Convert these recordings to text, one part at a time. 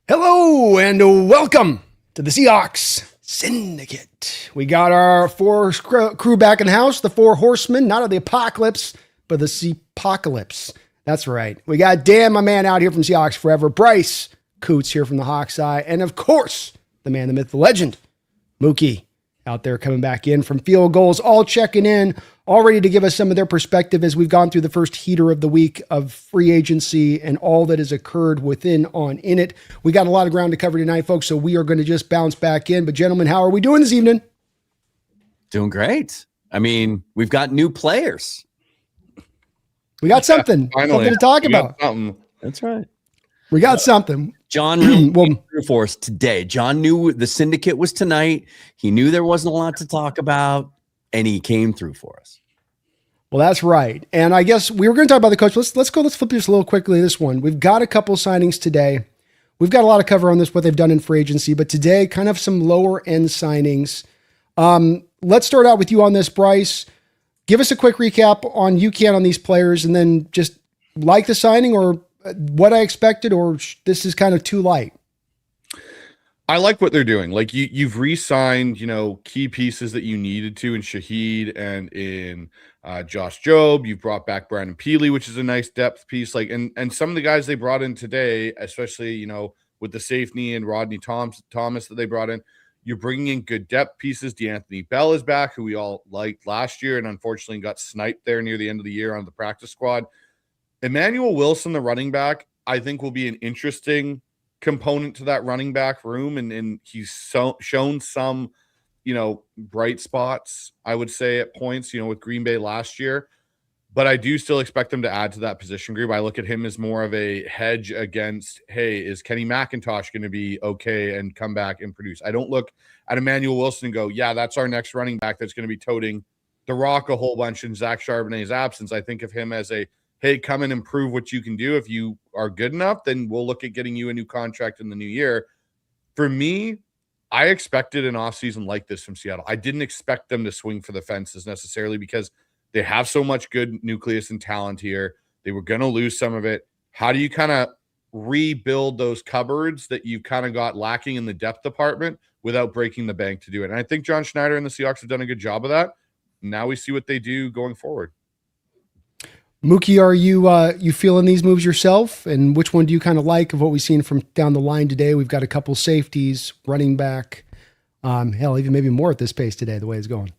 Hello and welcome to the Seahawks Syndicate. We got our four crew back in the house, the four horsemen, not of the apocalypse, but the Seapocalypse. That's right. We got Dan, my man, out here from Seahawks Forever, Bryce, Coutts here from the Hawks Eye, and of course, the man, the myth, the legend, Mookie, out there coming back in from Field Gulls, all checking in, all ready to give us some of their perspective as we've gone through the first heater of the week of free agency and all that has occurred within on in it. We got a lot of ground to cover tonight, folks, so we are going to just bounce back in. But gentlemen, how are we doing this evening? Doing great. I mean, we've got new players. We got something to talk about. That's right. We got something. John really came through for us today. John knew the syndicate was tonight. He knew there wasn't a lot to talk about, and he came through for us. Well, that's right. And I guess we were going to talk about the coach. Let's flip this a little quickly. This one. We've got a couple signings today. We've got a lot of cover on this, what they've done in free agency, but today kind of some lower end signings. Let's start out with you on this, Bryce. Give us a quick recap on UCAN on these players, and then just like the signing or what I expected, or this is kind of too light. I like what they're doing. Like you've re-signed, key pieces that you needed to in Shaheed and in Josh Jobe. You've brought back Brandon Peely, which is a nice depth piece. Like, and some of the guys they brought in today, especially, with the safety and Rodney Thomas that they brought in, you're bringing in good depth pieces. DeAnthony Bell is back, who we all liked last year and unfortunately got sniped there near the end of the year on the practice squad. Emmanuel Wilson, the running back, I think will be an interesting component to that running back room. And he's shown some, bright spots, I would say, at points, with Green Bay last year. But I do still expect them to add to that position group. I look at him as more of a hedge against, hey, is Kenny McIntosh going to be okay and come back and produce? I don't look at Emmanuel Wilson and go, yeah, that's our next running back that's going to be toting the rock a whole bunch in Zach Charbonnet's absence. I think of him as a, hey, come and improve what you can do. If you are good enough, then we'll look at getting you a new contract in the new year. For me, I expected an offseason like this from Seattle. I didn't expect them to swing for the fences necessarily because they have so much good nucleus and talent here. They were going to lose some of it. How do you kind of rebuild those cupboards that you've kind of got lacking in the depth department without breaking the bank to do it? And I think John Schneider and the Seahawks have done a good job of that. Now we see what they do going forward. Mookie, are you feeling these moves yourself? And which one do you kind of like of what we've seen from down the line today? We've got a couple safeties, running back, hell, even maybe more at this pace today, the way it's going.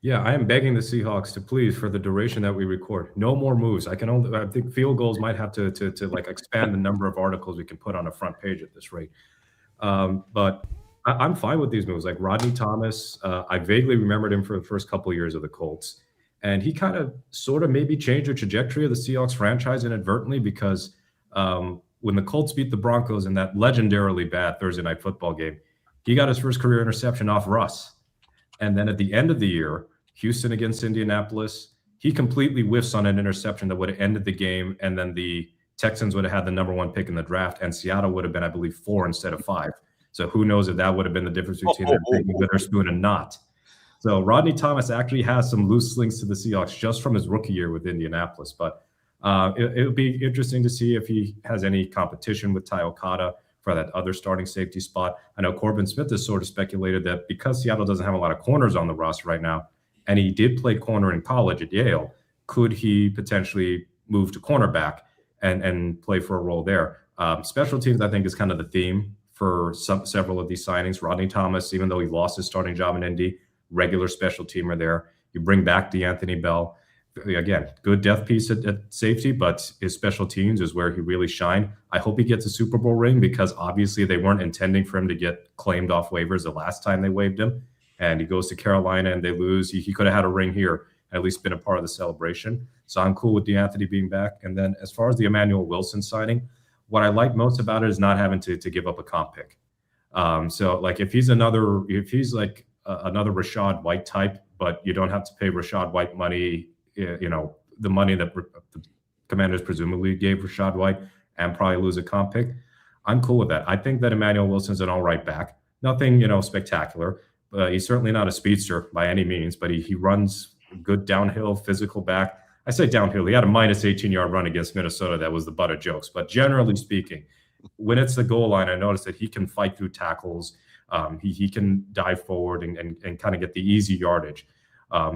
Yeah, I am begging the Seahawks to please, for the duration that we record, no more moves. I think Field Gulls might have to like expand the number of articles we can put on a front page at this rate. But I'm fine with these moves. Like Rodney Thomas, I vaguely remembered him for the first couple of years of the Colts. And he kind of sort of maybe changed the trajectory of the Seahawks franchise inadvertently because when the Colts beat the Broncos in that legendarily bad Thursday night football game, he got his first career interception off Russ. And then at the end of the year, Houston against Indianapolis, he completely whiffs on an interception that would have ended the game. And then the Texans would have had the number one pick in the draft, and Seattle would have been, I believe, 4 instead of 5. So who knows if that would have been the difference between them taking Witherspoon and not. So Rodney Thomas actually has some loose links to the Seahawks just from his rookie year with Indianapolis. But it'll be interesting to see if he has any competition with Ty Okada for that other starting safety spot. I know Corbin Smith has sort of speculated that because Seattle doesn't have a lot of corners on the roster right now, and he did play corner in college at Yale, could he potentially move to cornerback and play for a role there? Special teams, I think, is kind of the theme for several of these signings. Rodney Thomas, even though he lost his starting job in Indy, regular special teamer there. You bring back DeAnthony Bell. Again, good depth piece at safety, but his special teams is where he really shined. I hope he gets a Super Bowl ring because obviously they weren't intending for him to get claimed off waivers the last time they waived him. And he goes to Carolina and they lose. He could have had a ring here, at least been a part of the celebration. So I'm cool with DeAnthony being back. And then as far as the Emmanuel Wilson signing, what I like most about it is not having to give up a comp pick. So like if he's like another Rachaad White type, but you don't have to pay Rachaad White money, the money that the Commanders presumably gave Rachaad White and probably lose a comp pick. I'm cool with that. I think that Emmanuel Wilson's an all right back. Nothing, spectacular. He's certainly not a speedster by any means, but he runs good downhill, physical back. I say downhill. He had a minus 18-yard run against Minnesota that was the butt of jokes. But generally speaking, when it's the goal line, I noticed that he can fight through tackles. He can dive forward and kind of get the easy yardage.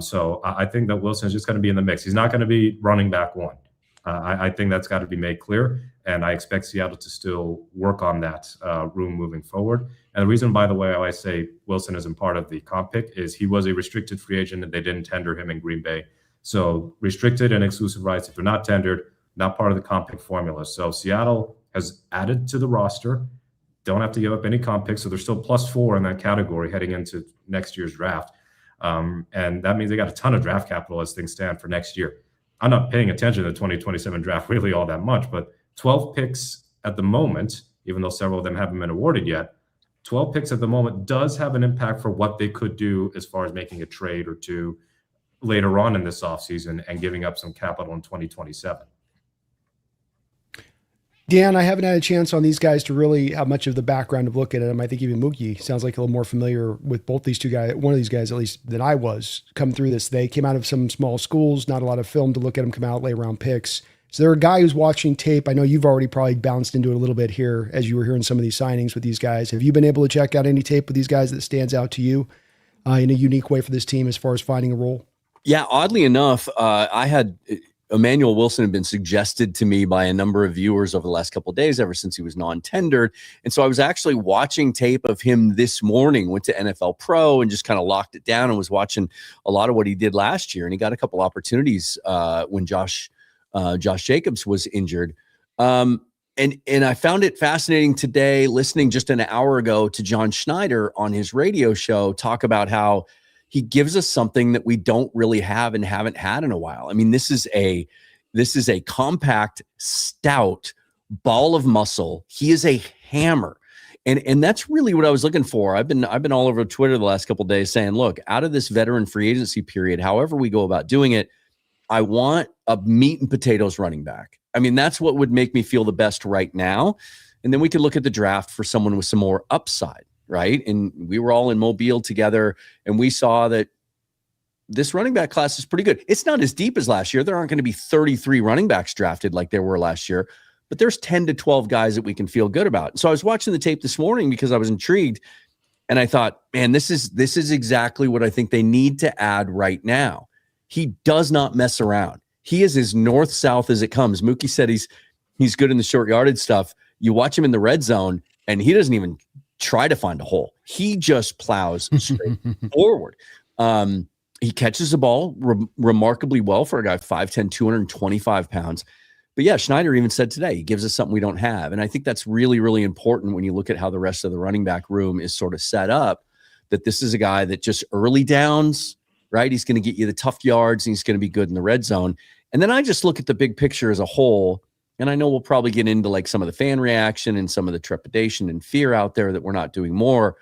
So I think that Wilson is just going to be in the mix. He's not going to be running back one. I think that's got to be made clear, and I expect Seattle to still work on that room moving forward. And the reason, by the way, I say Wilson isn't part of the comp pick is he was a restricted free agent and they didn't tender him in Green Bay. So restricted and exclusive rights, if they're not tendered, not part of the comp pick formula. So Seattle has added to the roster, don't have to give up any comp picks, so they're still +4 in that category heading into next year's draft. And that means they got a ton of draft capital as things stand for next year. I'm not paying attention to the 2027 draft really all that much, but 12 picks at the moment, even though several of them haven't been awarded yet, 12 picks at the moment does have an impact for what they could do as far as making a trade or two later on in this offseason and giving up some capital in 2027. Dan, I haven't had a chance on these guys to really have much of the background to look at them. I think even Mookie sounds like a little more familiar with both these two guys, one of these guys at least, than I was come through this. They came out of some small schools, not a lot of film to look at them come out, late round picks. So they're a guy who's watching tape. I know you've already probably bounced into it a little bit here as you were hearing some of these signings with these guys. Have you been able to check out any tape with these guys that stands out to you in a unique way for this team as far as finding a role? Yeah, oddly enough, I had Emmanuel Wilson had been suggested to me by a number of viewers over the last couple of days, ever since he was non-tendered. And so I was actually watching tape of him this morning, went to NFL Pro and just kind of locked it down and was watching a lot of what he did last year. And he got a couple opportunities when Josh Jacobs was injured. And I found it fascinating today, listening just an hour ago to John Schneider on his radio show, talk about how he gives us something that we don't really have and haven't had in a while. I mean, this is a compact, stout ball of muscle. He is a hammer. And that's really what I was looking for. I've been all over Twitter the last couple of days saying, look, out of this veteran free agency period, however we go about doing it, I want a meat and potatoes running back. I mean, that's what would make me feel the best right now. And then we could look at the draft for someone with some more upside. Right. And we were all in Mobile together and we saw that this running back class is pretty good. It's not as deep as last year. There aren't going to be 33 running backs drafted like there were last year, but there's 10 to 12 guys that we can feel good about. So I was watching the tape this morning because I was intrigued and I thought, man, this is exactly what I think they need to add right now. He does not mess around. He is as north-south as it comes. Mookie said he's good in the short yardage stuff. You watch him in the red zone and he doesn't even try to find a hole. He just plows straight forward. He catches the ball remarkably well for a guy 5'10", 225 pounds. But yeah, Schneider even said today, he gives us something we don't have. And I think that's really, really important when you look at how the rest of the running back room is sort of set up, that this is a guy that just early downs, right? He's going to get you the tough yards and he's going to be good in the red zone. And then I just look at the big picture as a whole. And I know we'll probably get into like some of the fan reaction and some of the trepidation and fear out there that we're not doing more.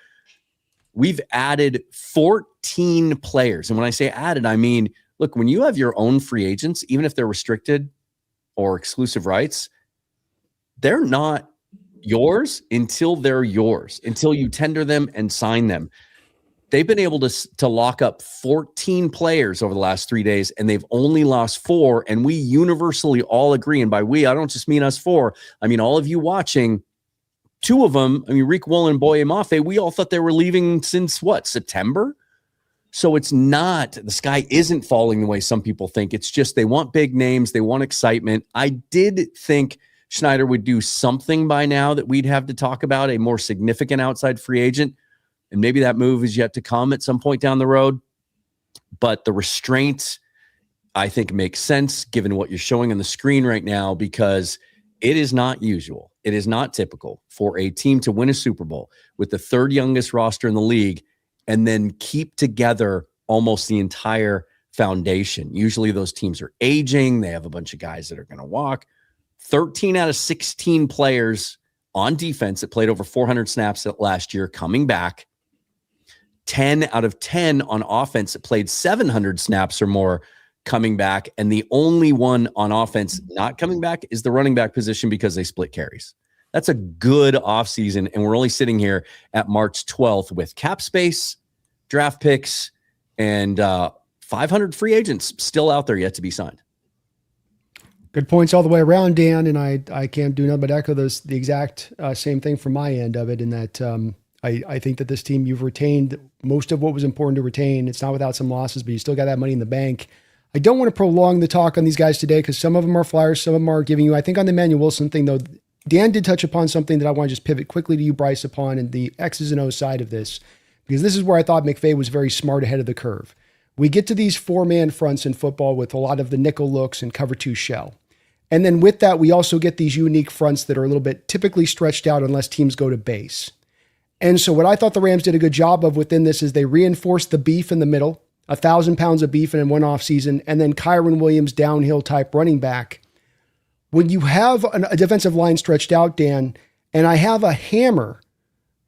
We've added 14 players. And when I say added, I mean, look, when you have your own free agents, even if they're restricted or exclusive rights, they're not yours until they're yours, until you tender them and sign them. They've been able to lock up 14 players over the last 3 days, and they've only lost 4. And we universally all agree, and by we, I don't just mean us 4. I mean, all of you watching, 2 of them, I mean, Rick Wall and Boye Mafe, we all thought they were leaving since what, September? So it's not, the sky isn't falling the way some people think. It's just they want big names. They want excitement. I did think Schneider would do something by now that we'd have to talk about, a more significant outside free agent. And maybe that move is yet to come at some point down the road. But the restraint, I think, makes sense given what you're showing on the screen right now, because it is not usual. It is not typical for a team to win a Super Bowl with the 3rd youngest roster in the league and then keep together almost the entire foundation. Usually those teams are aging. They have a bunch of guys that are going to walk. 13 out of 16 players on defense that played over 400 snaps last year coming back. 10 out of 10 on offense that played 700 snaps or more coming back. And the only one on offense not coming back is the running back position because they split carries. That's a good offseason. And we're only sitting here at March 12th with cap space, draft picks, and 500 free agents still out there yet to be signed. Good points all the way around, Dan, and I can't do nothing but echo the exact same thing from my end of it, in that I think that this team, you've retained most of what was important to retain. It's not without some losses, but you still got that money in the bank. I don't want to prolong the talk on these guys today because some of them are flyers, some of them are giving you, I think on the Emmanuel Wilson thing though, Dan did touch upon something that I want to just pivot quickly to you, Bryce, upon, and the X's and O's side of this, because this is where I thought McVay was very smart ahead of the curve. We get to these 4-man fronts in football with a lot of the nickel looks and cover 2 shell. And then with that, we also get these unique fronts that are a little bit typically stretched out unless teams go to base. And so what I thought the Rams did a good job of within this is they reinforced the beef in the middle, 1,000 pounds of beef in one offseason, and then Kyron Williams downhill type running back. When you have a defensive line stretched out, Dan, and I have a hammer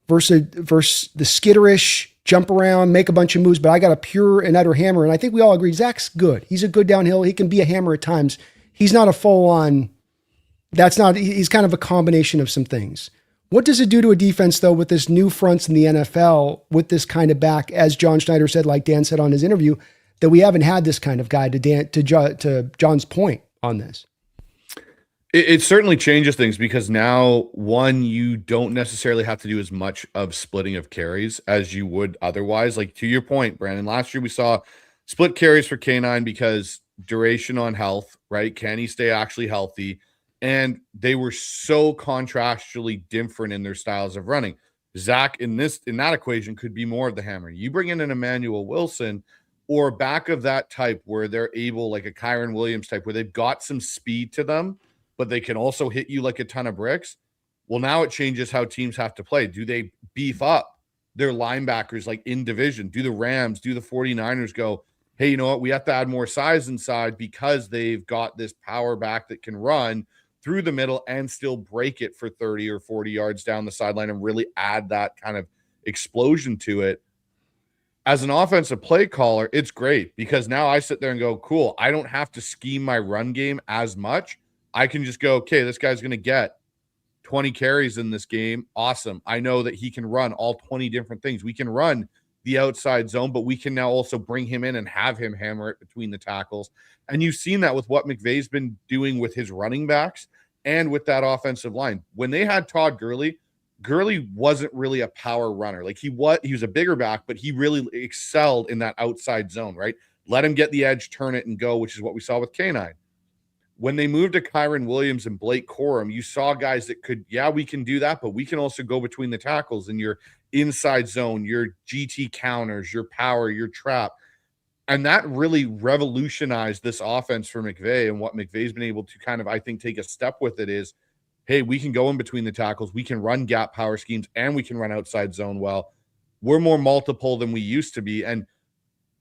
versus the skitterish, jump around, make a bunch of moves, but I got a pure and utter hammer, and I think we all agree Zach's good. He's a good downhill. He can be a hammer at times. He's not a full-on, he's kind of a combination of some things. What does it do to a defense, though, with this new fronts in the NFL, with this kind of back, as John Schneider said, like Dan said on his interview, that we haven't had this kind of guy, to John's point on this? It certainly changes things because now, one, you don't necessarily have to do as much of splitting of carries as you would otherwise. Like, to your point, Brandon, last year we saw split carries for K9 because duration on health, right? Can he stay actually healthy? And they were so contrastually different in their styles of running. Zach in that equation could be more of the hammer. You bring in an Emmanuel Wilson or back of that type where they're able, like a Kyron Williams type, where they've got some speed to them, but they can also hit you like a ton of bricks. Well, now it changes how teams have to play. Do they beef up their linebackers like in division? Do the Rams, do the 49ers go, hey, you know what? We have to add more size inside because they've got this power back that can run through the middle and still break it for 30 or 40 yards down the sideline and really add that kind of explosion to it. As an offensive play caller, it's great because now I sit there and go, cool, I don't have to scheme my run game as much. I can just go, okay, this guy's going to get 20 carries in this game. Awesome. I know that he can run all 20 different things. We can run the outside zone, but we can now also bring him in and have him hammer it between the tackles. And you've seen that with what McVay's been doing with his running backs and with that offensive line. When they had Todd Gurley wasn't really a power runner. Like he was a bigger back, but he really excelled in that outside zone, right? Let him get the edge, turn it and go, which is what we saw with K9. When they moved to Kyron Williams and Blake Corum, you saw guys that could, we can do that, but we can also go between the tackles in your inside zone, your GT counters, your power, your trap. And that really revolutionized this offense for McVay. And what McVay's been able to kind of, I think, take a step with it is, hey, we can go in between the tackles. We can run gap power schemes and we can run outside zone well. We're more multiple than we used to be. And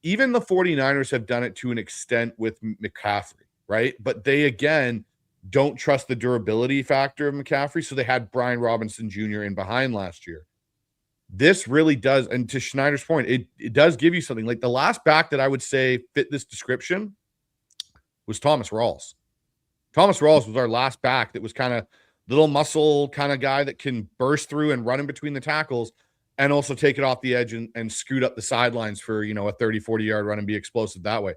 even the 49ers have done it to an extent with McCaffrey, right? But they, again, don't trust the durability factor of McCaffrey. So they had Brian Robinson Jr. in behind last year. This really does, and to Schneider's point, it does give you something. Like the last back that I would say fit this description was Thomas Rawls. Thomas Rawls was our last back that was kind of little muscle kind of guy that can burst through and run in between the tackles and also take it off the edge and scoot up the sidelines for, a 30, 40-yard run and be explosive that way.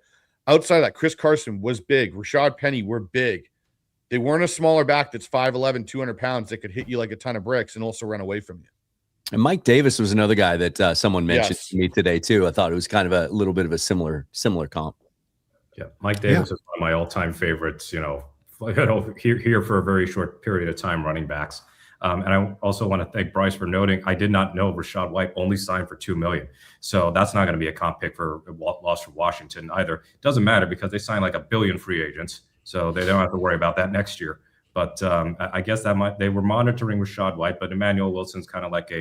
Outside of that, Chris Carson was big. Rashad Penny were big. They weren't a smaller back that's 5'11", 200 pounds that could hit you like a ton of bricks and also run away from you. And Mike Davis was another guy that someone mentioned to me today too. I thought it was kind of a little bit of a similar comp. Yeah, Mike Davis is one of my all-time favorites. Here for a very short period of time, running backs. And I also want to thank Bryce for noting I did not know Rachaad White only signed for $2 million. So that's not going to be a comp pick for loss for Washington either. It doesn't matter because they signed like 1 billion free agents, so they don't have to worry about that next year. But I guess they were monitoring Rachaad White, but Emmanuel Wilson's kind of like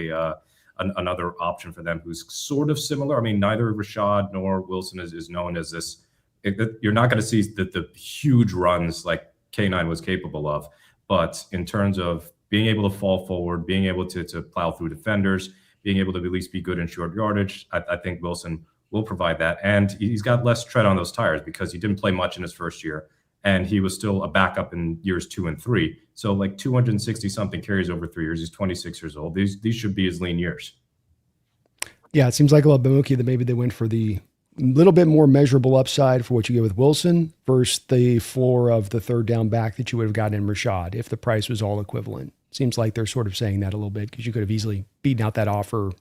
another option for them who's sort of similar. I mean, neither Rachaad nor Wilson is known as this. You're not going to see the huge runs like K9 was capable of, but in terms of being able to fall forward, being able to plow through defenders, being able to at least be good in short yardage, I think Wilson will provide that. And he's got less tread on those tires because he didn't play much in his first year. And he was still a backup in years 2 and 3. So like 260 something carries over 3 years. He's 26 years old. These should be his lean years. Yeah, it seems like a little bit Mookie that maybe they went for the little bit more measurable upside for what you get with Wilson versus the floor of the third down back that you would have gotten in Rashad if the price was all equivalent. Seems like they're sort of saying that a little bit because you could have easily beaten out that offer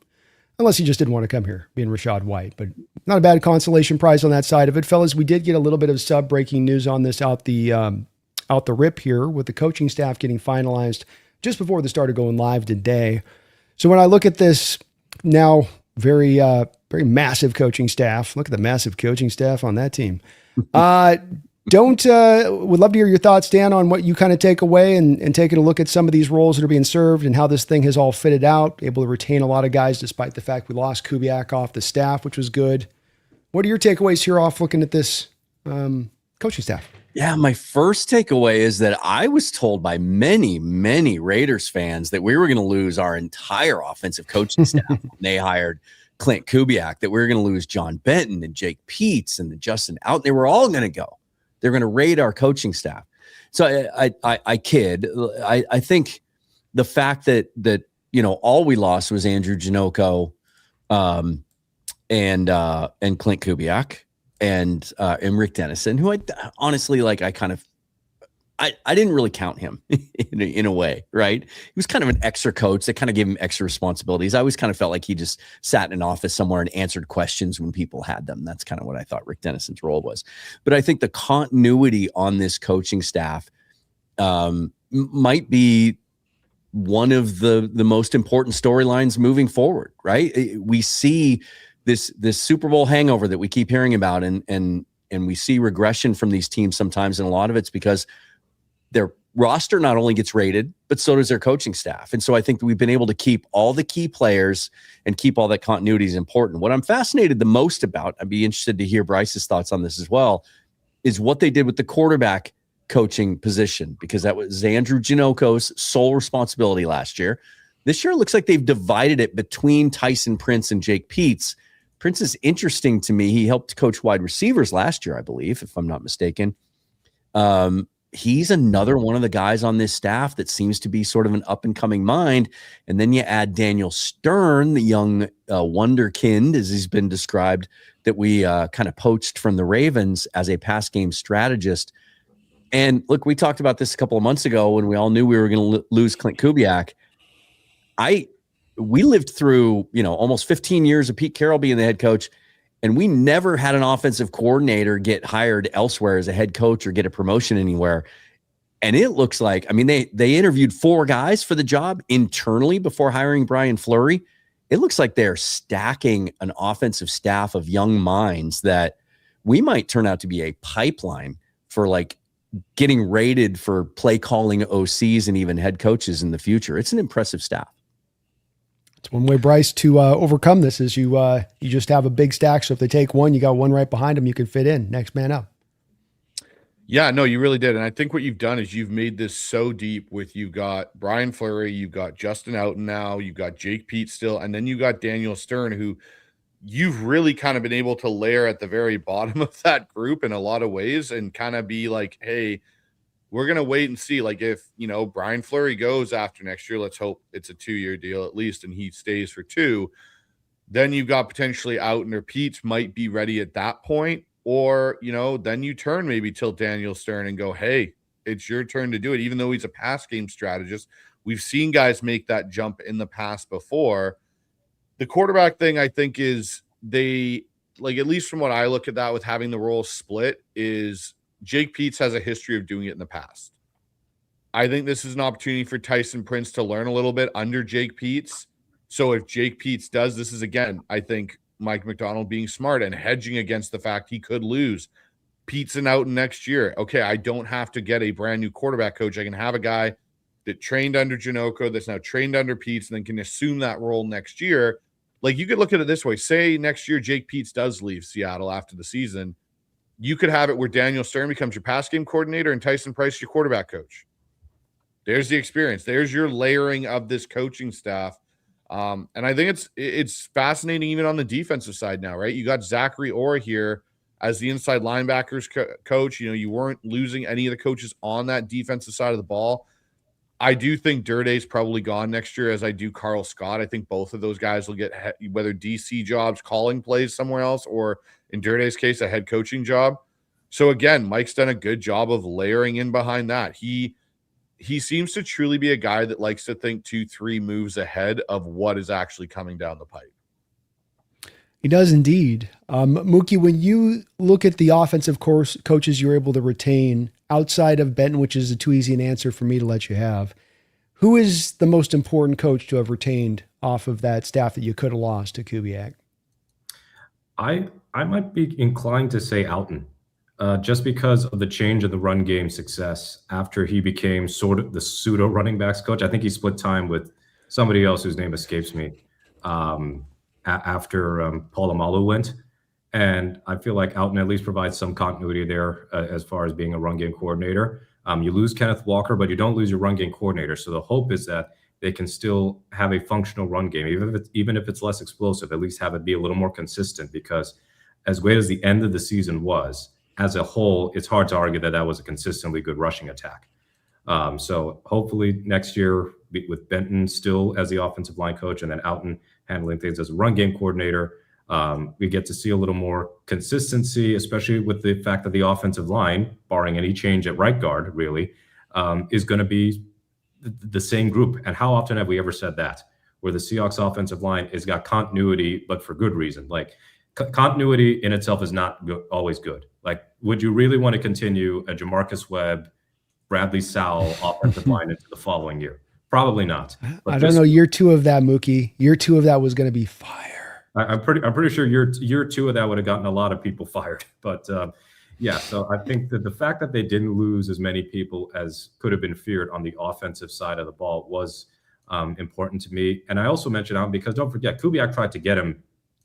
unless you just didn't want to come here, being Rashad White. But not a bad consolation prize on that side of it. Fellas, we did get a little bit of sub-breaking news on this out the rip here with the coaching staff getting finalized just before the start of going live today. So when I look at this now very massive coaching staff, look at the massive coaching staff on that team. Would love to hear your thoughts, Dan, on what you kind of take away and taking a look at some of these roles that are being served and how this thing has all fitted out, able to retain a lot of guys despite the fact we lost Kubiak off the staff, which was good. What are your takeaways here off looking at this coaching staff? Yeah, my first takeaway is that I was told by many, many Raiders fans that we were going to lose our entire offensive coaching staff when they hired Clint Kubiak, that we were going to lose John Benton and Jake Peets and Justin Out. They were all going to go. They're going to raid our coaching staff. So I kid. I think the fact that all we lost was Andrew Janocko, and Clint Kubiak and Rick Dennison, who I honestly I didn't really count him in a way, right? He was kind of an extra coach that kind of gave him extra responsibilities. I always kind of felt like he just sat in an office somewhere and answered questions when people had them. That's kind of what I thought Rick Dennison's role was. But I think the continuity on this coaching staff might be one of the most important storylines moving forward, right? We see this Super Bowl hangover that we keep hearing about, and we see regression from these teams sometimes, and a lot of it's because their roster not only gets rated, but so does their coaching staff. And so I think that we've been able to keep all the key players and keep all that continuity is important. What I'm fascinated the most about, I'd be interested to hear Bryce's thoughts on this as well, is what they did with the quarterback coaching position, because that was Andrew Janocko's sole responsibility last year. This year, it looks like they've divided it between Tyson Prince and Jake Peets. Prince is interesting to me. He helped coach wide receivers last year, I believe, if I'm not mistaken. He's another one of the guys on this staff that seems to be sort of an up-and-coming mind. And then you add Daniel Stern, the young wonderkind, as he's been described, that we kind of poached from the Ravens as a pass game strategist. And look, we talked about this a couple of months ago when we all knew we were going to lose Clint Kubiak. We lived through, almost 15 years of Pete Carroll being the head coach, and we never had an offensive coordinator get hired elsewhere as a head coach or get a promotion anywhere. And it looks like, they interviewed 4 guys for the job internally before hiring Brian Fleury. It looks like they're stacking an offensive staff of young minds that we might turn out to be a pipeline for getting rated for play calling OCs and even head coaches in the future. It's an impressive staff. It's one way, Bryce, to overcome this is you just have a big stack. So if they take one, you got one right behind them, you can fit in. Next man up. Yeah, no, you really did. And I think what you've done is you've made this so deep with, you've got Brian Fleury, you've got Justin Outen now, you've got Jake Peets still, and then you got Daniel Stern, who you've really kind of been able to layer at the very bottom of that group in a lot of ways and kind of be like, hey, we're going to wait and see. If, Brian Fleury goes after next year, let's hope it's a 2-year deal at least, and he stays for 2. Then you've got potentially Outen or Peets might be ready at that point. Or, then you turn maybe till Daniel Stern and go, hey, it's your turn to do it. Even though he's a pass game strategist, we've seen guys make that jump in the past before. The quarterback thing, I think, is at least from what I look at that with having the role split, is Jake Peets has a history of doing it in the past. I think this is an opportunity for Tyson Prince to learn a little bit under Jake Peets. So if Jake Peets does, this is, again, I think Mike McDonald being smart and hedging against the fact he could lose Peets and Outen next year. Okay, I don't have to get a brand new quarterback coach. I can have a guy that trained under Janocko, that's now trained under Peets, and then can assume that role next year. You could look at it this way. Say next year Jake Peets does leave Seattle after the season. You could have it where Daniel Stern becomes your pass game coordinator and Tyson Price your quarterback coach. There's the experience. There's your layering of this coaching staff. And I think it's fascinating even on the defensive side now, right? You got Zachary Orr here as the inside linebackers coach. You weren't losing any of the coaches on that defensive side of the ball. I do think Durday's probably gone next year, as I do Carl Scott. I think both of those guys will get whether DC jobs, calling plays somewhere else, or in Durday's case, a head coaching job. So again, Mike's done a good job of layering in behind that. He seems to truly be a guy that likes to think 2-3 moves ahead of what is actually coming down the pipe. He does indeed. Mookie, when you look at the offensive coaches you're able to retain outside of Benton, which is too easy an answer for me to let you have, who is the most important coach to have retained off of that staff that you could have lost to Kubiak? I might be inclined to say Alton, just because of the change in the run game success after he became sort of the pseudo running backs coach. I think he split time with somebody else whose name escapes me. After Polamalu went. And I feel like Alton at least provides some continuity there as far as being a run game coordinator. You lose Kenneth Walker, but you don't lose your run game coordinator. So the hope is that they can still have a functional run game, even if it's less explosive, at least have it be a little more consistent, because as great as the end of the season was, as a whole, it's hard to argue that that was a consistently good rushing attack. So hopefully next year, with Benton still as the offensive line coach and then Alton handling things as a run game coordinator, we get to see a little more consistency, especially with the fact that the offensive line, barring any change at right guard, really, is going to be the same group. And how often have we ever said that, where the Seahawks offensive line has got continuity, but for good reason? Like, continuity in itself is not always good. Like, would you really want to continue a Jamarcus Webb, Bradley Sowell offensive line into the following year? Probably not. But I don't know. Year 2 of that, Mookie. Year 2 of that was going to be fire. I'm pretty sure year 2 of that would have gotten a lot of people fired. But yeah, so I think that the fact that they didn't lose as many people as could have been feared on the offensive side of the ball was important to me. And I also mentioned out because don't forget, Kubiak tried to get him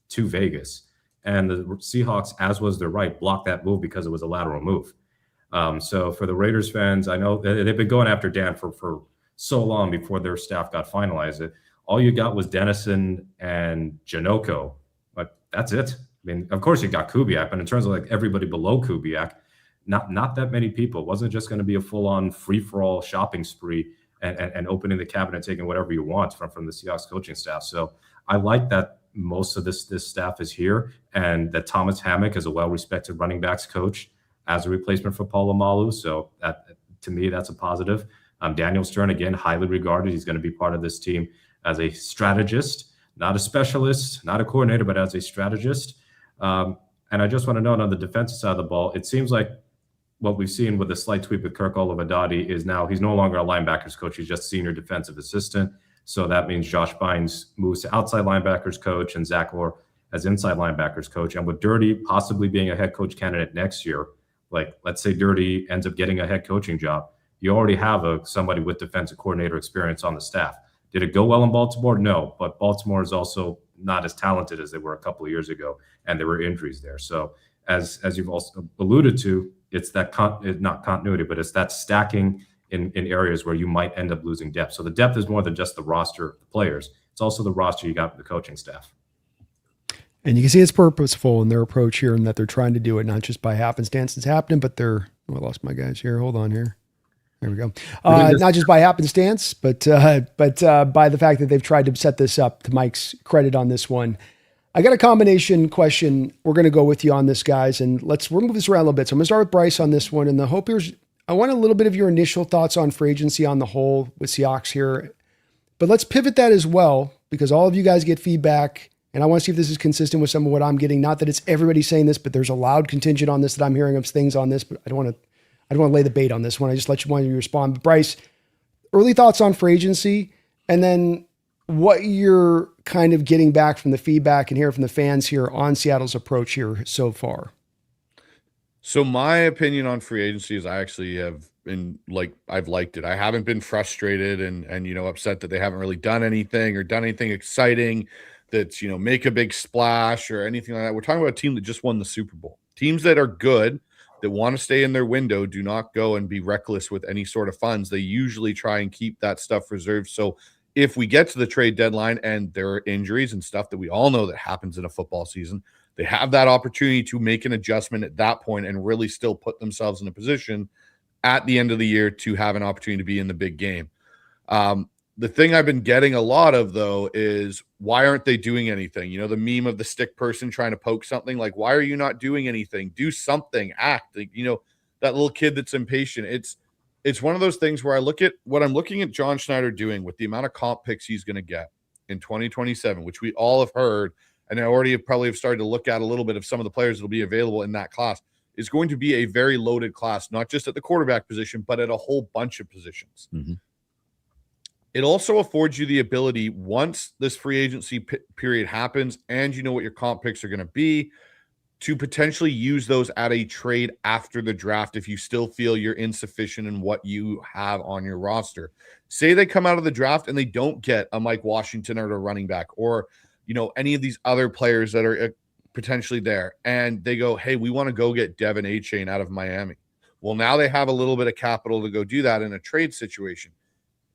to Vegas, and the Seahawks, as was their right, blocked that move because it was a lateral move. So for the Raiders fans, I know they've been going after Dan for so long before their staff got finalized. All you got was Dennison and Janoko, but that's it. I mean, of course you got Kubiak, but in terms of like everybody below Kubiak, not that many people. It wasn't just going to be a full-on free-for-all shopping spree and opening the cabinet, taking whatever you want from the Seahawks coaching staff. So I like that most of this staff is here, and that Thomas Hammock is a well-respected running backs coach as a replacement for Polamalu. So that, to me, that's a positive. Daniel Stern, again, highly regarded. He's going to be part of this team as a strategist, not a specialist, not a coordinator, but as a strategist. And I just want to note on the defensive side of the ball, it seems like what we've seen with a slight tweak with Kirk Olivedati is now he's no longer a linebackers coach. He's just senior defensive assistant. So that means Josh Bynes moves to outside linebackers coach and Zach Orr as inside linebackers coach. And with Dirty possibly being a head coach candidate next year, like let's say Dirty ends up getting a head coaching job, you already have somebody with defensive coordinator experience on the staff. Did it go well in Baltimore? No, but Baltimore is also not as talented as they were a couple of years ago, and there were injuries there. So as you've also alluded to, it's that not continuity, but it's that stacking in areas where you might end up losing depth. So the depth is more than just the roster of the players. It's also the roster you got with the coaching staff. And you can see it's purposeful in their approach here, and that they're trying to do it not just by happenstance it's happening, but I lost my guys here. Hold on here. There we go. Not just by happenstance, but by the fact that they've tried to set this up. To Mike's credit on this one, I got a combination question. We're going to go with you on this, guys, and we'll move this around a little bit. So I'm going to start with Bryce on this one, and the hope here's I want a little bit of your initial thoughts on free agency on the whole with Seahawks here, but let's pivot that as well because all of you guys get feedback, and I want to see if this is consistent with some of what I'm getting. Not that it's everybody saying this, but there's a loud contingent on this that I'm hearing of things on this, but I don't want to lay the bait on this one. I just want you to respond. But Bryce, early thoughts on free agency, and then what you're kind of getting back from the feedback and hearing from the fans here on Seattle's approach here so far. So my opinion on free agency is I actually have been I've liked it. I haven't been frustrated and upset that they haven't really done anything or done anything exciting that's, make a big splash or anything like that. We're talking about a team that just won the Super Bowl. Teams that are good, that want to stay in their window, do not go and be reckless with any sort of funds. They usually try and keep that stuff reserved. So if we get to the trade deadline and there are injuries and stuff that we all know that happens in a football season, they have that opportunity to make an adjustment at that point and really still put themselves in a position at the end of the year to have an opportunity to be in the big game. The thing I've been getting a lot of, though, is why aren't they doing anything? You know, the meme of the stick person trying to poke something. Like, why are you not doing anything? Do something, act. Like, you know, that little kid that's impatient. It's one of those things where I look at what I'm looking at John Schneider doing with the amount of comp picks he's going to get in 2027, which we all have heard, and I already probably have started to look at a little bit of some of the players that will be available in that class, is going to be a very loaded class, not just at the quarterback position, but at a whole bunch of positions. Mm-hmm. It also affords you the ability, once this free agency period happens and you know what your comp picks are going to be, to potentially use those at a trade after the draft if you still feel you're insufficient in what you have on your roster. Say they come out of the draft and they don't get a Mike Washington or a running back, or, you know, any of these other players that are potentially there, and they go, hey, we want to go get Devin A-Chain out of Miami. Well, now they have a little bit of capital to go do that in a trade situation.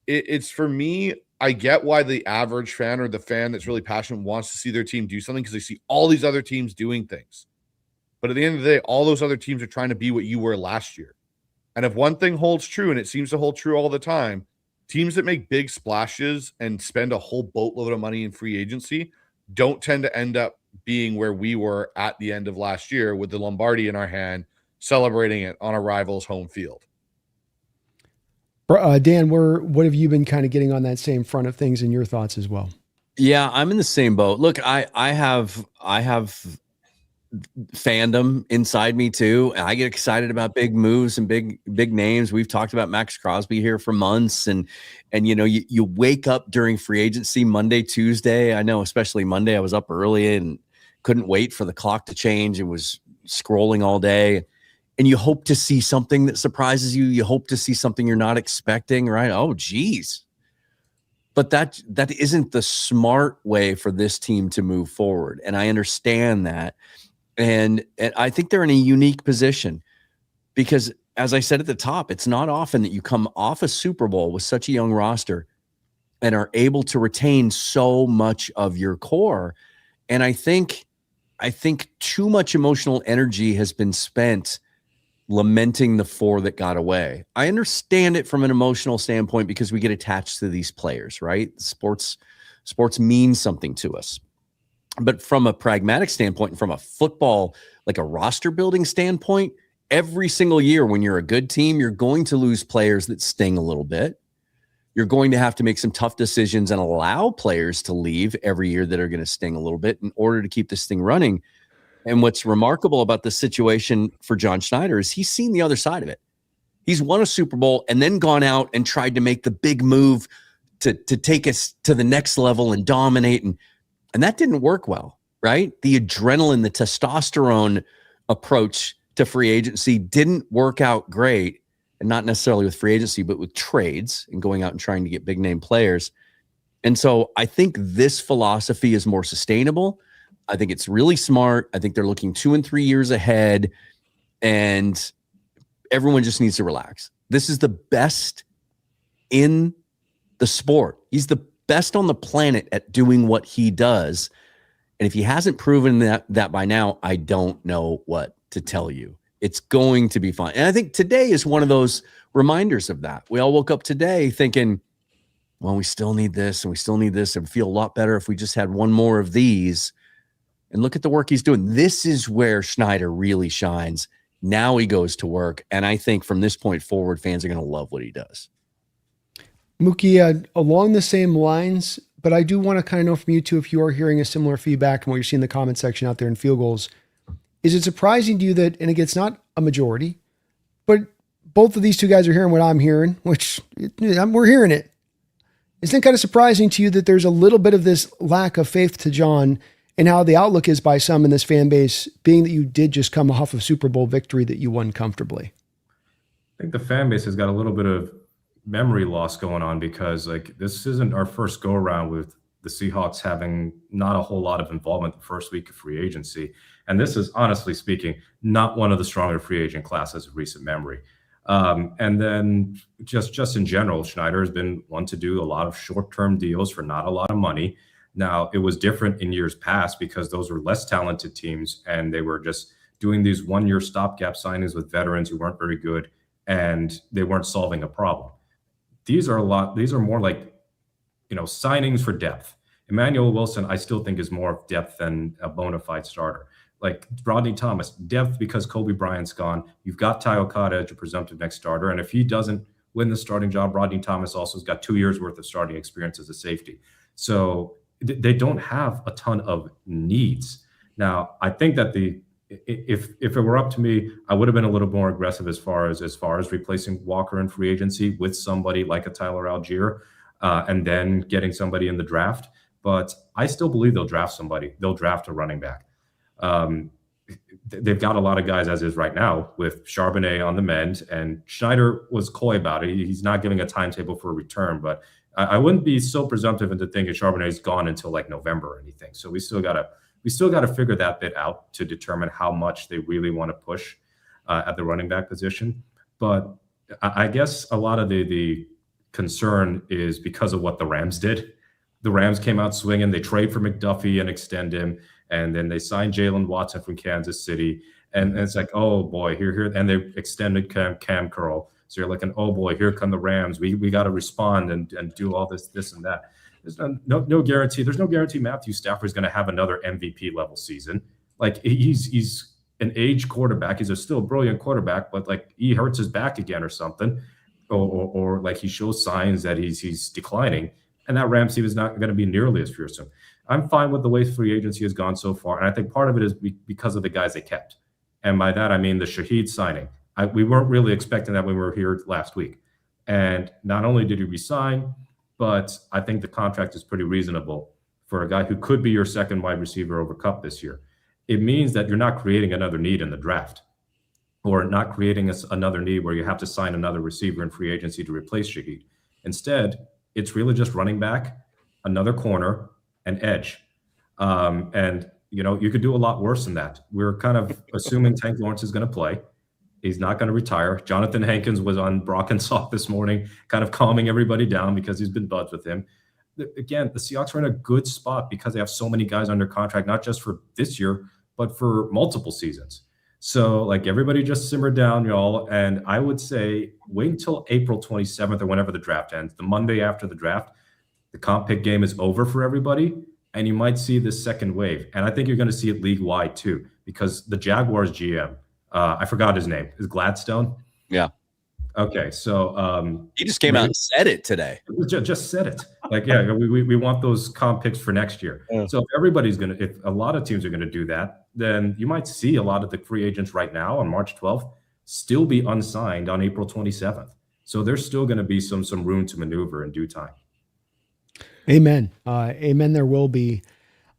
It's, for me, I get why the average fan or the fan that's really passionate wants to see their team do something, because they see all these other teams doing things. But at the end of the day, all those other teams are trying to be what you were last year. And if one thing holds true, and it seems to hold true all the time, teams that make big splashes and spend a whole boatload of money in free agency don't tend to end up being where we were at the end of last year with the Lombardi in our hand, celebrating it on a rival's home field. Dan, what have you been kind of getting on that same front of things, and your thoughts as well? Yeah, I'm in the same boat. Look, I have fandom inside me too. I get excited about big moves and big names. We've talked about Max Crosby here for months, and you know, you wake up during free agency Monday, Tuesday. I know, especially Monday, I was up early and couldn't wait for the clock to change. It was scrolling all day. And you hope to see something that surprises you. You hope to see something you're not expecting, right? Oh, geez. But that isn't the smart way for this team to move forward. And I understand that. And I think they're in a unique position because, as I said at the top, it's not often that you come off a Super Bowl with such a young roster and are able to retain so much of your core. And I think too much emotional energy has been spent lamenting the four that got away. I understand it from an emotional standpoint because we get attached to these players, right? Sports means something to us. But from a pragmatic standpoint, and from a football, like a roster building standpoint, every single year when you're a good team, you're going to lose players that sting a little bit. You're going to have to make some tough decisions and allow players to leave every year that are going to sting a little bit in order to keep this thing running. And what's remarkable about the situation for John Schneider is he's seen the other side of it. He's won a Super Bowl and then gone out and tried to make the big move to take us to the next level and dominate. And that didn't work well, right? The adrenaline, the testosterone approach to free agency didn't work out great. And not necessarily with free agency, but with trades and going out and trying to get big name players. And so I think this philosophy is more sustainable. I think it's really smart. I think they're looking 2 and 3 years ahead, and everyone just needs to relax. This is the best in the sport. He's the best on the planet at doing what he does. And if he hasn't proven that by now, I don't know what to tell you. It's going to be fun. And I think today is one of those reminders of that. We all woke up today thinking, well, we still need this and we still need this, and feel a lot better if we just had one more of these. And look at the work he's doing. This is where Schneider really shines. Now he goes to work. And I think from this point forward, fans are going to love what he does. Mookie, along the same lines, but I do want to kind of know from you too, if you are hearing a similar feedback and what you're seeing in the comment section out there in Field Goals. Is it surprising to you that, and again, it's not a majority, but both of these two guys are hearing what I'm hearing, which we're hearing it. Isn't it kind of surprising to you that there's a little bit of this lack of faith to John and how the outlook is by some in this fan base, being that you did just come off of Super Bowl victory that you won comfortably? I think the fan base has got a little bit of memory loss going on because, like, this isn't our first go around with the Seahawks having not a whole lot of involvement the first week of free agency. And this is, honestly speaking, not one of the stronger free agent classes of recent memory. And then just in general, Schneider has been one to do a lot of short-term deals for not a lot of money. Now, it was different in years past because those were less talented teams and they were just doing these one-year stopgap signings with veterans who weren't very good and they weren't solving a problem. these are more like, signings for depth. Emmanuel Wilson, I still think, is more of depth than a bona fide starter. Like Rodney Thomas, depth because Kobe Bryant's gone. You've got Ty Okada as your presumptive next starter. And if he doesn't win the starting job, Rodney Thomas also has got 2 years worth of starting experience as a safety. So they don't have a ton of needs. Now, I think that if it were up to me, I would have been a little more aggressive as far as replacing Walker in free agency with somebody like a Tyler Algier, and then getting somebody in the draft. But I still believe they'll draft somebody. They'll draft a running back. They've got a lot of guys as is right now with Charbonnet on the mend, and Schneider was coy about it. He's not giving a timetable for a return, but I wouldn't be so presumptive into thinking Charbonnet's gone until like November or anything. So we still got to figure that bit out to determine how much they really want to push at the running back position. But I guess a lot of the concern is because of what the Rams did. The Rams came out swinging. They trade for McDuffie and extend him, and then they signed Jalen Watson from Kansas City. And it's like, oh boy, here, and they extended Cam Curl. So you're looking, oh boy, here come the Rams. We got to respond and do all this and that. There's no guarantee. There's no guarantee Matthew Stafford's going to have another MVP level season. Like he's an aged quarterback. He's still a brilliant quarterback, but like he hurts his back again or something, or like he shows signs that he's declining. And that Rams team is not going to be nearly as fearsome. I'm fine with the way free agency has gone so far. And I think part of it is because of the guys they kept. And by that, I mean the Shaheed signing. We weren't really expecting that when we were here last week. And not only did he resign, but I think the contract is pretty reasonable for a guy who could be your second wide receiver over Kupp this year. It means that you're not creating another need in the draft, or not creating another need where you have to sign another receiver in free agency to replace Shaheed. Instead, it's really just running back, another corner, and edge. And, you could do a lot worse than that. We're kind of assuming Tank Lawrence is going to play. He's not going to retire. Jonathan Hankins was on Brock and Salk this morning, kind of calming everybody down because he's been buds with him. Again, the Seahawks are in a good spot because they have so many guys under contract, not just for this year, but for multiple seasons. So like everybody just simmer down, y'all. And I would say wait until April 27th or whenever the draft ends, the Monday after the draft. The comp pick game is over for everybody, and you might see this second wave. And I think you're going to see it league-wide too, because the Jaguars GM, I forgot his name, is Gladstone? Yeah. Okay, so he just came out and said it today. Just said it. Like, yeah, we want those comp picks for next year. Yeah. So if a lot of teams are going to do that, then you might see a lot of the free agents right now on March 12th still be unsigned on April 27th. So there's still going to be some room to maneuver in due time. Amen. Amen. There will be.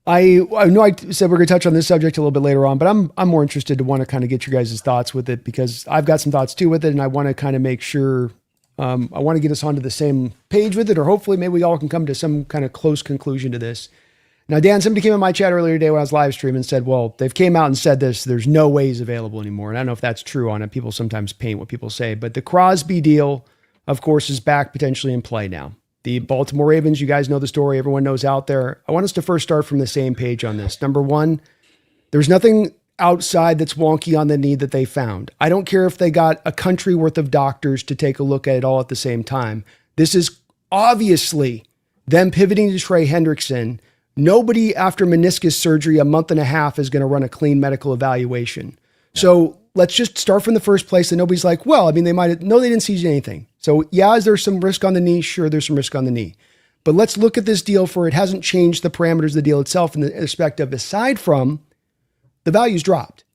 I know I said we're going to touch on this subject a little bit later on, but I'm more interested to want to kind of get your guys' thoughts with it, because I've got some thoughts too with it, and I want to kind of make sure I want to get us onto the same page with it, or hopefully maybe we all can come to some kind of close conclusion to this. Now, Dan, somebody came in my chat earlier today when I was live streaming and said, well, they've came out and said this, there's no way he's available anymore. And I don't know if that's true on it. People sometimes paint what people say, but the Crosby deal, of course, is back potentially in play now. The Baltimore Ravens, you guys know the story. Everyone knows out there. I want us to first start from the same page on this. Number one, there's nothing outside that's wonky on the need that they found. I don't care if they got a country worth of doctors to take a look at it all at the same time. This is obviously them pivoting to Trey Hendrickson. Nobody after meniscus surgery a month and a half is going to run a clean medical evaluation. Yeah. So let's just start from the first place. And nobody's like, well, I mean, they didn't see anything. So yeah, is there some risk on the knee? Sure, there's some risk on the knee. But let's look at this deal for it hasn't changed the parameters of the deal itself in the respect of, aside from the value's dropped.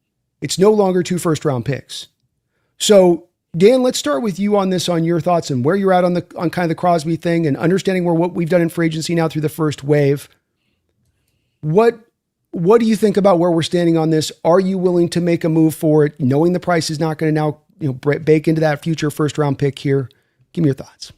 It's no longer 2 first-round picks. So Dan, let's start with you on this, on your thoughts and where you're at on kind of the Crosby thing and understanding what we've done in free agency now through the first wave. What do you think about where we're standing on this? Are you willing to make a move for it, knowing the price is not going to now bake into that future first-round pick here? Give me your thoughts.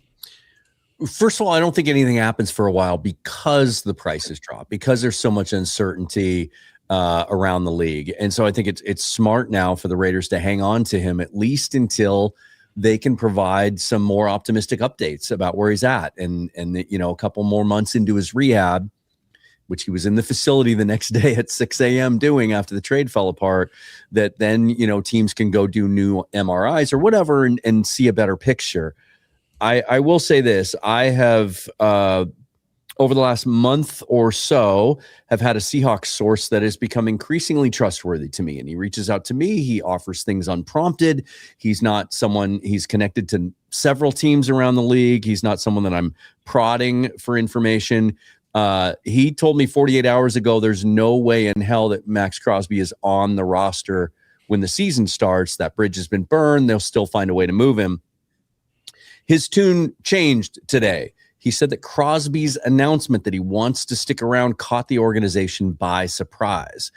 First of all, I don't think anything happens for a while because the prices drop, because there's so much uncertainty around the league. And so I think it's smart now for the Raiders to hang on to him at least until they can provide some more optimistic updates about where he's at. And a couple more months into his rehab, which he was in the facility the next day at 6 a.m. doing after the trade fell apart, that then, teams can go do new MRIs or whatever and see a better picture. I will say this. I have over the last month or so have had a Seahawks source that has become increasingly trustworthy to me. And he reaches out to me. He offers things unprompted. He's not someone, he's connected to several teams around the league. He's not someone that I'm prodding for information. He told me 48 hours ago, there's no way in hell that Max Crosby is on the roster when the season starts. That bridge has been burned. They'll still find a way to move him. His tune changed today. He said that Crosby's announcement that he wants to stick around caught the organization by surprise.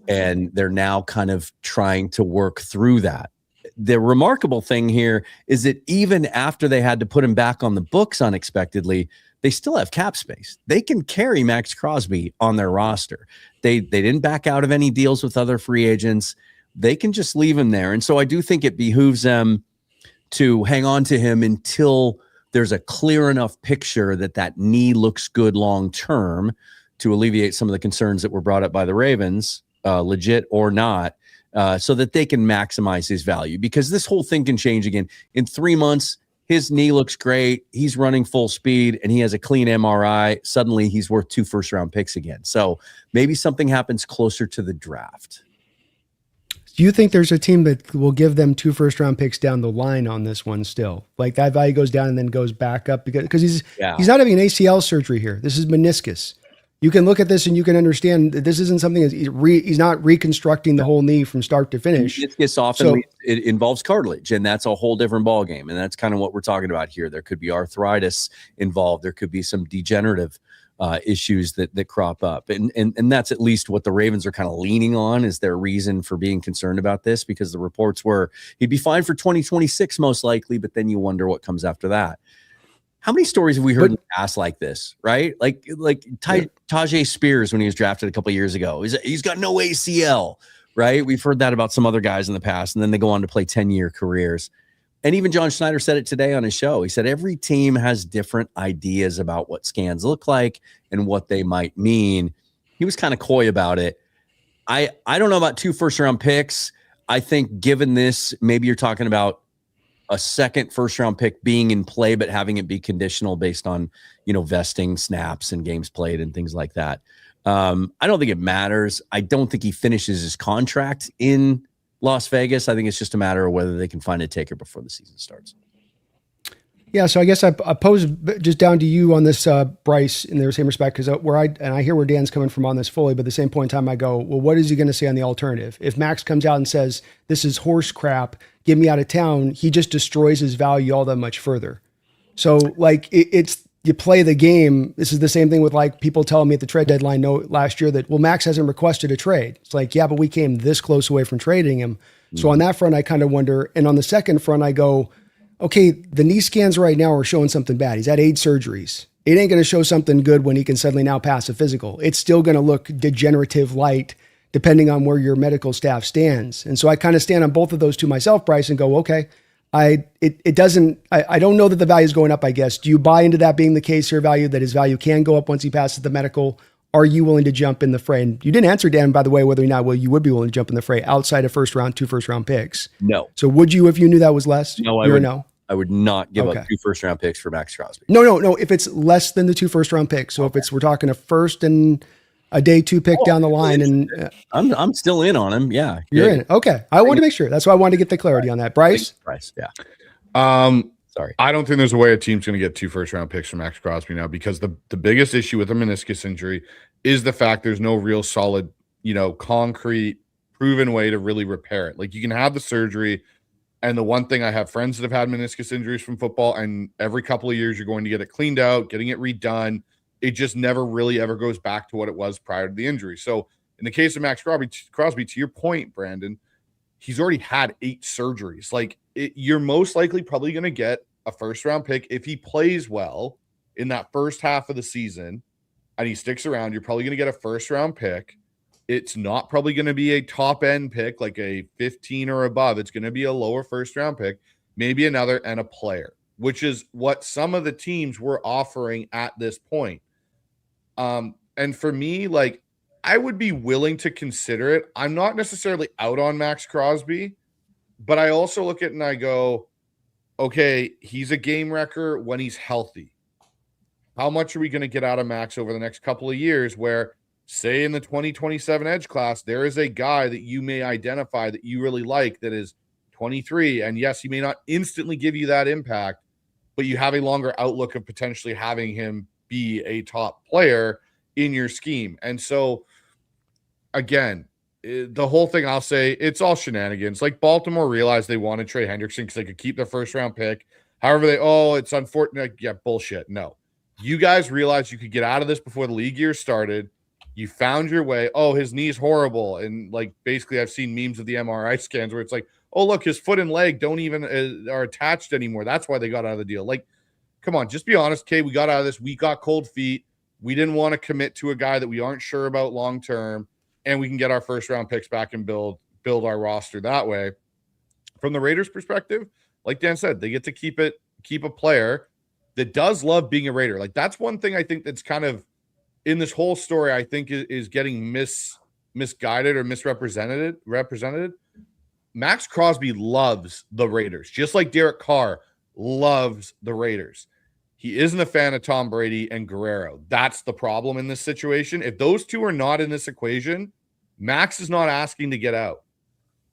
And they're now kind of trying to work through that. The remarkable thing here is that even after they had to put him back on the books unexpectedly, they still have cap space. They can carry Max Crosby on their roster. They didn't back out of any deals with other free agents. They can just leave him there. And so I do think it behooves them to hang on to him until there's a clear enough picture that that knee looks good long-term to alleviate some of the concerns that were brought up by the Ravens, legit or not, so that they can maximize his value, because this whole thing can change again. In 3 months, his knee looks great. He's running full speed and he has a clean MRI. Suddenly he's worth 2 first-round picks again. So maybe something happens closer to the draft. Do you think there's a team that will give them 2 first-round picks down the line on this one still? Like that value goes down and then goes back up because he's not having an ACL surgery here. This is meniscus. You can look at this and you can understand that this isn't something that he's not reconstructing the whole knee from start to finish. Meniscus often it involves cartilage, and that's a whole different ballgame. And that's kind of what we're talking about here. There could be arthritis involved. There could be some degenerative issues that crop up. And that's at least what the Ravens are kind of leaning on is their reason for being concerned about this, because the reports were he'd be fine for 2026 most likely, but then you wonder what comes after that. How many stories have we heard in the past like this, right? Like Tajay Spears when he was drafted a couple of years ago. He's got no ACL, right? We've heard that about some other guys in the past, and then they go on to play 10-year careers. And even John Schneider said it today on his show. He said every team has different ideas about what scans look like and what they might mean. He was kind of coy about it. I don't know about 2 first-round picks. I think given this, maybe you're talking about a second first-round pick being in play, but having it be conditional based on, vesting snaps and games played and things like that. I don't think it matters. I don't think he finishes his contract in Las Vegas. I think it's just a matter of whether they can find a taker before the season starts. Yeah, so I guess I pose just down to you on this, Bryce, in the same respect, because I hear where Dan's coming from on this fully, but at the same point in time, I go, well, what is he going to say on the alternative? If Max comes out and says, this is horse crap, get me out of town, he just destroys his value all that much further. So, it's you play the game. This is the same thing with people telling me at the trade deadline last year that, well, Max hasn't requested a trade. It's like, yeah, but we came this close away from trading him. Mm-hmm. So on that front, I kind of wonder. And on the second front, I go, okay, the knee scans right now are showing something bad. He's had 8 surgeries. It ain't going to show something good when he can suddenly now pass a physical. It's still going to look degenerative light depending on where your medical staff stands. And so I kind of stand on both of those to myself, Bryce, and go, okay, I don't know that the value is going up, I guess. Do you buy into that being the case here, value, that his value can go up once he passes the medical? Are you willing to jump in the fray? And you didn't answer, Dan, by the way, whether or not you would be willing to jump in the fray outside of 2 first-round picks. No. So would you if you knew that was less? No, I would not give up 2 first-round picks for Max Crosby. No. If it's less than the 2 first-round picks, so if we're talking a first and a day 2 pick down the line, and I'm still in on him. Yeah, you're in. Okay, I wanted to make sure. That's why I wanted to get the clarity on that. Bryce, yeah. Sorry, I don't think there's a way a team's going to get 2 first-round picks from Max Crosby now, because the biggest issue with a meniscus injury is the fact there's no real solid, concrete, proven way to really repair it. Like, you can have the surgery. And the one thing, I have friends that have had meniscus injuries from football, and every couple of years you're going to get it cleaned out, getting it redone. It just never really ever goes back to what it was prior to the injury. So in the case of Max Crosby, to your point, Brandon, he's already had 8 surgeries. You're most likely probably going to get a first-round pick if he plays well in that first half of the season and he sticks around. You're probably going to get a first-round pick. It's not probably going to be a top-end pick, like a 15 or above. It's going to be a lower first-round pick, maybe another, and a player, which is what some of the teams were offering at this point. And for me, I would be willing to consider it. I'm not necessarily out on Max Crosby, but I also look at it and I go, okay, he's a game wrecker when he's healthy. How much are we going to get out of Max over the next couple of years where, say, in the 2027 edge class, there is a guy that you may identify that you really like that is 23. And yes, he may not instantly give you that impact, but you have a longer outlook of potentially having him be a top player in your scheme. And so, again, the whole thing, I'll say, it's all shenanigans. Like, Baltimore realized they wanted Trey Hendrickson because they could keep their first round pick. However, it's unfortunate. Yeah, bullshit. No. You guys realized you could get out of this before the league year started. You found your way. Oh, his knee's horrible. And like, basically, I've seen memes of the MRI scans where it's like, oh, look, his foot and leg don't even are attached anymore. That's why they got out of the deal. Like, come on, just be honest. Okay, we got out of this. We got cold feet. We didn't want to commit to a guy that we aren't sure about long term. And we can get our first round picks back and build our roster that way. From the Raiders' perspective, like Dan said, they get to keep a player that does love being a Raider. Like, that's one thing I think that's kind of in this whole story, I think is getting misguided or misrepresented. Max Crosby loves the Raiders, just like Derek Carr loves the Raiders. He isn't a fan of Tom Brady and Guerrero. That's the problem in this situation. If those two are not in this equation, Max is not asking to get out.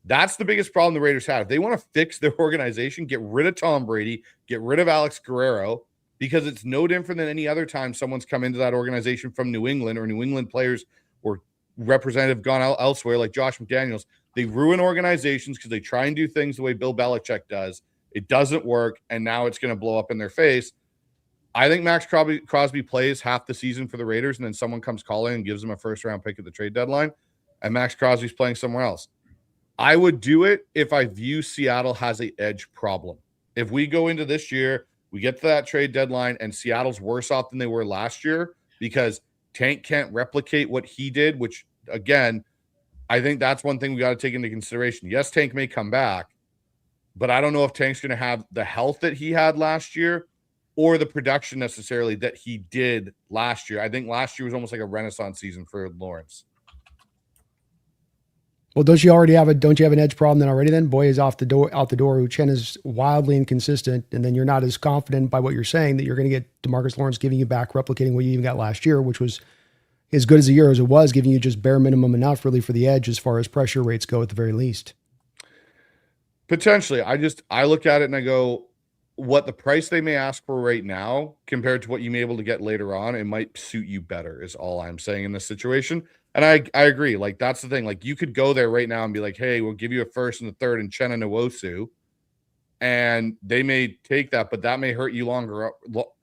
That's the biggest problem the Raiders have. If they want to fix their organization, get rid of Tom Brady, get rid of Alex Guerrero, because it's no different than any other time someone's come into that organization from New England, or New England players or representative gone out elsewhere like Josh McDaniels. They ruin organizations because they try and do things the way Bill Belichick does. It doesn't work, and now it's going to blow up in their face. I think Max Crosby plays half the season for the Raiders, and then someone comes calling and gives him a first-round pick at the trade deadline, and Max Crosby's playing somewhere else. I would do it if I view Seattle has an edge problem. If we go into this year, we get to that trade deadline, and Seattle's worse off than they were last year because Tank can't replicate what he did, which, again, I think that's one thing we got to take into consideration. Yes, Tank may come back, but I don't know if Tank's going to have the health that he had last year or the production necessarily that he did last year. I think last year was almost like a renaissance season for Lawrence. Well, don't you have an edge problem then already then? Boy is out the door. Uchenna is wildly inconsistent, and then you're not as confident by what you're saying that you're going to get DeMarcus Lawrence giving you back, replicating what you even got last year, which was as good as a year as it was, giving you just bare minimum enough really for the edge as far as pressure rates go at the very least. Potentially. I look at it and I go, what the price they may ask for right now compared to what you may be able to get later on, it might suit you better is all I'm saying in this situation. And I agree. Like, that's the thing. Like, you could go there right now and be like, hey, we'll give you a first and a third in Uchenna Nwosu. And they may take that, but that may hurt you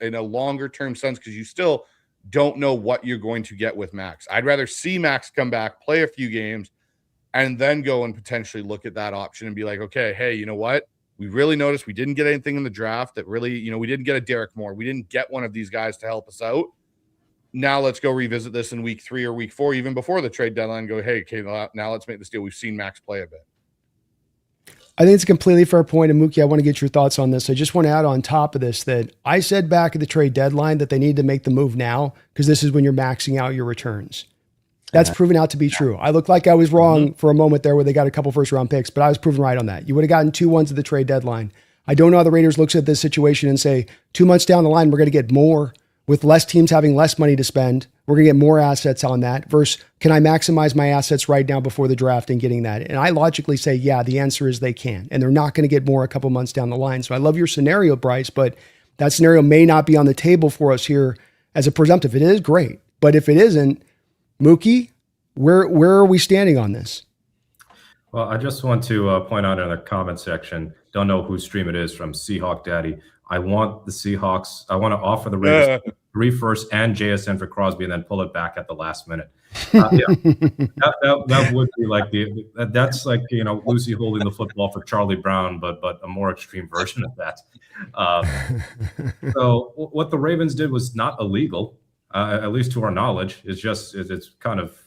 in a longer term sense because you still don't know what you're going to get with Max. I'd rather see Max come back, play a few games, and then go and potentially look at that option and be like, okay, hey, you know what? We really noticed we didn't get anything in the draft that really, we didn't get a Derek Moore. We didn't get one of these guys to help us out. Now let's go revisit this in week 3 or week 4, even before the trade deadline, and go, hey, okay, now let's make this deal. We've seen Max play a bit. I think it's a completely fair point. And Mookie, I want to get your thoughts on this. I just want to add on top of this that I said back at the trade deadline that they need to make the move now because this is when you're maxing out your returns. That's proven out to be true. I looked like I was wrong for a moment there where they got a couple first round picks, but I was proven right on that. You would have gotten 2 1s at the trade deadline. I don't know how the Raiders looks at this situation and say 2 months down the line, we're going to get more with less teams having less money to spend. We're going to get more assets on that versus can I maximize my assets right now before the draft and getting that? And I logically say, yeah, the answer is they can, and they're not going to get more a couple months down the line. So I love your scenario, Bryce, but that scenario may not be on the table for us here as a presumptive. It is great, but if it isn't, Mookie, where are we standing on this? Well, I just want to point out in the comment section, don't know whose stream it is, from Seahawk Daddy. I want the Seahawks. I want to offer the Raiders 3 firsts and JSN for Crosby and then pull it back at the last minute. That would be like that's like, Lucy holding the football for Charlie Brown, but a more extreme version of that. So what the Ravens did was not illegal, at least to our knowledge. It's kind of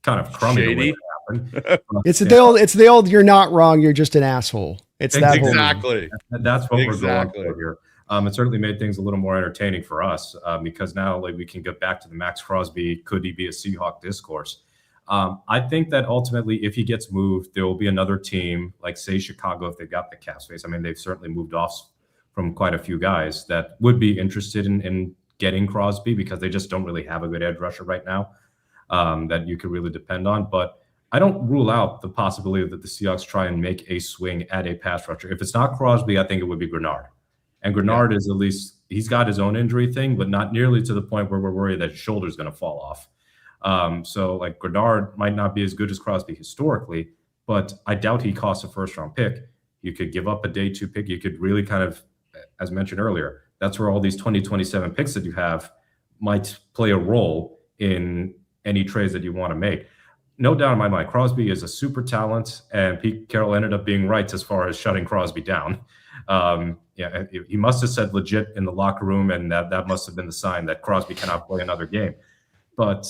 crummy the way it happened. It's the old you're not wrong, you're just an asshole. It's that exactly. That's what we're going for here. It certainly made things a little more entertaining for us because now we can get back to the Max Crosby, could he be a Seahawk discourse. I think that ultimately if he gets moved, there will be another team like, say, Chicago, if they've got the cap space. I mean, they've certainly moved off from quite a few guys that would be interested in getting Crosby because they just don't really have a good edge rusher right now that you could really depend on. But I don't rule out the possibility that the Seahawks try and make a swing at a pass rusher. If it's not Crosby, I think it would be Grenard. And Grenard is at least, he's got his own injury thing, but not nearly to the point where we're worried that his shoulder's going to fall off. So like Grenard might not be as good as Crosby historically, but I doubt he costs a first-round pick. You could give up a day 2 pick. You could really kind of, as mentioned earlier, that's where all these 2027 picks that you have might play a role in any trades that you want to make. No doubt in my mind, Crosby is a super talent, and Pete Carroll ended up being right as far as shutting Crosby down. He must have said legit in the locker room, and that must have been the sign that Crosby cannot play another game. But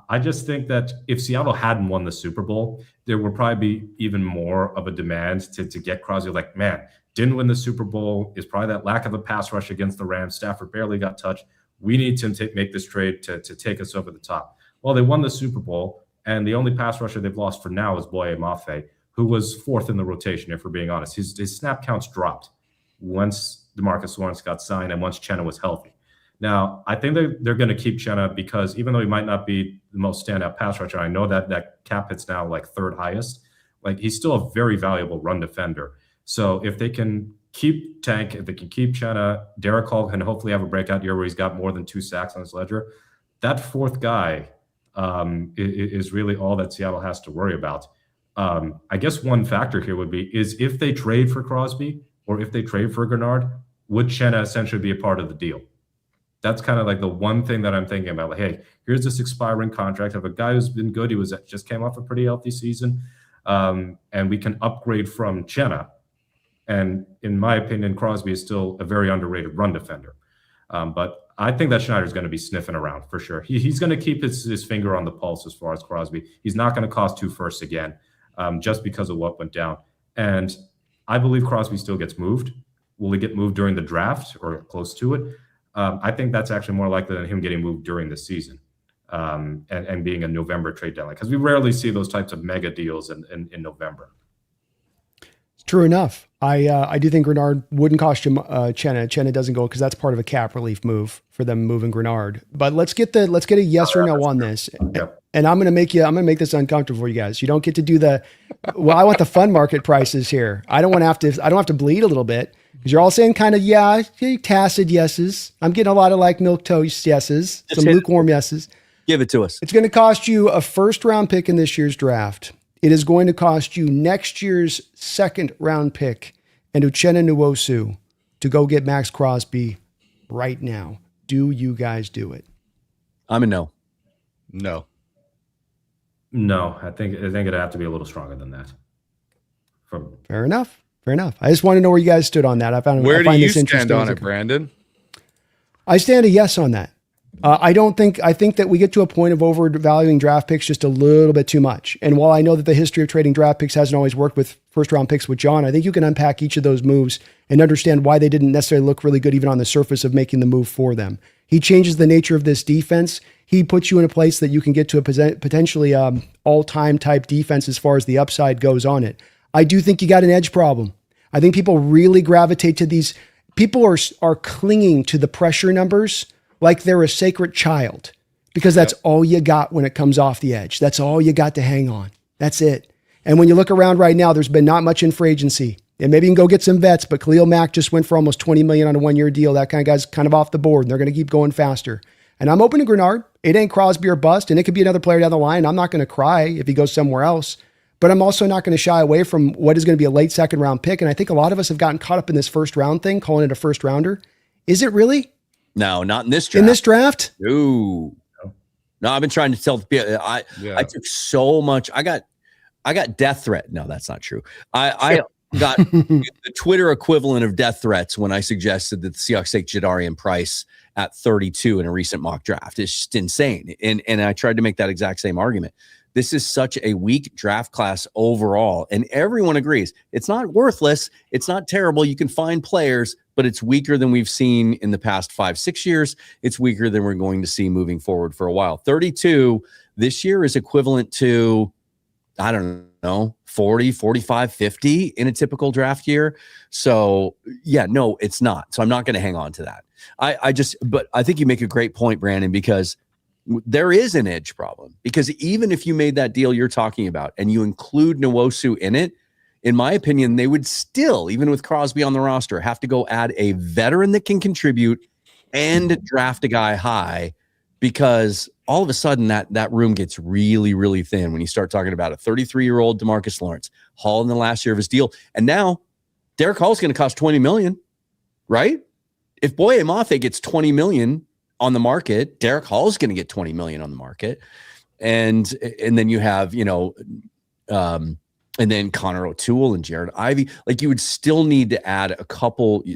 I just think that if Seattle hadn't won the Super Bowl, there would probably be even more of a demand to get Crosby. Like, man, didn't win the Super Bowl, is probably that lack of a pass rush against the Rams. Stafford barely got touched. We need to make this trade to take us over the top. Well, they won the Super Bowl, and the only pass rusher they've lost for now is Boye Mafe, who was 4th in the rotation, if we're being honest. His snap counts dropped once DeMarcus Lawrence got signed and once Chenna was healthy. Now, I think they're going to keep Chenna because even though he might not be the most standout pass rusher, I know that cap hit's now like 3rd highest. Like, he's still a very valuable run defender. So if they can keep Tank, if they can keep Chenna, Derek Hall can hopefully have a breakout year where he's got more than 2 sacks on his ledger. That 4th guy is really all that Seattle has to worry about. I guess one factor here would be is if they trade for Crosby or if they trade for Grenard, would Chenna essentially be a part of the deal? That's kind of like the one thing that I'm thinking about. Like, hey, here's this expiring contract of a guy who's been good. He just came off a pretty healthy season, and we can upgrade from Chenna. And in my opinion, Crosby is still a very underrated run defender. But I think that Schneider's going to be sniffing around for sure. He's going to keep his finger on the pulse as far as Crosby. He's not going to cost 2 firsts again, just because of what went down. And I believe Crosby still gets moved. Will he get moved during the draft or close to it? I think that's actually more likely than him getting moved during the season and being a November trade deadline, because we rarely see those types of mega deals in November. True enough. I do think Grenard wouldn't cost you Chenna. Chenna doesn't go because that's part of a cap relief move for them moving Grenard. But let's get a yes or no on this. Yep. And I'm gonna make this uncomfortable for you guys. You don't get to do I want the fun market prices here. I don't have to bleed a little bit because you're all saying kind of tacit yeses. I'm getting a lot of like milk toast yeses, some lukewarm yeses. Give it to us. It's going to cost you a 1st-round pick in this year's draft. It is going to cost you next year's 2nd-round pick and Uchenna Nwosu to go get Max Crosby right now. Do you guys do it? I'm a no. No, I think it'd have to be a little stronger than that. Fair enough. I just want to know where you guys stood on that. Where do you stand on it, Brandon? I stand a yes on that. I think that we get to a point of overvaluing draft picks just a little bit too much. And while I know that the history of trading draft picks hasn't always worked with 1st-round picks with John, I think you can unpack each of those moves and understand why they didn't necessarily look really good even on the surface of making the move for them. He changes the nature of this defense. He puts you in a place that you can get to a potentially all-time type defense as far as the upside goes on it. I do think you got an edge problem. I think people really gravitate to these. People are clinging to the pressure numbers like they're a sacred child because that's all you got when it comes off the edge. That's all you got to hang on. That's it. And when you look around right now, there's been not much in free agency. And maybe you can go get some vets, but Khalil Mack just went for almost $20 million on a 1-year deal. That kind of guy's kind of off the board, and they're going to keep going faster. And I'm open to Grenard. It ain't Crosby or bust, and it could be another player down the line. I'm not going to cry if he goes somewhere else, but I'm also not going to shy away from what is going to be a late 2nd-round pick. And I think a lot of us have gotten caught up in this 1st-round thing, calling it a 1st-rounder. Is it really? No, not in this draft. In this draft? No, I've been trying to tell people. I took so much. I got death threat. No, that's not true. I got the Twitter equivalent of death threats when I suggested that the Seahawks take Jadarian Price at 32 in a recent mock draft. It's just insane. And I tried to make that exact same argument. This is such a weak draft class overall. And everyone agrees. It's not worthless. It's not terrible. You can find players, but it's weaker than we've seen in the past 5-6 years. It's weaker than we're going to see moving forward for a while. 32 this year is equivalent to, I don't know, 40, 45, 50 in a typical draft year. So yeah, no, it's not. So I'm not going to hang on to that. But I think you make a great point, Brandon, because there is an edge problem. Because even if you made that deal you're talking about and you include Nwosu in it, in my opinion, they would still, even with Crosby on the roster, have to go add a veteran that can contribute and draft a guy high, because all of a sudden that room gets really, really thin when you start talking about a 33-year-old DeMarcus Lawrence, Hall in the last year of his deal. And now Derek Hall's going to cost $20 million, right? If Boye Mafe gets $20 million on the market, Derek Hall's going to get $20 million on the market. And then you have, and then Connor O'Toole and Jared Ivey. Like, you would still need to add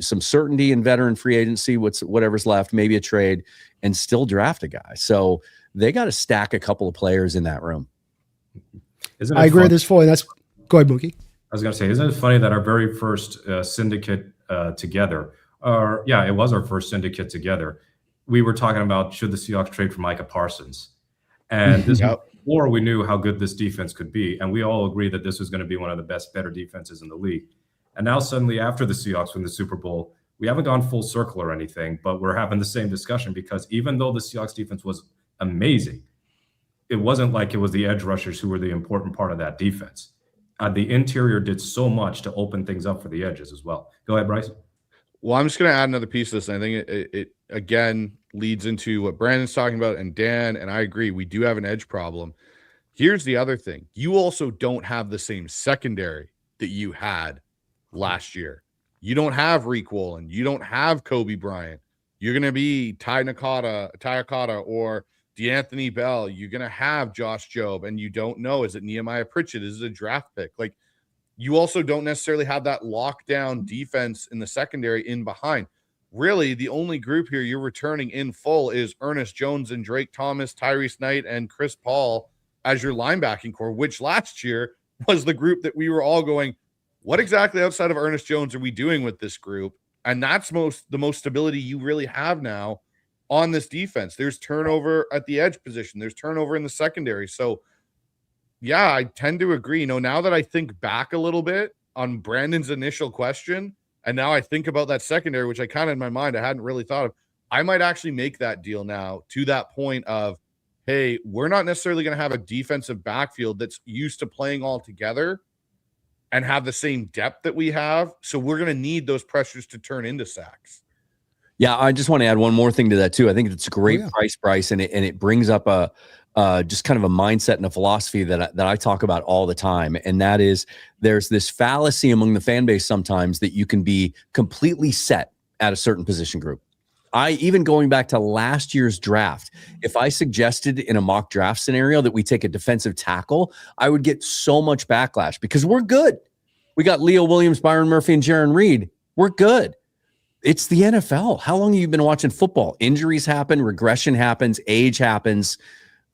some certainty in veteran free agency, whatever's left, maybe a trade, and still draft a guy. So they got to stack a couple of players in that room. I agree with this fully. Go ahead, Mookie. I was going to say, isn't it funny that our very first syndicate together, it was our first syndicate together. We were talking about, should the Seahawks trade for Micah Parsons? And this before we knew how good this defense could be. And we all agreed that this was going to be one of the better defenses in the league. And now suddenly, after the Seahawks win the Super Bowl, we haven't gone full circle or anything, but we're having the same discussion, because even though the Seahawks defense was amazing, it wasn't like it was the edge rushers who were the important part of that defense. The interior did so much to open things up for the edges as well. Go ahead, Bryce. Well, I'm just going to add another piece of this. And I think it again leads into what Brandon's talking about, and Dan, and I agree, we do have an edge problem. Here's the other thing. You also don't have the same secondary that you had last year. You don't have Reek Woolen. You don't have Kobe Bryant. You're going to be Ty Nakata or DeAnthony Bell. You're going to have Josh Jobe, and you don't know, is it Nehemiah Pritchett? Is it a draft pick? Like, you also don't necessarily have that lockdown defense in the secondary in behind. Really, the only group here you're returning in full is Ernest Jones and Drake Thomas, Tyrese Knight, and Chris Paul as your linebacking core, which last year was the group that we were all going, what exactly outside of Ernest Jones are we doing with this group? And that's the most stability you really have now on this defense. There's turnover at the edge position. There's turnover in the secondary. So, yeah, I tend to agree. Now that I think back a little bit on Brandon's initial question, and now I think about that secondary, which I kind of in my mind I hadn't really thought of, I might actually make that deal now to that point of, hey, we're not necessarily going to have a defensive backfield that's used to playing all together and have the same depth that we have. So we're going to need those pressures to turn into sacks. Yeah, I just want to add one more thing to that too. I think it's a great price, Bryce, and it brings up a just kind of a mindset and a philosophy that I talk about all the time, and that is there's this fallacy among the fan base sometimes that you can be completely set at a certain position group. Even going back to last year's draft, if I suggested in a mock draft scenario that we take a defensive tackle, I would get so much backlash because we're good. We got Leo Williams, Byron Murphy, and Jaron Reed. We're good. It's the NFL. How long have you been watching football? Injuries happen, regression happens, age happens,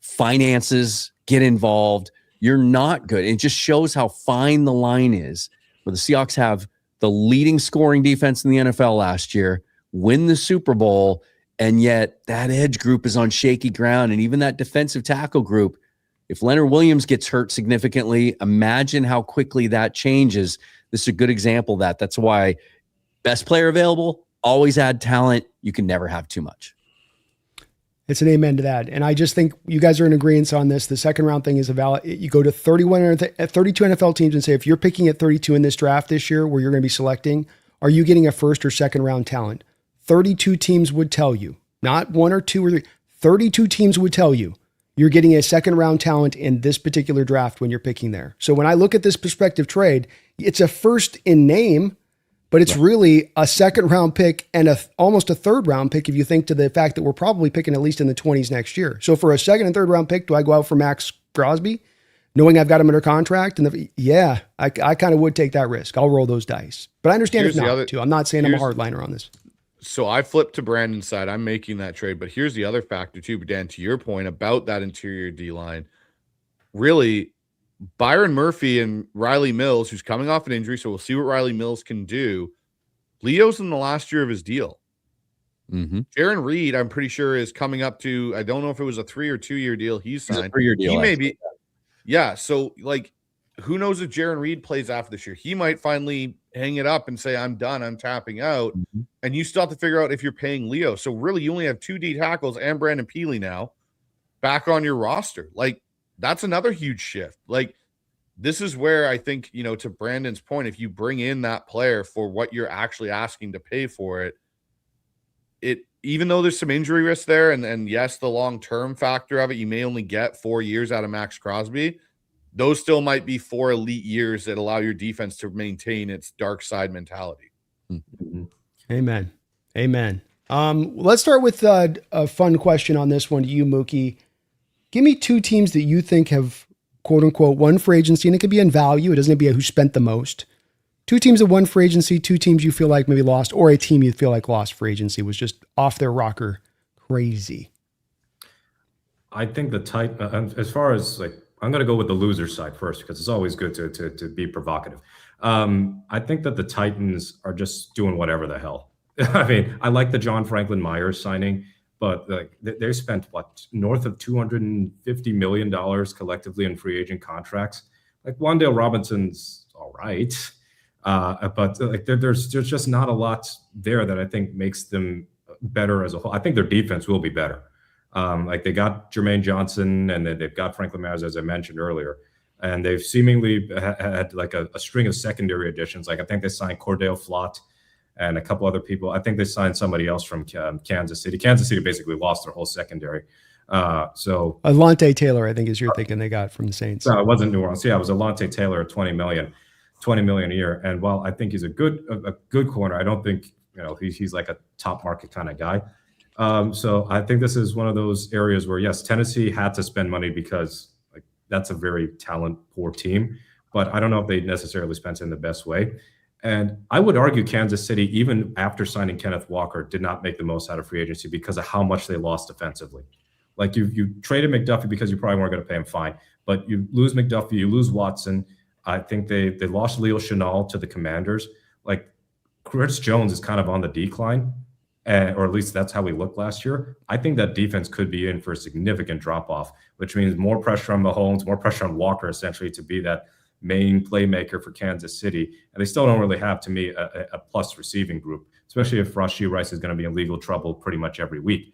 finances get involved. You're not good. It just shows how fine the line is, where the Seahawks have the leading scoring defense in the NFL last year, win the Super Bowl, and yet that edge group is on shaky ground. And even that defensive tackle group, if Leonard Williams gets hurt significantly, imagine how quickly that changes. This is a good example of that. That's why best player available, always add talent. You can never have too much. It's an amen to that. And I just think you guys are in agreement on this. The second round thing is a valid. You go to 32 NFL teams and say, if you're picking at 32 in this draft this year where you're going to be selecting, are you getting a first or second round talent? 32 teams would tell you, not one or two or three, 32 teams would tell you you're getting a second round talent in this particular draft when you're picking there. So when I look at this prospective trade, it's a first in name, but it's really a second round pick and almost a third round pick if you think to the fact that we're probably picking at least in the 20s next year. So for a second and third round pick, do I go out for Max Crosby, knowing I've got him under contract? And I kind of would take that risk. I'll roll those dice. But I understand if not, too. I'm not saying I'm a hardliner on this. So I flipped to Brandon's side. I'm making that trade. But here's the other factor, too, Dan, to your point about that interior D-line. Really, Byron Murphy and Riley Mills, who's coming off an injury, so we'll see what Riley Mills can do. Leo's in the last year of his deal. Mm-hmm. Jaron Reed, I'm pretty sure, is coming up to, I don't know if it was a 3 or 2 year deal he signed. It's a 3-year deal. He may be. Yeah. So, like, who knows if Jaron Reed plays after this year? He might finally hang it up and say, I'm done, I'm tapping out. Mm-hmm. And you still have to figure out if you're paying Leo. So really, you only have 2 D tackles and Brandon Peely now back on your roster. Like, that's another huge shift. Like, this is where I think, you know, to Brandon's point, if you bring in that player for what you're actually asking to pay for it, even though there's some injury risk there, and yes, the long-term factor of it, you may only get 4 years out of Max Crosby. Those still might be 4 elite years that allow your defense to maintain its dark side mentality. Mm-hmm. Amen. Amen. Let's start with a fun question on this one to you, Mookie. Give me 2 teams that you think have, quote unquote, won for agency, and it could be in value. It doesn't have to be who spent the most. 2 teams that won for agency, 2 teams you feel like maybe lost, or a team you feel like lost for agency, was just off their rocker crazy. I think as far as like, I'm going to go with the loser side first because it's always good to be provocative. I think that the Titans are just doing whatever the hell. I mean, I like the John Franklin Myers signing, but like they spent north of $250 million collectively in free agent contracts. Like Wan'Dale Robinson's all right. But like there's just not a lot there that I think makes them better as a whole. I think their defense will be better. Like they got Jermaine Johnson and they've got Franklin Myers, as I mentioned earlier, and they've seemingly had like a string of secondary additions. Like I think they signed Cordell Flott and a couple other people. I think they signed somebody else from Kansas City. Kansas City basically lost their whole secondary. So Alontae Taylor, I think, is you're thinking they got from the Saints. No, it wasn't New Orleans. Yeah, it was Alontae Taylor at $20 million a year. And while I think he's a good corner, I don't think he's like a top market kind of guy. So I think this is one of those areas where, yes, Tennessee had to spend money because like that's a very talent poor team, but I don't know if they necessarily spent it in the best way. And I would argue Kansas City, even after signing Kenneth Walker, did not make the most out of free agency because of how much they lost defensively. Like you traded McDuffie because you probably weren't going to pay him fine, but you lose McDuffie, you lose Watson. I think they lost Leo Chenal to the Commanders. Like Chris Jones is kind of on the decline, or at least that's how we looked last year. I think that defense could be in for a significant drop-off, which means more pressure on Mahomes, more pressure on Walker, essentially, to be that main playmaker for Kansas City. And they still don't really have, to me, a plus receiving group, especially if Rashee Rice is going to be in legal trouble pretty much every week.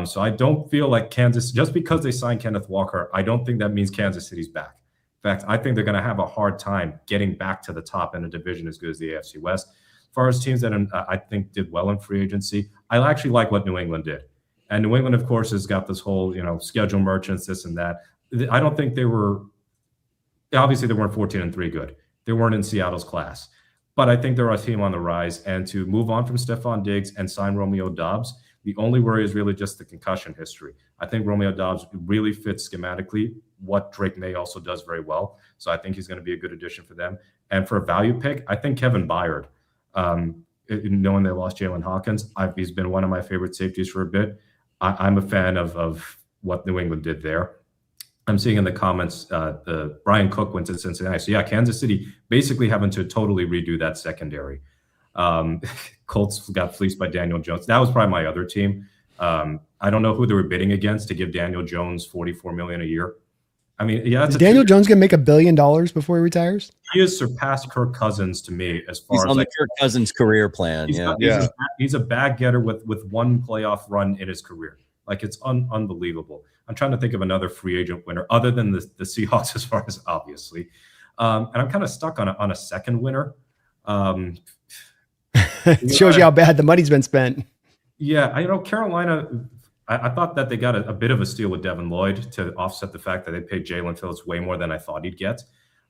So I don't feel like Kansas, just because they signed Kenneth Walker, I don't think that means Kansas City's back. In fact, I think they're going to have a hard time getting back to the top in a division as good as the AFC West. As far as teams that I think did well in free agency, I actually like what New England did. And New England, of course, has got this whole, schedule merchants, this and that. I don't think they were, obviously they weren't 14-3 good. They weren't in Seattle's class. But I think they're a team on the rise. And to move on from Stephon Diggs and sign Romeo Doubs, the only worry is really just the concussion history. I think Romeo Doubs really fits schematically what Drake May also does very well. So I think he's going to be a good addition for them. And for a value pick, I think Kevin Byard, knowing they lost Jalen Hawkins, he's been one of my favorite safeties for a bit. I'm a fan of what New England did there. I'm seeing in the comments, Brian Cook went to Cincinnati. So yeah, Kansas City basically having to totally redo that secondary. Colts got fleeced by Daniel Jones. That was probably my other team. I don't know who they were bidding against to give Daniel Jones $44 million a year. I mean, yeah. Is Daniel Jones going to make $1 billion before he retires? He has surpassed Kirk Cousins to me as far he's as on the Kirk Cousins career plan. He's a bag getter with one playoff run in his career. Like it's unbelievable. I'm trying to think of another free agent winner other than the Seahawks, as far as obviously. And I'm kind of stuck on a second winner. It shows you how bad the money's been spent. Yeah, Carolina, I thought that they got a bit of a steal with Devin Lloyd to offset the fact that they paid Jalen Phillips way more than I thought he'd get.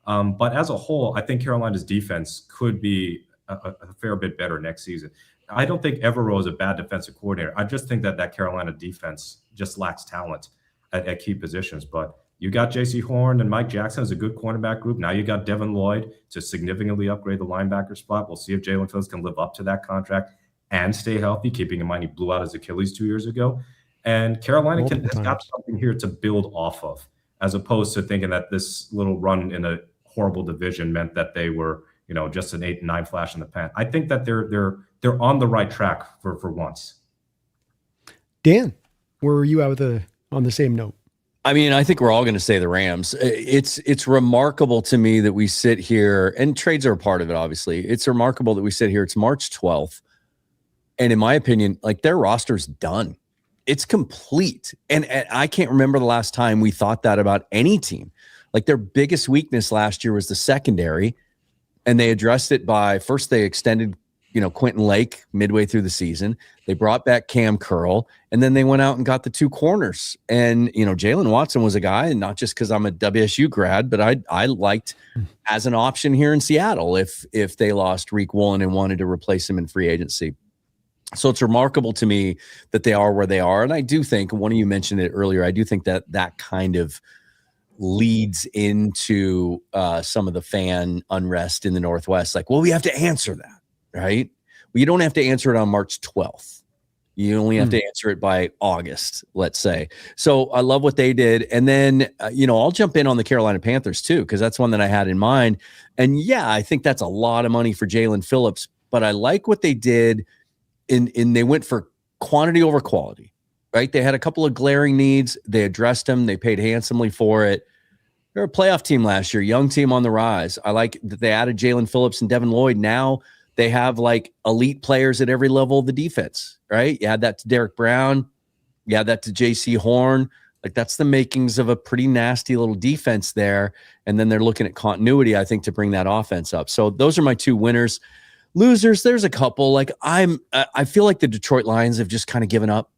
But as a whole, I think Carolina's defense could be a fair bit better next season. I don't think Evero is a bad defensive coordinator. I just think that Carolina defense just lacks talent at key positions. But you got J.C. Horn and Mike Jackson as a good cornerback group. Now you got Devin Lloyd to significantly upgrade the linebacker spot. We'll see if Jalen Phillips can live up to that contract and stay healthy, keeping in mind he blew out his Achilles 2 years ago. And Carolina has got something here to build off of, as opposed to thinking that this little run in a horrible division meant that they were, just an 8-9 flash in the pan. I think that they're on the right track for once. Dan, where were you at on the same note? I mean, I think we're all going to say the Rams. It's remarkable to me that we sit here, and trades are a part of it, obviously. It's remarkable that we sit here. It's March 12th. And in my opinion, like, their roster's done. It's complete. And I can't remember the last time we thought that about any team. Like, their biggest weakness last year was the secondary, and they addressed it by, first they extended, Quentin Lake midway through the season. They brought back Cam Curl, and then they went out and got the 2 corners. And, Jalen Watson was a guy, and not just because I'm a WSU grad, but I liked as an option here in Seattle if they lost Reek Woolen and wanted to replace him in free agency. So it's remarkable to me that they are where they are. And I do think, one of you mentioned it earlier, I do think that kind of leads into some of the fan unrest in the Northwest. Like, well, we have to answer that, right? Well, you don't have to answer it on March 12th. You only have to answer it by August, let's say. So I love what they did. And then, I'll jump in on the Carolina Panthers too, because that's one that I had in mind. And yeah, I think that's a lot of money for Jalen Phillips, but I like what they did in they went for quantity over quality, right? They had a couple of glaring needs. They addressed them. They paid handsomely for it. They're a playoff team last year, young team on the rise. I like that they added Jalen Phillips and Devin Lloyd. Now they have like elite players at every level of the defense, right? You add that to Derek Brown. You add that to JC Horn. Like, that's the makings of a pretty nasty little defense there. And then they're looking at continuity, I think, to bring that offense up. So those are my 2 winners. Losers, there's a couple. Like, I feel like the Detroit Lions have just kind of given up.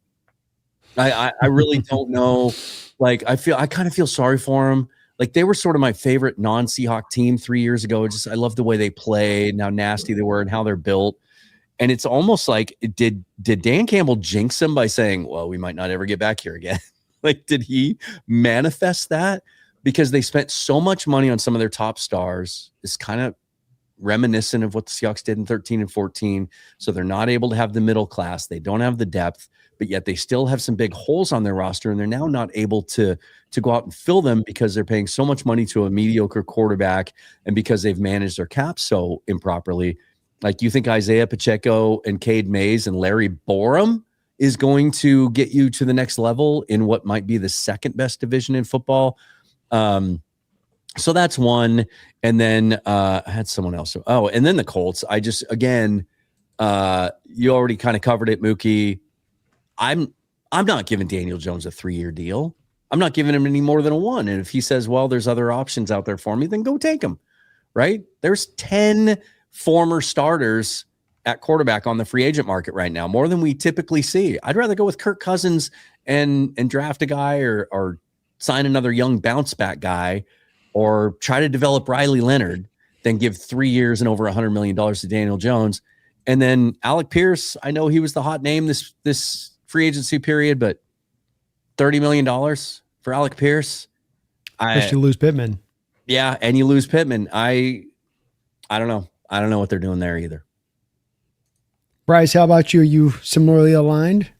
I really don't know. Like, I kind of feel sorry for them. Like, they were sort of my favorite non-Seahawk team 3 years ago. I love the way they played and how nasty they were and how they're built. And it's almost like, did Dan Campbell jinx them by saying, well, we might not ever get back here again? Like, did he manifest that? Because they spent so much money on some of their top stars. It's kind of reminiscent of what the Seahawks did in 13 and 14. So they're not able to have the middle class. They don't have the depth, but yet they still have some big holes on their roster, and they're now not able to go out and fill them because they're paying so much money to a mediocre quarterback and because they've managed their cap so improperly. Like, you think Isaiah Pacheco and Cade Mays and Larry Borum is going to get you to the next level in what might be the second best division in football? So that's one. And then I had someone else. Oh, and then the Colts. I just, again, you already kind of covered it, Mookie. I'm not giving Daniel Jones a 3-year deal. I'm not giving him any more than a 1. And if he says, well, there's other options out there for me, then go take them, right? There's 10 former starters at quarterback on the free agent market right now, more than we typically see. I'd rather go with Kirk Cousins and draft a guy or sign another young bounce back guy, or try to develop Riley Leonard, then give 3 years and over $100 million to Daniel Jones. And then Alec Pierce, I know he was the hot name this free agency period, but $30 million for Alec Pierce. Especially you lose Pittman. Yeah, and you lose Pittman. I don't know. I don't know what they're doing there either. Bryce, how about you? Are you similarly aligned?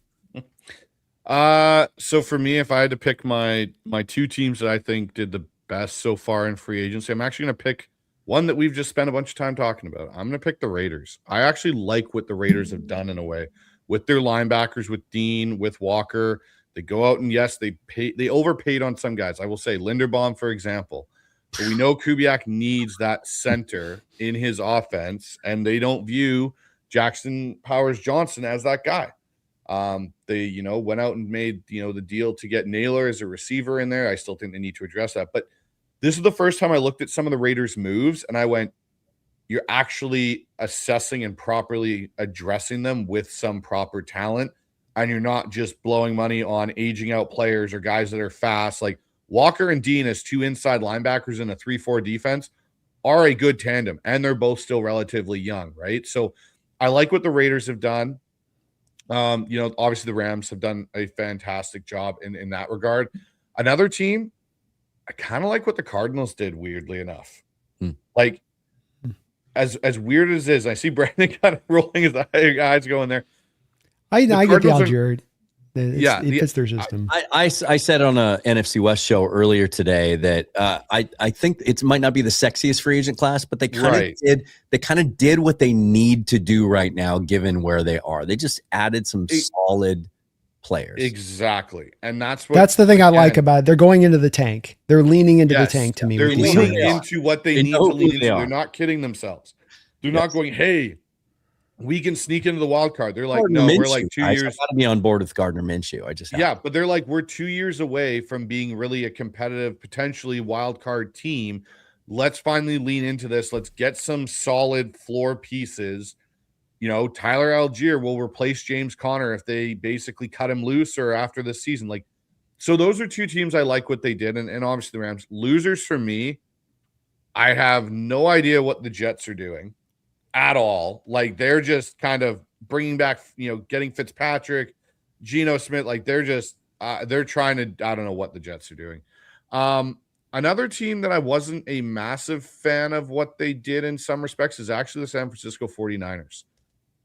So for me, if I had to pick my 2 teams that I think did the best so far in free agency, I'm actually going to pick one that we've just spent a bunch of time talking about. I'm going to pick the Raiders. I actually like what the Raiders have done in a way with their linebackers, with Dean, with Walker. They go out and yes, they overpaid on some guys. I will say Linderbaum, for example. But we know Kubiak needs that center in his offense, and they don't view Jackson Powers Johnson as that guy. They, went out and made, the deal to get Naylor as a receiver in there. I still think they need to address that. But this is the first time I looked at some of the Raiders' moves and I went, you're actually assessing and properly addressing them with some proper talent. And you're not just blowing money on aging out players or guys that are fast. Like Walker and Dean as 2 inside linebackers in a 3-4 defense are a good tandem. And they're both still relatively young, right? So I like what the Raiders have done. Obviously the Rams have done a fantastic job in that regard. Another team, I kind of like what the Cardinals did, weirdly enough. Like, as weird as it is, I see Brandon kind of rolling his eyes going there. I get the Algier. It fits their system. I said on a NFC West show earlier today that I think it might not be the sexiest free agent class, but they kind of did what they need to do right now, given where they are. They just added some solid players. Exactly. And that's what That's the thing I like about it. They're going into the tank. They're leaning into the Yes, tank to me. they're with these leaning signings. into what they They need know to lean who they into. are. They're not kidding themselves. They're Yes. not going, hey, we can sneak into the wild card. They're like, Gardner no, we're Minshew, like 2 guys. years. I gotta be on board with Gardner Minshew. I just have Yeah, to. but they're like, we're 2 years away from being really a competitive, potentially wild card team. Let's finally lean into this. Let's get some solid floor pieces. You know, Tyler Algier will replace James Conner if they basically cut him loose or after this season. Like, so those are two teams I like what they did. And obviously the Rams. Losers for me, I have no idea what the Jets are doing at all. Like, they're just kind of bringing back, you know, getting Fitzpatrick, Geno Smith. Like, they're just, they're trying to, I don't know what the Jets are doing. Another team that I wasn't a massive fan of what they did in some respects is actually the San Francisco 49ers.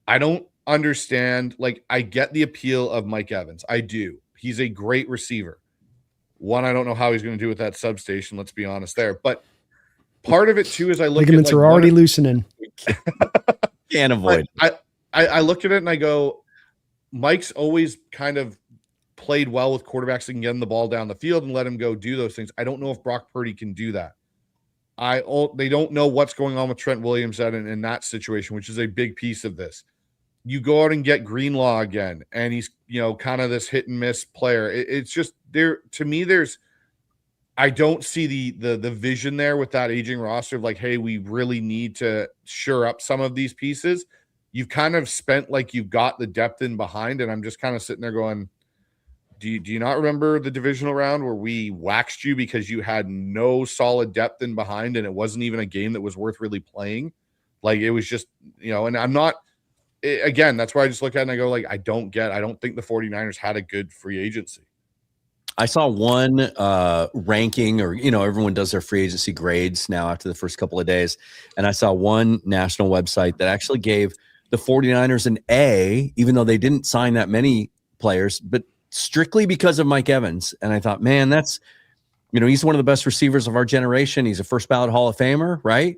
I don't understand. Like, I get the appeal of Mike Evans. I do. He's a great receiver. One, I don't know how he's going to do with that substation. Let's be honest there. But part of it too is I look Ligaments at like are already loosening. Can't avoid. I look at it and I go, Mike's always kind of played well with quarterbacks that can get him the ball down the field and let him go do those things. I don't know if Brock Purdy can do that. They don't know what's going on with Trent Williams in that situation, which is a big piece of this. You go out and get Greenlaw again, and he's, you know, kind of this hit and miss player. It's just there to me. I don't see the vision there with that aging roster of like, hey, we really need to shore up some of these pieces. You've kind of spent like you've got the depth in behind, and I'm just kind of sitting there going, do you not remember the divisional round where we waxed you because you had no solid depth in behind, and it wasn't even a game that was worth really playing? Like, it was just, you know, and I'm not. Again, that's why I just look at it and I go, like, I don't think the 49ers had a good free agency. I saw one ranking, or, you know, everyone does their free agency grades now after the first couple of days. And I saw one national website that actually gave the 49ers an A, even though they didn't sign that many players, but strictly because of Mike Evans. And I thought, man, that's, you know, he's one of the best receivers of our generation. He's a first ballot Hall of Famer, right?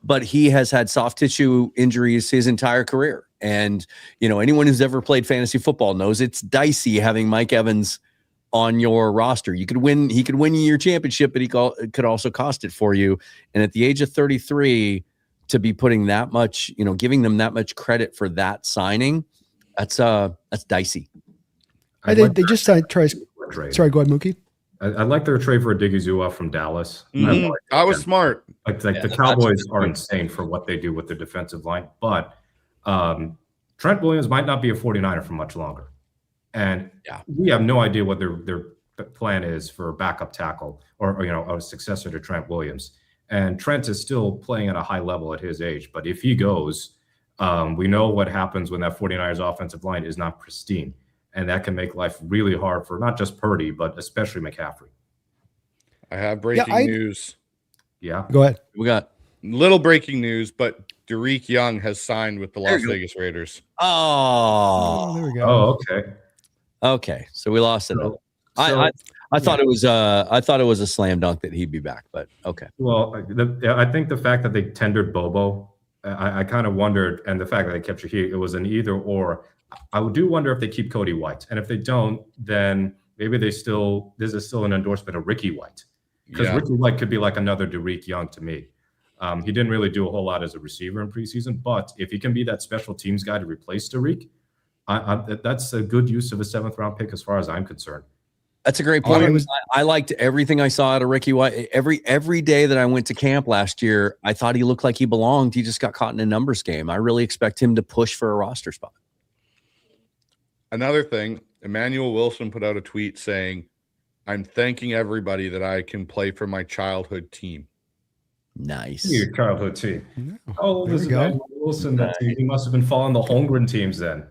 But he has had soft tissue injuries his entire career. And, you know, anyone who's ever played fantasy football knows it's dicey having Mike Evans on your roster. He could win you your championship, but it could also cost it for you. And at the age of 33, to be putting that much, you know, giving them that much credit for that signing, that's dicey. They just signed Sorry, go ahead, Mookie. I like their trade for Odigizua from Dallas. Mm-hmm. That was smart. Like the Cowboys are insane for what they do with their defensive line, but Trent Williams might not be a 49er for much longer. And we have no idea what their plan is for a backup tackle or you know, a successor to Trent Williams. And Trent is still playing at a high level at his age. But if he goes, we know what happens when that 49ers offensive line is not pristine. And that can make life really hard for not just Purdy, but especially McCaffrey. I have breaking news. Yeah. Go ahead. We got little breaking news, but Derek Young has signed with the Las Vegas Raiders. Oh, there we go. Oh, okay. Okay. So we lost it. I thought it was a slam dunk that he'd be back, but okay. Well, I think the fact that they tendered Bobo, I kind of wondered, and the fact that they kept Shaheed, it was an either or. I do wonder if they keep Cody White, and if they don't, then maybe this is still an endorsement of Ricky White, because Ricky White could be like another Derek Young to me. He didn't really do a whole lot as a receiver in preseason, but if he can be that special teams guy to replace Derek, that's a good use of a 7th round pick as far as I'm concerned. That's a great point. I liked everything I saw out of Ricky White. Every day that I went to camp last year, I thought he looked like he belonged. He just got caught in a numbers game. I really expect him to push for a roster spot. Another thing, Emmanuel Wilson put out a tweet saying, I'm thanking everybody that I can play for my childhood team. Nice. Your childhood team. How old is Emmanuel Wilson? Nice. He must have been following the Holmgren teams then.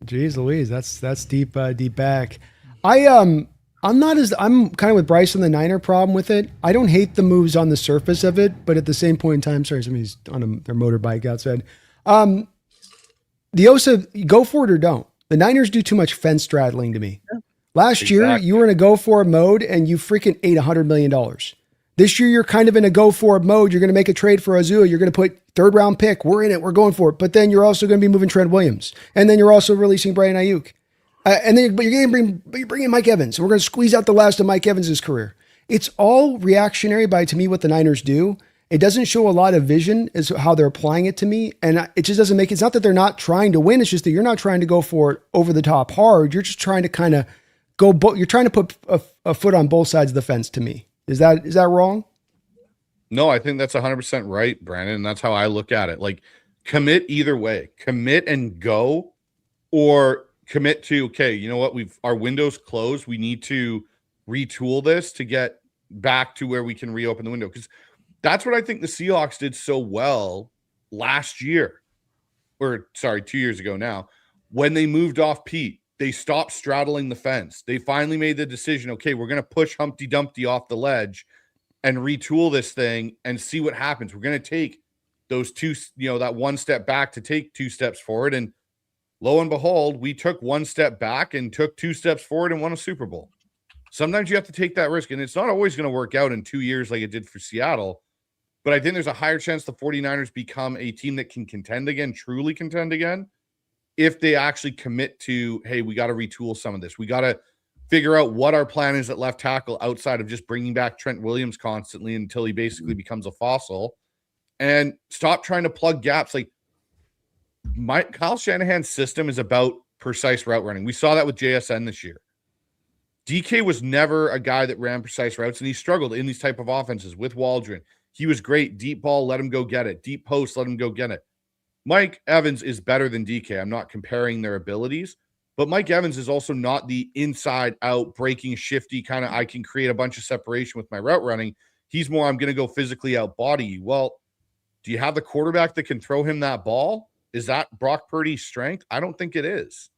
Jeez Louise, that's deep back. I'm kind of with Bryce on the Niner problem with it. I don't hate the moves on the surface of it, but at the same point in time, sorry, somebody's on their motorbike outside. The Osa, go for it or don't. The Niners do too much fence straddling to me. Last year, you were in a go for it mode and you freaking ate $100 million. This year, you're kind of in a go for it mode. You're going to make a trade for Azua. You're going to put 3rd round pick. We're in it. We're going for it. But then you're also going to be moving Trent Williams. And then you're also releasing Brian Ayuk. And then, but you're bringing Mike Evans. And we're going to squeeze out the last of Mike Evans' career. It's all reactionary to me, what the Niners do. It doesn't show a lot of vision as how they're applying it to me. And it just doesn't it's not that they're not trying to win. It's just that you're not trying to go for it over the top hard. You're just trying to kind of you're trying to put a foot on both sides of the fence to me. Is that wrong? No, I think that's 100% right, Brandon. And that's how I look at it. Like, commit either way. Commit and go, or commit to, okay, you know what? Our window's closed. We need to retool this to get back to where we can reopen the window. Because that's what I think the Seahawks did so well last year, or sorry, 2 years ago now, when they moved off Pete. They stopped straddling the fence. They finally made the decision, okay, we're going to push Humpty Dumpty off the ledge and retool this thing and see what happens. We're going to take those that one step back to take 2 steps forward. And lo and behold, we took 1 step back and took 2 steps forward and won a Super Bowl. Sometimes you have to take that risk, and it's not always going to work out in 2 years like it did for Seattle. But I think there's a higher chance the 49ers become a team that can contend again, truly contend again, if they actually commit to, hey, we got to retool some of this. We got to figure out what our plan is at left tackle outside of just bringing back Trent Williams constantly until he basically becomes a fossil, and stop trying to plug gaps. Like, Kyle Shanahan's system is about precise route running. We saw that with JSN this year. DK was never a guy that ran precise routes, and he struggled in these type of offenses with Waldron. He was great. Deep ball, let him go get it. Deep post, let him go get it. Mike Evans is better than DK. I'm not comparing their abilities, but Mike Evans is also not the inside out breaking shifty kind of, I can create a bunch of separation with my route running. He's more, I'm going to go physically out body you. Well, do you have the quarterback that can throw him that ball? Is that Brock Purdy's strength? I don't think it is.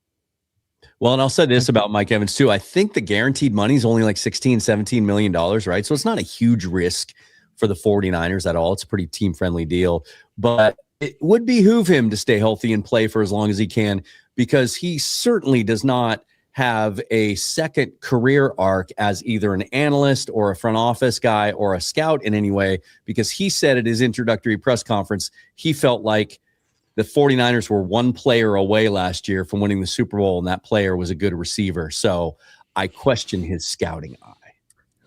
Well, and I'll say this about Mike Evans too. I think the guaranteed money is only like $16, $17 million, right? So it's not a huge risk for the 49ers at all. It's a pretty team-friendly deal, but it would behoove him to stay healthy and play for as long as he can, because he certainly does not have a second career arc as either an analyst or a front office guy or a scout in any way, because he said at his introductory press conference, he felt like the 49ers were one player away last year from winning the Super Bowl, and that player was a good receiver. So I question his scouting eye.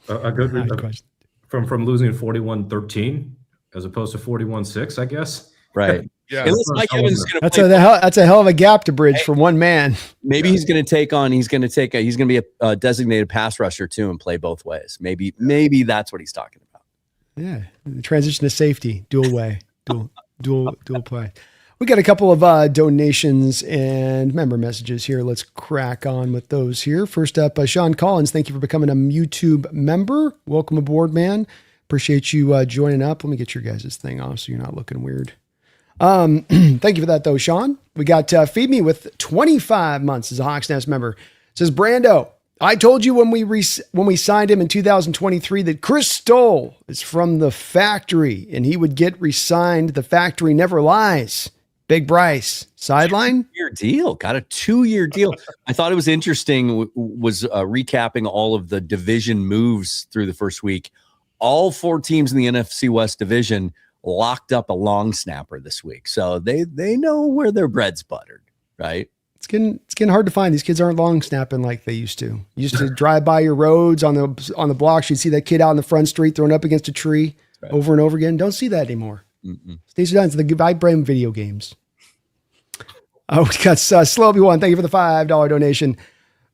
A good question. From losing 41-13 as opposed to 41-6, I guess. Right. Yeah. Unless Mike Evans is going to that's a hell of a gap to bridge for one man. Maybe he's going to be a designated pass rusher too and play both ways. Maybe that's what he's talking about. Yeah. The transition to safety, dual play. We got a couple of donations and member messages here. Let's crack on with those here. First up, Sean Collins, thank you for becoming a YouTube member. Welcome aboard, man. Appreciate you joining up. Let me get your guys' thing off so you're not looking weird. Thank you for that, though, Sean. We got Feed Me with 25 months as a Hawks Nest member. It says, Brando, I told you when we signed him in 2023 that Chris Stoll is from the factory and he would get re-signed. The factory never lies. Big Bryce, sideline? 2-year deal. Got a 2-year deal. I thought it was interesting, was recapping all of the division moves through the first week. All 4 teams in the NFC West division locked up a long snapper this week. So they know where their bread's buttered, right? It's getting hard to find. These kids aren't long snapping like they used to. You used to drive by your roads on the blocks. You'd see that kid out in the front street thrown up against a tree over and over again. Don't see that anymore. Stacy Dunn's the goodbye brand video games. We got Slowby One. Thank you for the $5 donation.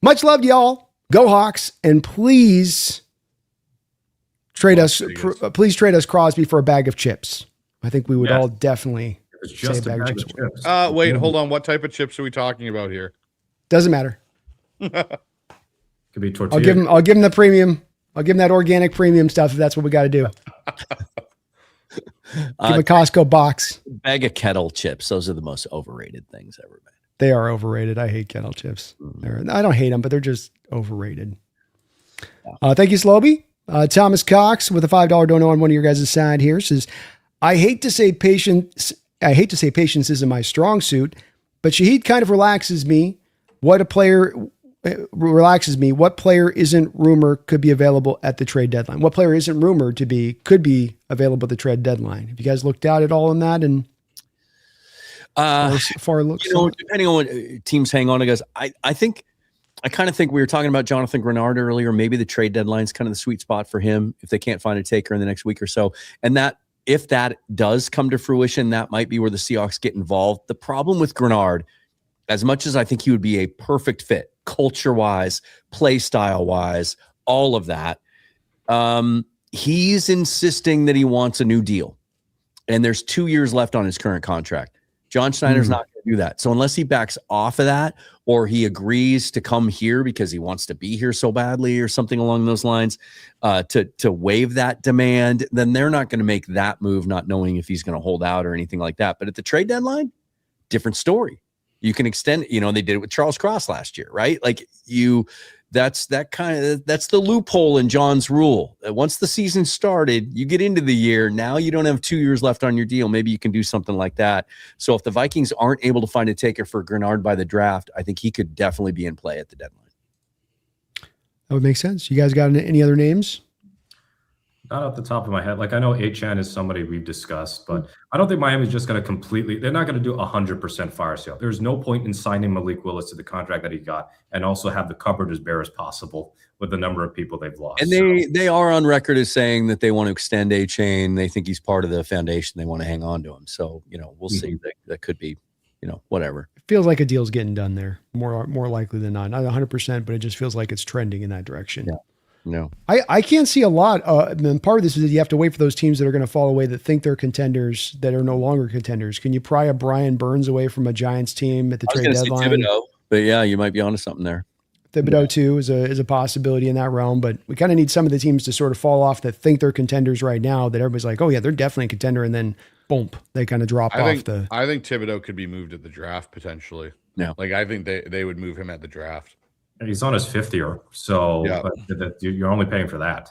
Much love to y'all. Go Hawks, and please trade us. Please trade us Crosby for a bag of chips. I think we would all definitely. It's just a bag of chips. Wait, hold on. What type of chips are we talking about here? Doesn't matter. Could be tortilla. I'll give him the premium. I'll give him that organic premium stuff if that's what we got to do. Give a Costco box. Bag of kettle chips. Those are the most overrated things ever made. They are overrated. I hate kettle chips. I don't hate them, but they're just overrated. Thank you, Slowby. Thomas Cox with a $5 dono on one of your guys' side here says, I hate to say patience isn't my strong suit, but Shaheed kind of relaxes me. What player isn't rumored could be available at the trade deadline? What player isn't rumored could be available at the trade deadline? Have you guys looked out at all on that? And far looks, depending on what teams hang on to guys, I think I kind of think we were talking about Jonathan Grenard earlier. Maybe the trade deadline is kind of the sweet spot for him if they can't find a taker in the next week or so. And that, if that does come to fruition, that might be where the Seahawks get involved. The problem with Grenard, as much as I think he would be a perfect fit, culture-wise, play style-wise, all of that, he's insisting that he wants a new deal. And there's 2 years left on his current contract. John Schneider's not going to do that. So unless he backs off of that, or he agrees to come here because he wants to be here so badly or something along those lines, to waive that demand, then they're not going to make that move, not knowing if he's going to hold out or anything like that. But at the trade deadline, different story. You can extend, they did it with Charles Cross last year, right? Like that's the loophole in John's rule. Once the season started, you get into the year, now you don't have 2 years left on your deal. Maybe you can do something like that. So if the Vikings aren't able to find a taker for Grenard by the draft, I think he could definitely be in play at the deadline. That would make sense. You guys got any other names? Not off the top of my head. Like, I know Achan is somebody we've discussed, but I don't think Miami's just going to they're not going to do 100% fire sale. There's no point in signing Malik Willis to the contract that he got and also have the cupboard as bare as possible with the number of people they've lost. And they are on record as saying that they want to extend Achan. They think he's part of the foundation. They want to hang on to him. So, we'll see. That could be, whatever. It feels like a deal's getting done there, more likely than not. Not 100%, but it just feels like it's trending in that direction. Yeah. No, I can't see a lot. And part of this is that you have to wait for those teams that are going to fall away that think they're contenders that are no longer contenders. Can you pry a Brian Burns away from a Giants team at the trade deadline? Thibodeau, but yeah, you might be onto something there. Thibodeau too is a possibility in that realm, but we kind of need some of the teams to sort of fall off that think they're contenders right now. That everybody's like, oh yeah, they're definitely a contender, and then boom, they kind of drop off. I think Thibodeau could be moved at the draft potentially. No, like I think they would move him at the draft. He's on his 5th year, so yeah. But you're only paying for that.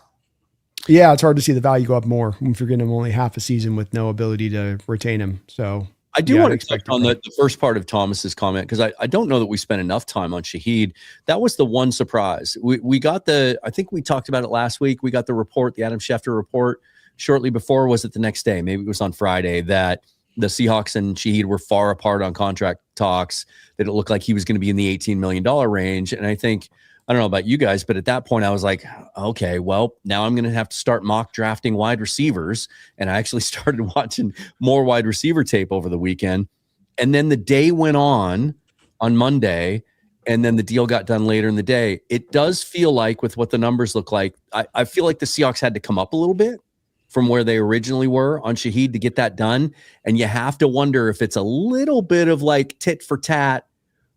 Yeah, it's hard to see the value go up more if you're getting him only half a season with no ability to retain him. So I do want to touch on the first part of Thomas's comment, because I don't know that we spent enough time on Shaheed. That was the one surprise. We got I think we talked about it last week. We got the report, the Adam Schefter report shortly before. Was it the next day? Maybe it was on Friday, that the Seahawks and Shaheed were far apart on contract talks, that it looked like he was going to be in the $18 million range. And I think, I don't know about you guys, but at that point I was like, okay, well, now I'm going to have to start mock drafting wide receivers. And I actually started watching more wide receiver tape over the weekend. And then the day went on Monday, and then the deal got done later in the day. It does feel like, with what the numbers look like, I feel like the Seahawks had to come up a little bit from where they originally were on Shaheed to get that done. And you have to wonder if it's a little bit of like tit for tat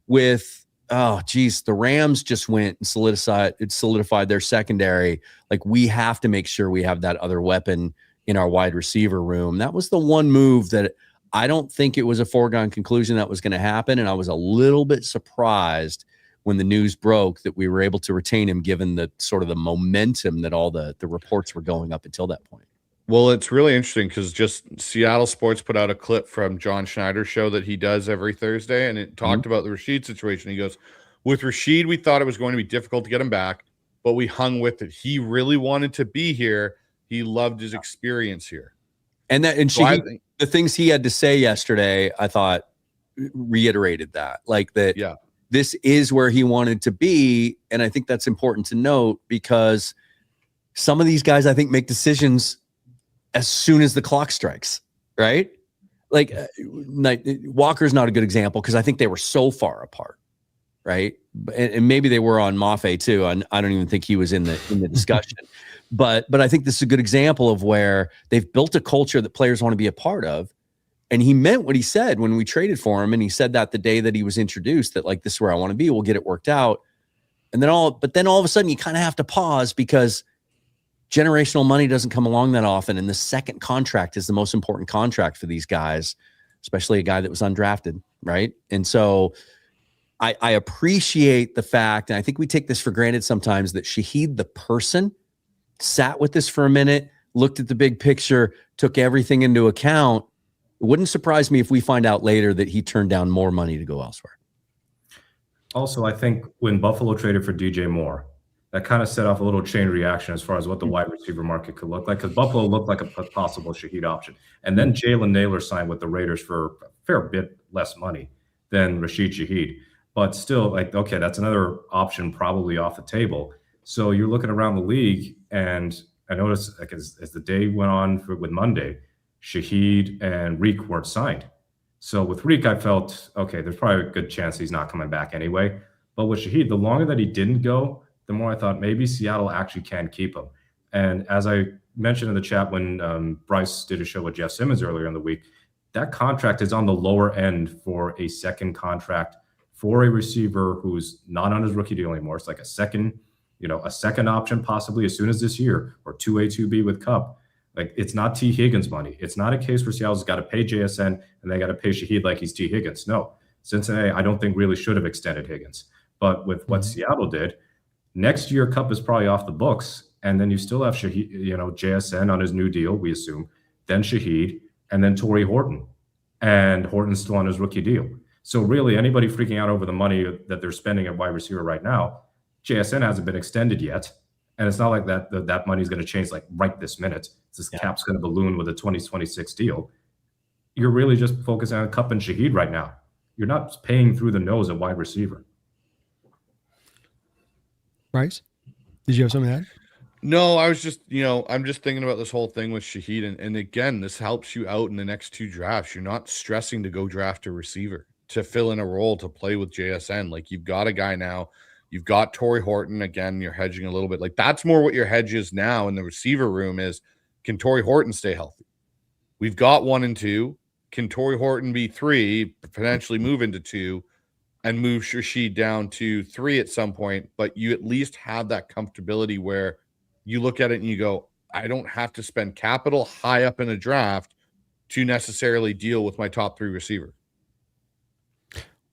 with, the Rams just went and solidified their secondary. Like, we have to make sure we have that other weapon in our wide receiver room. That was the one move that I don't think it was a foregone conclusion that was going to happen. And I was a little bit surprised when the news broke that we were able to retain him, given the sort of the momentum that all the reports were going up until that point. Well, it's really interesting because just Seattle Sports put out a clip from John Schneider's show that he does every Thursday, and it talked about the Rashid situation. He goes, with Rashid, we thought it was going to be difficult to get him back, but we hung with it. He really wanted to be here. He loved his experience here. And the things he had to say yesterday, I thought reiterated that. Like that, yeah, this is where he wanted to be. And I think that's important to note, because some of these guys, I think, make decisions as soon as the clock strikes, right? Like Walker's not a good example, because I think they were so far apart, right? And maybe they were on Mafe too. And I don't even think he was in the discussion. But I think this is a good example of where they've built a culture that players want to be a part of. And he meant what he said when we traded for him. And he said that the day that he was introduced, that like, this is where I want to be. We'll get it worked out. And then all of a sudden you kind of have to pause, because generational money doesn't come along that often. And the second contract is the most important contract for these guys, especially a guy that was undrafted. Right. And so I appreciate the fact, and I think we take this for granted sometimes, that Shaheed, the person, sat with this for a minute, looked at the big picture, took everything into account. It wouldn't surprise me if we find out later that he turned down more money to go elsewhere. Also, I think when Buffalo traded for DJ Moore, that kind of set off a little chain reaction as far as what the wide receiver market could look like, because Buffalo looked like a possible Shaheed option. And then Jalen Naylor signed with the Raiders for a fair bit less money than Rashid Shaheed. but still, like, okay, that's another option probably off the table. So you're looking around the league, and I noticed, like, as the day went on with Monday, Shaheed and Reek weren't signed. So with Reek, I felt, okay, there's probably a good chance he's not coming back anyway. But with Shaheed, the longer that he didn't go, the more I thought maybe Seattle actually can keep him. And as I mentioned in the chat when Bryce did a show with Jeff Simmons earlier in the week, that contract is on the lower end for a second contract for a receiver who's not on his rookie deal anymore. It's like a second option possibly as soon as this year, or 2A, 2B with Cup. Like, it's not T. Higgins money. It's not a case where Seattle's got to pay JSN and they got to pay Shaheed like he's T. Higgins. No, Cincinnati, I don't think really should have extended Higgins. But with what Seattle did, next year Cup is probably off the books, and then you still have Shaheed, JSN on his new deal, we assume, then Shaheed, and then Torrey Horton, and Horton's still on his rookie deal. So really, anybody freaking out over the money that they're spending at wide receiver right now, JSN hasn't been extended yet, and it's not like that money is going to change like right this minute. This cap's going to balloon with a 2026 deal. You're really just focusing on Cup and Shaheed right now. You're not paying through the nose at wide receiver. Bryce, did you have something to add? No, I was just, I'm just thinking about this whole thing with Shaheed. And again, this helps you out in the next two drafts. You're not stressing to go draft a receiver to fill in a role to play with JSN. Like, you've got a guy now. You've got Torrey Horton. Again, you're hedging a little bit. Like, that's more what your hedge is now in the receiver room is, can Torrey Horton stay healthy? We've got 1 and 2. Can Torrey Horton be 3, potentially move into 2, and move Shaheed down to 3 at some point? But you at least have that comfortability where you look at it and you go, I don't have to spend capital high up in a draft to necessarily deal with my top 3 receiver.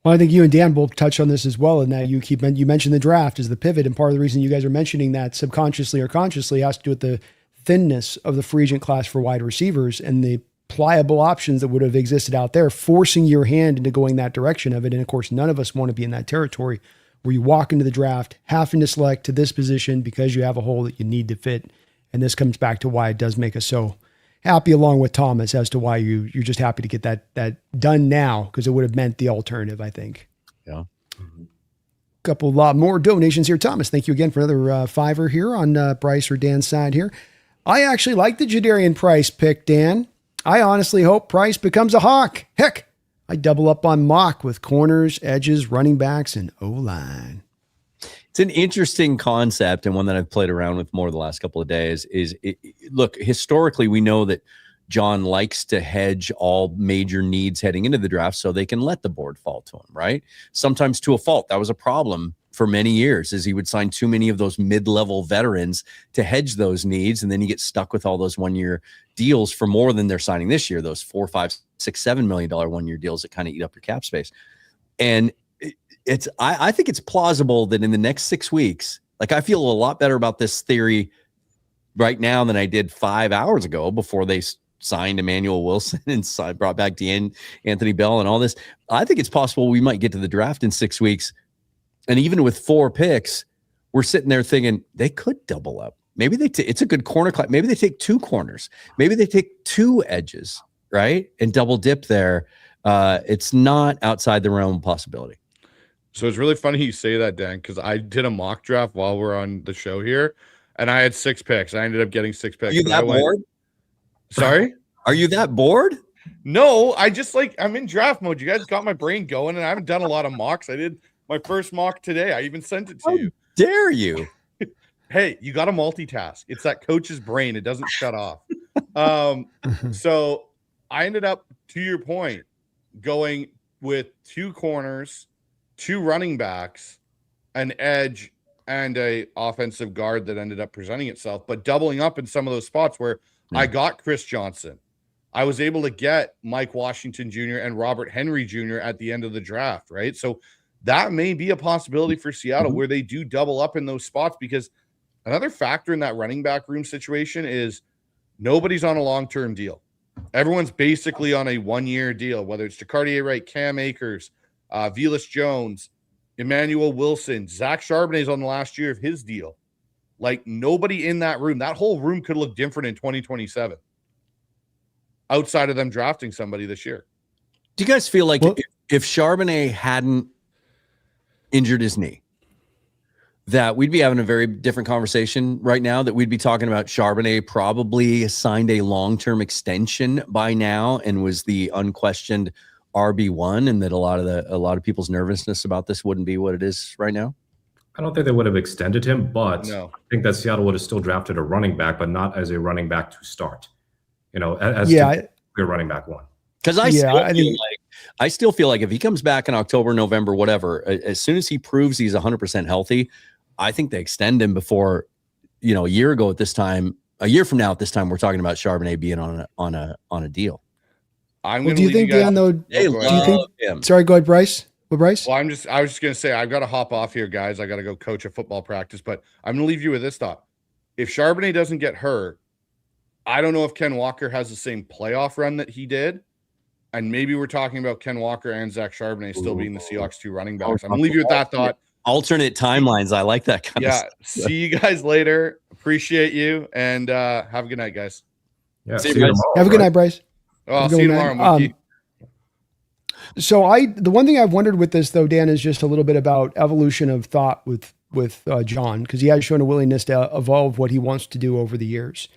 Well, I think you and Dan both touched on this as well, in that you mentioned the draft as the pivot, and part of the reason you guys are mentioning that subconsciously or consciously has to do with the thinness of the free agent class for wide receivers and the pliable options that would have existed out there, forcing your hand into going that direction of it. And of course, none of us want to be in that territory where you walk into the draft having to select to this position because you have a hole that you need to fit. And this comes back to why it does make us so happy, along with Thomas, as to why you're just happy to get that done now, because it would have meant the alternative, I think. Yeah. Couple lot more donations here. Thomas, thank you again for another $5 here on Bryce or Dan's side here. I actually like the Jadarian Price pick, Dan. I honestly hope Price becomes a Hawk. Heck, I double up on Mock with corners, edges, running backs, and O-line. It's an interesting concept, and one that I've played around with more the last couple of days. Look, historically, we know that John likes to hedge all major needs heading into the draft so they can let the board fall to him, right? Sometimes to a fault. That was a problem for many years, is he would sign too many of those mid-level veterans to hedge those needs, and then you get stuck with all those one-year deals for more than they're signing this year, those $4, $5, $6, $7 million one-year deals that kind of eat up your cap space. And I think it's plausible that in the next 6 weeks, like, I feel a lot better about this theory right now than I did 5 hours ago before they signed Emmanuel Wilson and brought back Anthony Bell and all this. I think it's possible we might get to the draft in 6 weeks. And even with 4 picks, we're sitting there thinking they could double up. Maybe it's a good corner class. Maybe they take 2 corners. Maybe they take 2 edges, right? And double dip there. It's not outside the realm of possibility. So it's really funny you say that, Dan, because I did a mock draft while we're on the show here, and I had 6 picks. I ended up getting 6 picks. Are you that bored? Sorry? Are you that bored? No, I'm in draft mode. You guys got my brain going, and I haven't done a lot of mocks. I did my first mock today. I even sent it to you. Dare you? Hey, you got to multitask. It's that coach's brain. It doesn't shut off. So I ended up, to your point, going with 2 corners, 2 running backs, an edge, and a offensive guard that ended up presenting itself, but doubling up in some of those spots where I got Chris Johnson. I was able to get Mike Washington Jr. and Robert Henry Jr. at the end of the draft, right? So that may be a possibility for Seattle where they do double up in those spots, because another factor in that running back room situation is nobody's on a long-term deal. Everyone's basically on a 1-year deal, whether it's Jacardier Wright, Cam Akers, Velus Jones, Emmanuel Wilson, Zach Charbonnet's on the last year of his deal. Like, nobody in that room. That whole room could look different in 2027 outside of them drafting somebody this year. Do you guys feel like if Charbonnet hadn't injured his knee, that we'd be having a very different conversation right now, that we'd be talking about Charbonnet probably signed a long-term extension by now and was the unquestioned RB1, and that a lot of people's nervousness about this wouldn't be what it is right now? I don't think they would have extended him, but No. I think that Seattle would have still drafted a running back, but not as a running back to start. As a running back one. Because I still feel like if he comes back in October, November, whatever, as soon as he proves he's 100% healthy, I think they extend him before, a year ago at this time, a year from now at this time, we're talking about Charbonnet being on a deal. Do you think, Dan, though? They love him. Sorry, go ahead, Bryce. Bryce? Well, I was just going to say, I've got to hop off here, guys. I got to go coach a football practice, but I'm going to leave you with this thought. If Charbonnet doesn't get hurt, I don't know if Ken Walker has the same playoff run that he did. And maybe we're talking about Ken Walker and Zach Charbonnet still being the Seahawks 2 running backs. I'm going to leave you with that thought. Alternate timelines. I like that kind of stuff. See you guys later. Appreciate you. And have a good night, guys. Yeah, see you tomorrow. Have a good night, Bryce. Oh, I'll see you tomorrow, Mookie. So the one thing I've wondered with this, though, Dan, is just a little bit about evolution of thought with John, because he has shown a willingness to evolve what he wants to do over the years.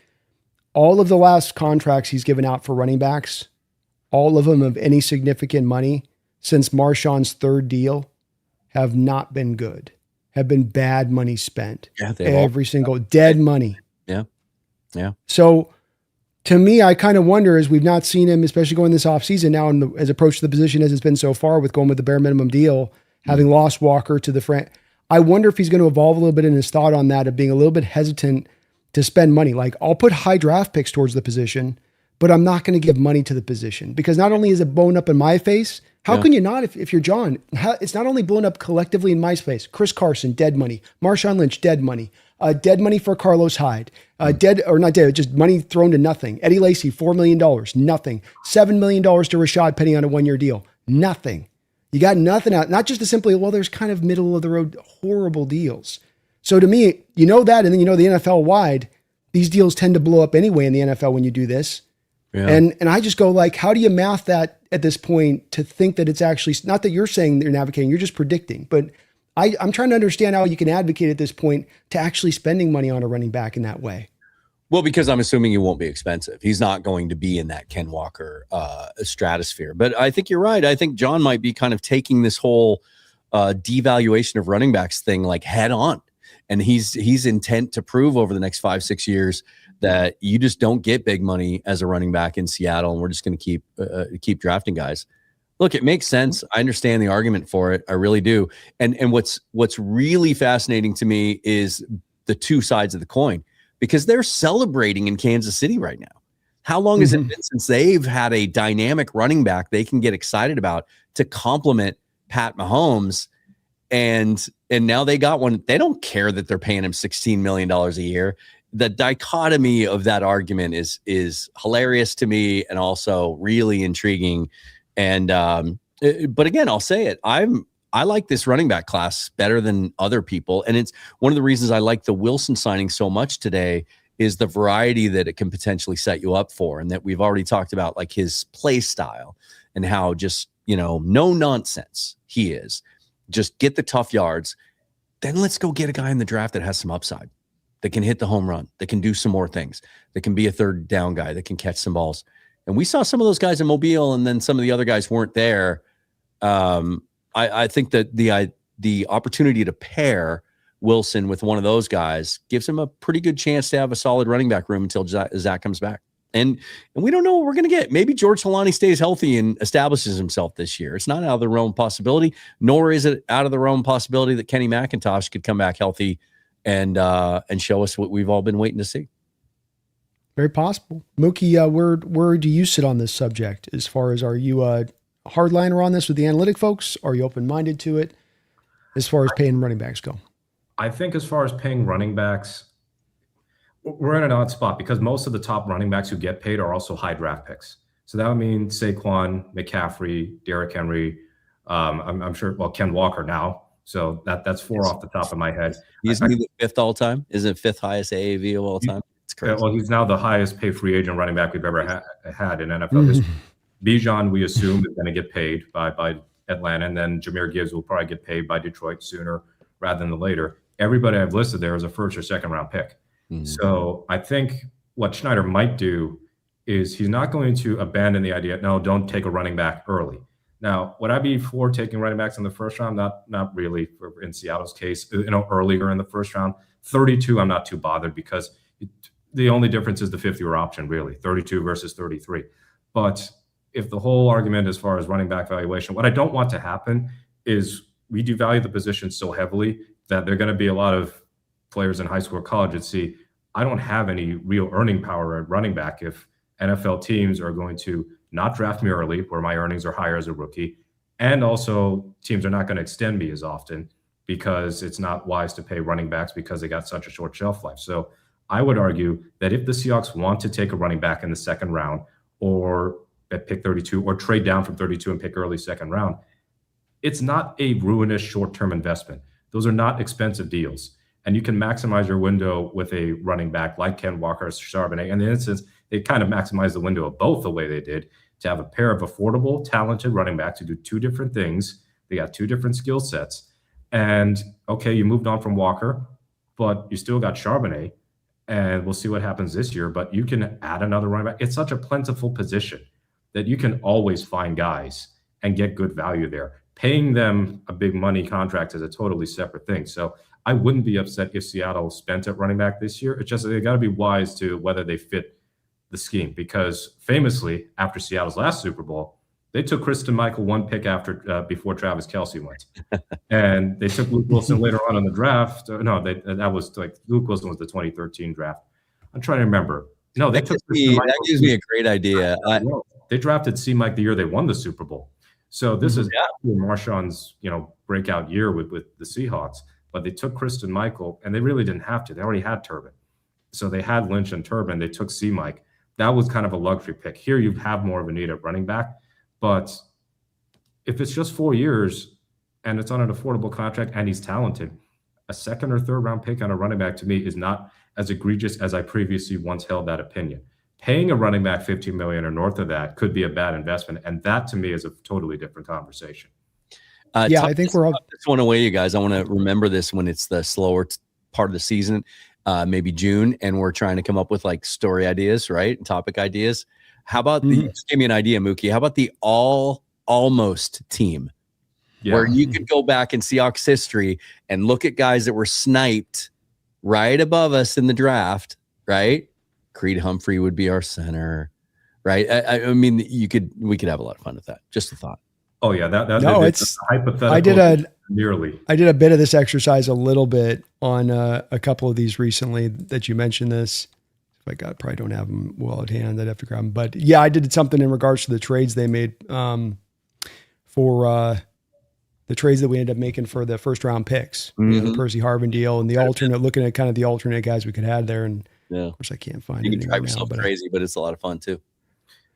All of the last contracts he's given out for running backs, all of them of any significant money since Marshawn's third deal, have not been good, have been bad money spent. Yeah, every single dead money. Yeah. Yeah. So to me, I kind of wonder, as we've not seen him, especially going this offseason now, as approached the position as it's been so far with going with the bare minimum deal, having lost Walker to the I wonder if he's going to evolve a little bit in his thought on that, of being a little bit hesitant to spend money. Like, I'll put high draft picks towards the position, but I'm not going to give money to the position, because not only is it blown up in my face, how can you not, if you're John? It's not only blown up collectively in my face. Chris Carson, dead money. Marshawn Lynch, dead money. Dead money for Carlos Hyde. Just money thrown to nothing. Eddie Lacy, $4 million, nothing. $7 million to Rashad Penny on a 1-year deal, nothing. You got nothing out. Not just to simply, there's kind of middle of the road, horrible deals. So to me, that, and then the NFL wide, these deals tend to blow up anyway in the NFL when you do this. Yeah. And I just go, like, how do you math that at this point to think that it's actually, not that you're saying you're advocating, you're just predicting, but I'm trying to understand how you can advocate at this point to actually spending money on a running back in that way. Well, because I'm assuming he won't be expensive. He's not going to be in that Ken Walker stratosphere. But I think you're right. I think John might be kind of taking this whole devaluation of running backs thing like head on. And he's intent to prove over the next 5-6 years that you just don't get big money as a running back in Seattle, and we're just going to keep drafting guys. Look, it makes sense. I understand the argument for it. I really do. And what's really fascinating to me is the two sides of the coin, because they're celebrating in Kansas City right now. How long has it been since they've had a dynamic running back they can get excited about to complement Pat Mahomes? And now they got one. They don't care that they're paying him $16 million a year. The dichotomy of that argument is hilarious to me, and also really intriguing. And but again, I'll say it. I like this running back class better than other people, and it's one of the reasons I like the Wilson signing so much today is the variety that it can potentially set you up for, and that we've already talked about, like his play style and how just no nonsense he is. Just get the tough yards. Then let's go get a guy in the draft that has some upside, that can hit the home run, that can do some more things, that can be a third down guy, that can catch some And we saw some of those guys in Mobile, and then some of the other guys weren't there. I think that the opportunity to pair Wilson with one of those guys gives him a pretty good chance to have a solid running back room until Zach comes back. And we don't know what we're going to get. Maybe George Holani stays healthy and establishes himself this year. It's not out of the realm possibility, nor is it out of the realm possibility that Kenny McIntosh could come back healthy and show us what we've all been waiting to see. Very possible. Mookie, where do you sit on this subject? As far as, are you a hardliner on this with the analytic folks? Are you open-minded to it as far as paying running backs go? I think as far as paying running backs, we're in an odd spot because most of the top running backs who get paid are also high draft picks. So that would mean Saquon, McCaffrey, Derrick Henry, I'm sure, Ken Walker now. So that's 4 off the top of my head. He's the 5th all time? Isn't it 5th highest AAV of all time? It's crazy. Well, he's now the highest paid free agent running back we've ever had in NFL history. Bijan, we assume, is going to get paid by Atlanta, and then Jahmyr Gibbs will probably get paid by Detroit sooner rather than later. Everybody I've listed there is a first or second round pick. So I think what Schneider might do is he's not going to abandon the idea, no, don't take a running back early. Now, would I be for taking running backs in the first round? Not really in Seattle's case, earlier in the first round. 32, I'm not too bothered because the only difference is the 50-year option, really, 32 versus 33. But if the whole argument as far as running back valuation, what I don't want to happen is we devalue the position so heavily that there are going to be a lot of players in high school or college that see, I don't have any real earning power at running back if NFL teams are going to not draft me early, where my earnings are higher as a rookie, and also teams are not going to extend me as often because it's not wise to pay running backs because they got such a short shelf life. So I would argue that if the Seahawks want to take a running back in the second round or at pick 32 or trade down from 32 and pick early second round, it's not a ruinous short-term investment. Those are not expensive deals. And you can maximize your window with a running back like Ken Walker or Charbonnet. In the instance, they kind of maximized the window of both the way they did to have a pair of affordable, talented running backs who do two different things. They got two different skill sets. And okay, you moved on from Walker, but you still got Charbonnet. And we'll see what happens this year. But you can add another running back. It's such a plentiful position that you can always find guys and get good value there. Paying them a big money contract is a totally separate thing. So I wouldn't be upset if Seattle spent at running back this year. It's just they got to be wise to whether they fit the scheme, because famously after Seattle's last Super Bowl, they took Christine Michael one pick before Travis Kelce went, and they took Luke Wilson later on in the draft. That was like Luke Wilson was the 2013 draft. I'm trying to remember. No, they took that gives me a great idea. They drafted C-Mike the year they won the Super Bowl. So this is Marshawn's breakout year with the Seahawks. But they took Christine Michael, and they really didn't have to. They already had Turbin. So they had Lynch and Turbin. They took C-Mike. That was kind of a luxury pick. Here you have more of a need at running back. But if it's just 4 years and it's on an affordable contract and he's talented, a second or third round pick on a running back to me is not as egregious as I previously once held that opinion. Paying a running back $15 million or north of that could be a bad investment. And that to me is a totally different conversation. I think we're all this one away, you guys. I want to remember this when it's the slower part of the season, maybe June, and we're trying to come up with like story ideas, right? Topic ideas. How about just give me an idea, Mookie. How about the almost team, where you could go back in Seahawks history and look at guys that were sniped right above us in the draft, right? Creed Humphrey would be our center, right? I mean, we could have a lot of fun with that. Just a thought. Oh yeah, it's hypothetical. I did a bit of this exercise a little bit on a couple of these recently that you mentioned this. If I probably don't have them well at hand, I'd have to grab them. But yeah, I did something in regards to the trades they made for the trades that we ended up making for the first round picks, the Percy Harvin deal and the alternate, looking at kind of the alternate guys we could have there. And of course I can't find it. You can drive yourself crazy, but it's a lot of fun too.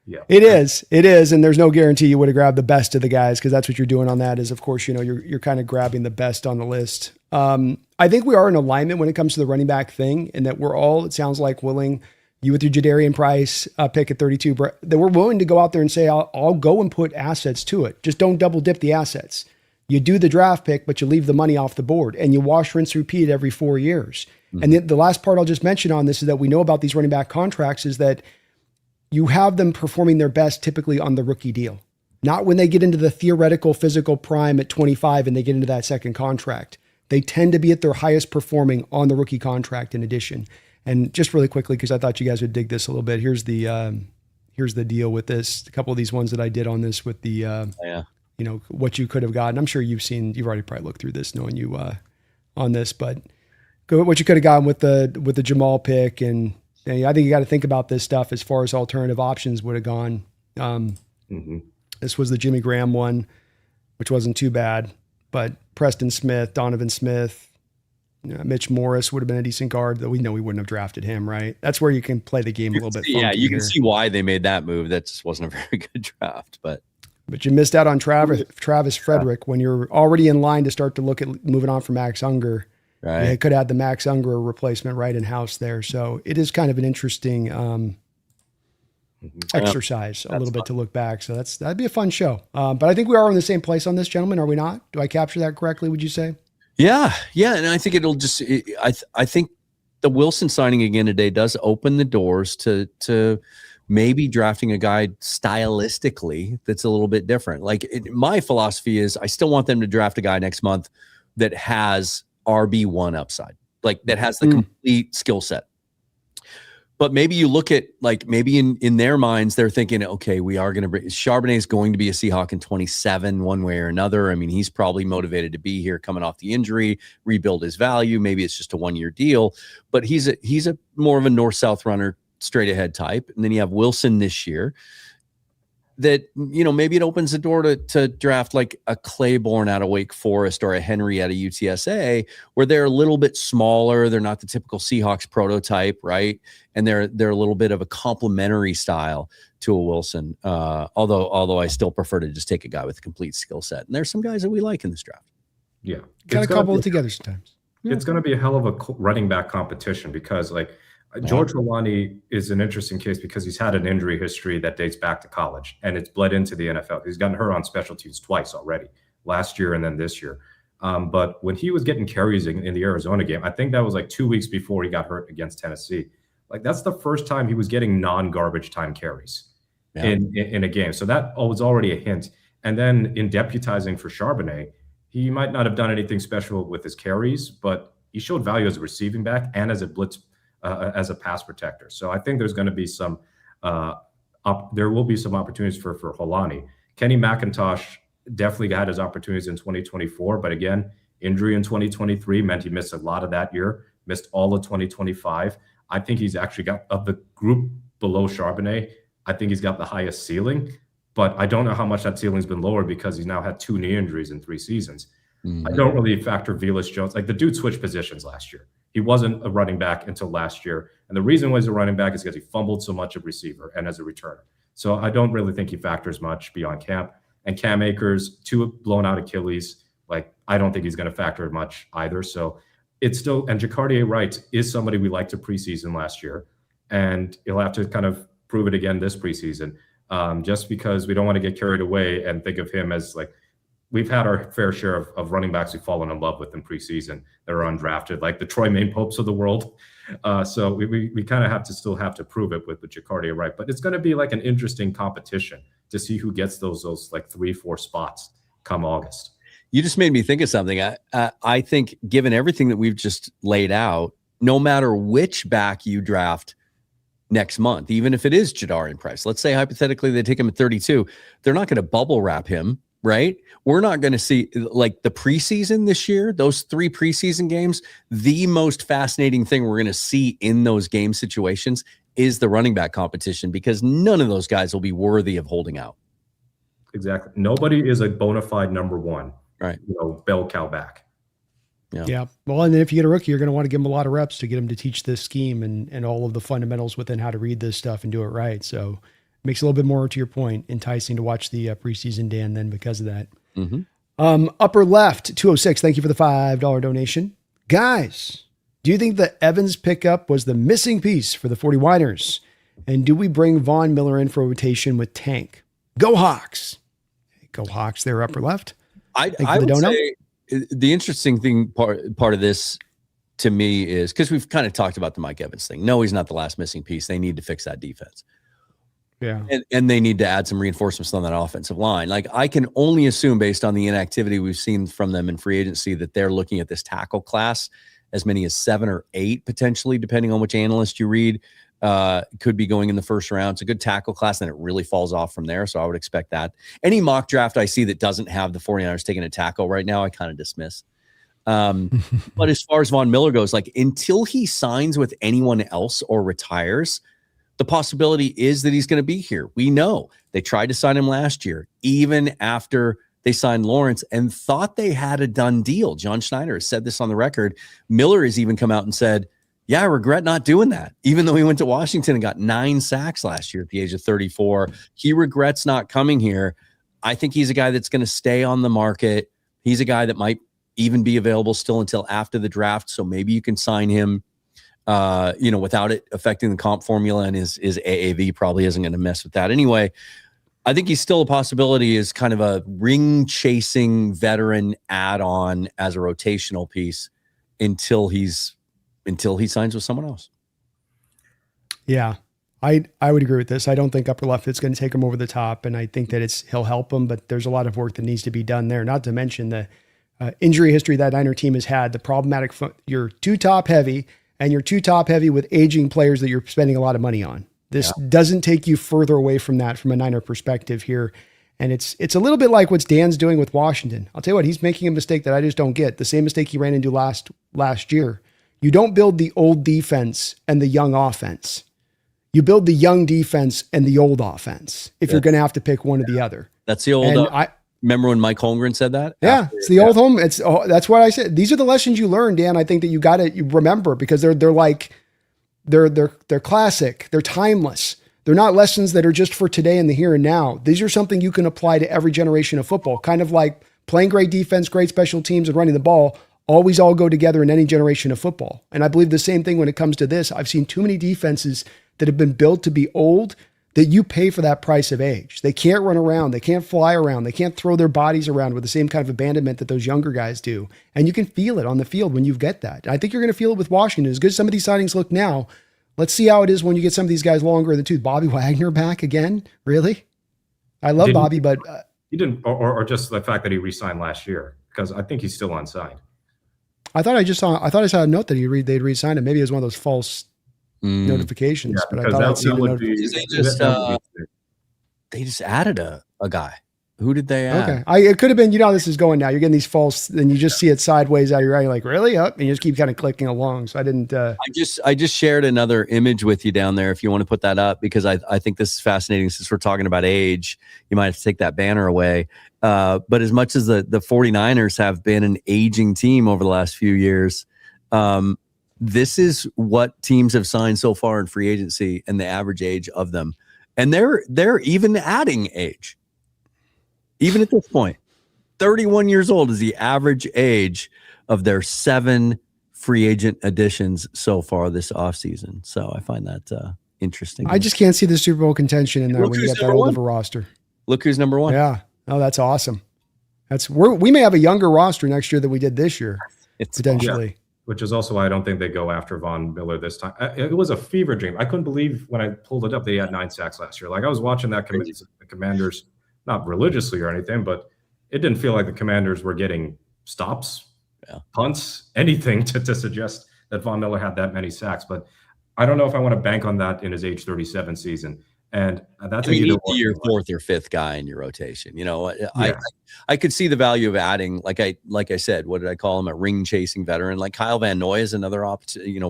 Yeah, it is. And there's no guarantee you would have grabbed the best of the guys, because that's what you're doing on that is, of course, you're kind of grabbing the best on the list. I think we are in alignment when it comes to the running back thing, and that we're all, it sounds like, willing, you with your Jadarian Price pick at 32, that we're willing to go out there and say, I'll go and put assets to it. Just don't double dip the assets. You do the draft pick, but you leave the money off the board, and you wash, rinse, repeat every 4 years. And the last part I'll just mention on this is that we know about these running back contracts is that you have them performing their best typically on the rookie deal, not when they get into the theoretical physical prime at 25 and they get into that second contract. They tend to be at their highest performing on the rookie contract in addition. And just really quickly, because I thought you guys would dig this a little bit, here's the deal with this. A couple of these ones that I did on this with the, what you could have gotten. I'm sure you've already probably looked through this knowing you on this, but what you could have gotten with the Jamal pick. And I think you got to think about this stuff as far as alternative options would have gone. This was the Jimmy Graham one, which wasn't too bad, but Preston Smith, Donovan Smith, Mitch Morris would have been a decent guard, though we know we wouldn't have drafted him, right? That's where you can play the game a little bit. Yeah, you can see why they made that move. That just wasn't a very good draft, but you missed out on Travis Frederick when you're already in line to start to look at moving on from Max Unger. Right. Yeah, it could have had the Max Unger replacement right in house there. So it is kind of an interesting exercise a little bit to look back. So that'd be a fun show. But I think we are in the same place on this, gentlemen. Are we not? Do I capture that correctly? Would you say? Yeah. And I think it'll just. I think the Wilson signing again today does open the doors to maybe drafting a guy stylistically that's a little bit different. Like my philosophy is, I still want them to draft a guy next month that has RB1 upside, like that has the complete skill set. But maybe you look at, like, maybe in their minds, they're thinking, okay, we are going to bring Charbonnet is going to be a Seahawk in 27 one way or another. I mean, he's probably motivated to be here coming off the injury, rebuild his value. Maybe it's just a 1-year deal, but he's a more of a north-south runner, straight ahead type. And then you have Wilson this year that, maybe it opens the door to draft like a Claiborne out of Wake Forest or a Henry out of UTSA, where they're a little bit smaller. They're not the typical Seahawks prototype, right? And they're a little bit of a complementary style to a Wilson. Although I still prefer to just take a guy with a complete skill set. And there's some guys that we like in this draft. Yeah. Got to couple it together sometimes. It's going to be a hell of a running back competition because, like, George Holani is an interesting case because he's had an injury history that dates back to college, and it's bled into the NFL. He's gotten hurt on special teams twice already, last year and then this year. But when he was getting carries in the Arizona game, I think that was like 2 weeks before he got hurt against Tennessee. Like, that's the first time he was getting non-garbage time carries in a game. So that was already a hint. And then in deputizing for Charbonnet, he might not have done anything special with his carries, but he showed value as a receiving back and as a blitz, as a pass protector. So I think there's going to be there will be some opportunities for Holani. Kenny McIntosh definitely had his opportunities in 2024, but again, injury in 2023 meant he missed a lot of that year, missed all of 2025. I think he's actually got, of the group below Charbonnet, I think he's got the highest ceiling, but I don't know how much that ceiling's been lowered because he's now had 2 knee injuries in 3 seasons. I don't really factor Velus Jones. Like, the dude switched positions last year. He wasn't a running back until last year. And the reason why he's a running back is because he fumbled so much at receiver and as a returner. So I don't really think he factors much beyond camp. And Cam Akers, 2 blown out Achilles. Like, I don't think he's going to factor much either. So it's still, and Jacardier Wright is somebody we liked to preseason last year. And he'll have to kind of prove it again this preseason, just because we don't want to get carried away and think of him as, like, we've had our fair share of running backs we've fallen in love with in preseason that are undrafted, like the Troy Maine-Popes of the world. So we kind of still have to prove it with Jacardier Wright. But it's going to be like an interesting competition to see who gets those like 3-4 spots come August. You just made me think of something. I think, given everything that we've just laid out, no matter which back you draft next month, even if it is Jadarian Price, let's say hypothetically they take him at 32, they're not going to bubble wrap him. Right? We're not going to see, like, the preseason this year, those 3 preseason games. The most fascinating thing we're going to see in those game situations is the running back competition, because none of those guys will be worthy of holding out. Exactly. Nobody is a bona fide number 1, right? Bell cow back. Yeah. Well, and then if you get a rookie, you're going to want to give him a lot of reps to get him to teach this scheme and all of the fundamentals within how to read this stuff and do it right. So makes it a little bit more, to your point, enticing to watch the preseason, Dan, then because of that. Upper left, 206. Thank you for the $5 donation. Guys, do you think the Evans pickup was the missing piece for the 49ers? And do we bring Von Miller in for a rotation with Tank? Go Hawks. Go Hawks there, upper left. I would say the interesting thing, part of this to me is, because we've kind of talked about the Mike Evans thing. No, he's not the last missing piece. They need to fix that defense. Yeah. And they need to add some reinforcements on that offensive line. Like, I can only assume, based on the inactivity we've seen from them in free agency, that they're looking at this tackle class, as many as 7 or 8, potentially, depending on which analyst you read, could be going in the first round. It's a good tackle class, and it really falls off from there. So I would expect that. Any mock draft I see that doesn't have the 49ers taking a tackle right now, I kind of dismiss. But as far as Von Miller goes, like, until he signs with anyone else or retires, the possibility is that he's going to be here. We know they tried to sign him last year, even after they signed Lawrence, and thought they had a done deal. John Schneider has said this on the record. Miller has even come out and said, yeah, I regret not doing that. Even though he went to Washington and got 9 sacks last year at the age of 34, he regrets not coming here. I think he's a guy that's going to stay on the market. He's a guy that might even be available still until after the draft. So maybe you can sign him without it affecting the comp formula, and his AAV probably isn't going to mess with that anyway. I think he's still a possibility as kind of a ring chasing veteran add-on as a rotational piece until he signs with someone else. Yeah, I would agree with this. I don't think upper left is going to take him over the top, and I think that he'll help him, but there's a lot of work that needs to be done there. Not to mention the injury history that Niner team has had. The problematic, you're too top heavy, and you're too top heavy with aging players that you're spending a lot of money on. This doesn't take you further away from that from a Niner perspective here. And it's a little bit like what Dan's doing with Washington. I'll tell you what, he's making a mistake that I just don't get. The same mistake he ran into last year. You don't build the old defense and the young offense. You build the young defense and the old offense if you're going to have to pick one or the other. That's the old, remember when Mike Holmgren said that? Yeah, it's the old home. That's what I said. These are the lessons you learn, Dan. I think that you remember because they're classic. They're timeless. They're not lessons that are just for today and the here and now. These are something you can apply to every generation of football. Kind of like playing great defense, great special teams, and running the ball always all go together in any generation of football. And I believe the same thing when it comes to this. I've seen too many defenses that have been built to be old that you pay for that price of age. They can't run around. They can't fly around. They can't throw their bodies around with the same kind of abandonment that those younger guys do. And you can feel it on the field when you get that. And I think you're going to feel it with Washington. As good as some of these signings look now, let's see how it is when you get some of these guys longer in the tooth. Bobby Wagner back again? Really? I love Bobby, but... he didn't, or just the fact that he re-signed last year, because I think he's still unsigned. I thought I saw a note that they'd re-signed him. Maybe it was one of those false notifications, but I thought I'd seen the notification. They just added a guy. Who did they add? Okay. It could have been, how this is going now. You're getting these false, and you just see it sideways out of your eye. You're like, really? Up? And you just keep kind of clicking along. So I didn't. I just shared another image with you down there if you want to put that up, because I think this is fascinating since we're talking about age. You might have to take that banner away. But as much as the 49ers have been an aging team over the last few years, this is what teams have signed so far in free agency and the average age of them. And they're even adding age. Even at this point, 31 years old is the average age of their 7 free agent additions so far this offseason. So I find that interesting. I just can't see the Super Bowl contention in there when you get that old of a roster. Look who's number 1. Yeah. Oh, that's awesome. We may have a younger roster next year than we did this year, potentially. Yeah. Which is also why I don't think they go after Von Miller this time. It was a fever dream. I couldn't believe when I pulled it up, they had 9 sacks last year. Like I was watching that the Commanders, not religiously or anything, but it didn't feel like the Commanders were getting stops, punts, anything to suggest that Von Miller had that many sacks. But I don't know if I want to bank on that in his age 37 season. And that's your 4th or 5th guy in your rotation. I could see the value of adding, like I said, what did I call him? A ring chasing veteran. Like Kyle Van Noy is another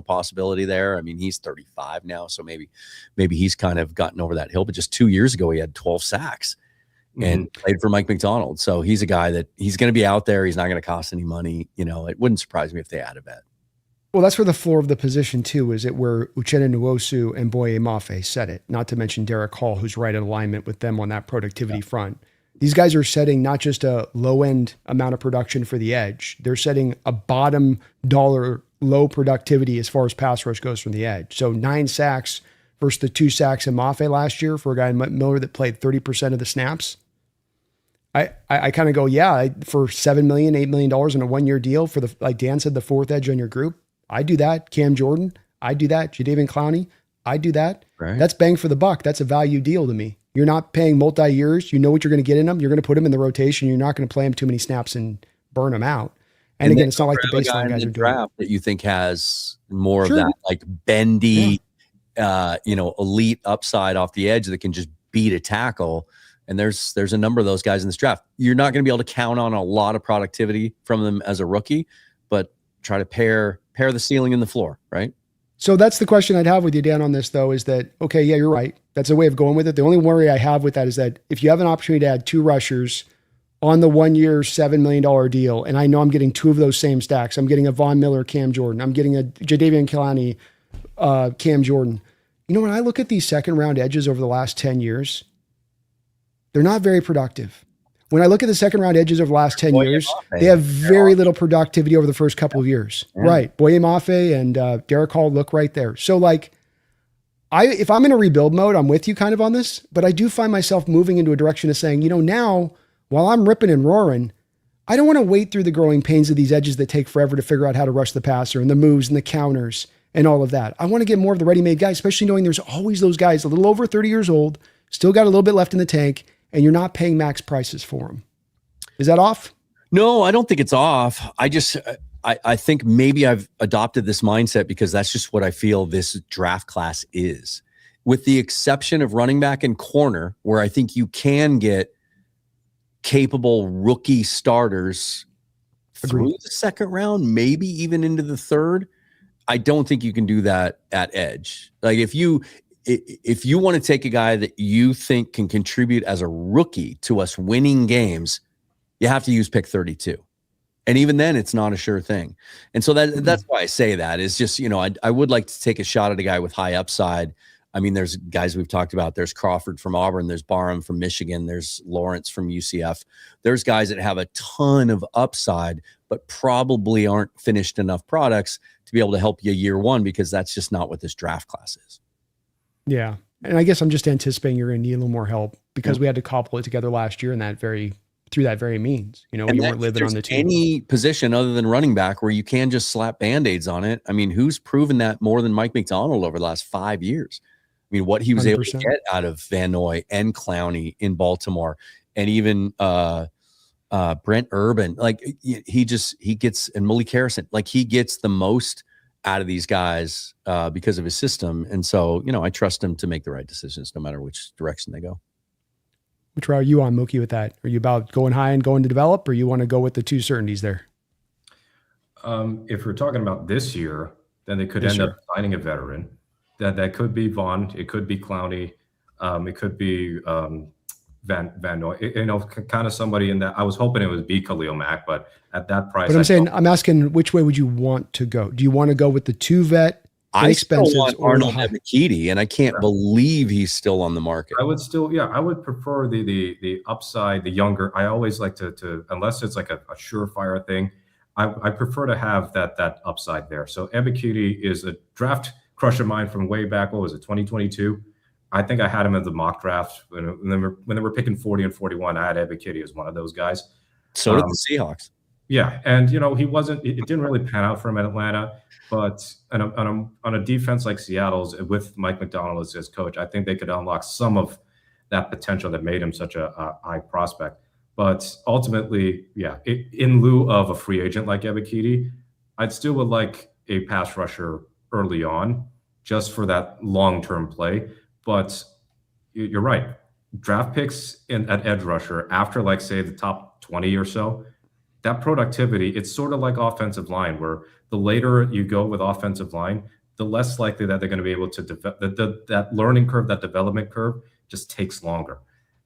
possibility there. I mean, he's 35 now, so maybe he's kind of gotten over that hill. But just 2 years ago, he had 12 sacks and played for Mike McDonald. So he's a guy that he's going to be out there. He's not going to cost any money. It wouldn't surprise me if they add a vet. Well, that's where the floor of the position too is it where Uchenna Nwosu and Boye Mafe set it, not to mention Derek Hall, who's right in alignment with them on that productivity front. These guys are setting not just a low-end amount of production for the edge. They're setting a bottom dollar low productivity as far as pass rush goes from the edge. So 9 sacks versus the 2 sacks in Mafe last year for a guy in Miller that played 30% of the snaps. I kind of go, for $7 million, $8 million in a 1-year deal for like Dan said, the 4th edge on your group. I do that. Cam Jordan, I do that. Jadeveon Clowney, I do that. Right. That's bang for the buck. That's a value deal to me. You're not paying multi-years. You know what you're going to get in them. You're going to put them in the rotation. You're not going to play them too many snaps and burn them out. And again, it's not like the baseline guys are doing that you think has more of that like bendy, elite upside off the edge that can just beat a tackle. And there's a number of those guys in this draft. You're not going to be able to count on a lot of productivity from them as a rookie, but try to pair the ceiling and the floor, right? So that's the question I'd have with you, Dan, on this, though, is that, okay, yeah, you're right. That's a way of going with it. The only worry I have with that is that if you have an opportunity to add 2 rushers on the 1-year, $7 million deal, and I know I'm getting 2 of those same stacks, I'm getting a Von Miller, Cam Jordan, I'm getting a Jadeveon Clowney, Cam Jordan. When I look at these second-round edges over the last 10 years, they're not very productive. when I look at the second round edges over the last 10 years, they have very little productivity over the first couple of years. Yeah. Right. Boye Mafe and Derek Hall look right there. So like, if I'm in a rebuild mode, I'm with you kind of on this, but I do find myself moving into a direction of saying, now while I'm ripping and roaring, I don't want to wait through the growing pains of these edges that take forever to figure out how to rush the passer and the moves and the counters and all of that. I want to get more of the ready-made guys, especially knowing there's always those guys a little over 30 years old, still got a little bit left in the tank, and you're not paying max prices for them. Is that off? No, I don't think it's off. I think maybe I've adopted this mindset because that's just what I feel this draft class is. With the exception of running back and corner, where I think you can get capable rookie starters through the second round, maybe even into the third. I don't think you can do that at edge. Like if you want to take a guy that you think can contribute as a rookie to us winning games, you have to use pick 32. And even then it's not a sure thing. And so that's why I say that is just, I would like to take a shot at a guy with high upside. I mean, there's guys we've talked about. There's Crawford from Auburn. There's Barham from Michigan. There's Lawrence from UCF. There's guys that have a ton of upside, but probably aren't finished enough products to be able to help you year one, because that's just not what this draft class is. Yeah. And I guess I'm just anticipating you're going to need a little more help because we had to cobble it together last year through that very means. We weren't living on the team. Any position other than running back where you can just slap Band-Aids on it. I mean, who's proven that more than Mike McDonald over the last 5 years? I mean, what he was 100%. Able to get out of Van Noy and Clowney in Baltimore, and even Brent Urban, like he gets, and Malik Harrison, like he gets the most out of these guys because of his system. And so, I trust him to make the right decisions no matter which direction they go. Which route are you on, Mookie, with that? Are you about going high and going to develop, or you want to go with the two certainties there? If we're talking about this year, then they could end up signing a veteran. That could be Vaughn. It could be Clowney. It could be Van Noy. Kind of somebody in that. I was hoping it would be Khalil Mack, but at that price. But I'm asking, which way would you want to go? Do you want to go with the two vet? I still want Arnold Ebiketie, and I can't believe he's still on the market. I would prefer the upside, the younger. I always like to unless it's like a surefire thing, I prefer to have that upside there. So Ebiketie is a draft crush of mine from way back. What was it, 2022? I think I had him in the mock draft when they were picking 40 and 41. I had Ebiketie as one of those guys. So did the Seahawks. Yeah, and he wasn't. It didn't really pan out for him at Atlanta. But on a defense like Seattle's, with Mike McDonald as his coach, I think they could unlock some of that potential that made him such a high prospect. But ultimately, in lieu of a free agent like Ebiketie, I'd still would like a pass rusher early on, just for that long-term play. But you're right. Draft picks at edge rusher after, like, say, the top 20 or so, that productivity, it's sort of like offensive line, where the later you go with offensive line, the less likely that they're going to be able to that learning curve, that development curve just takes longer.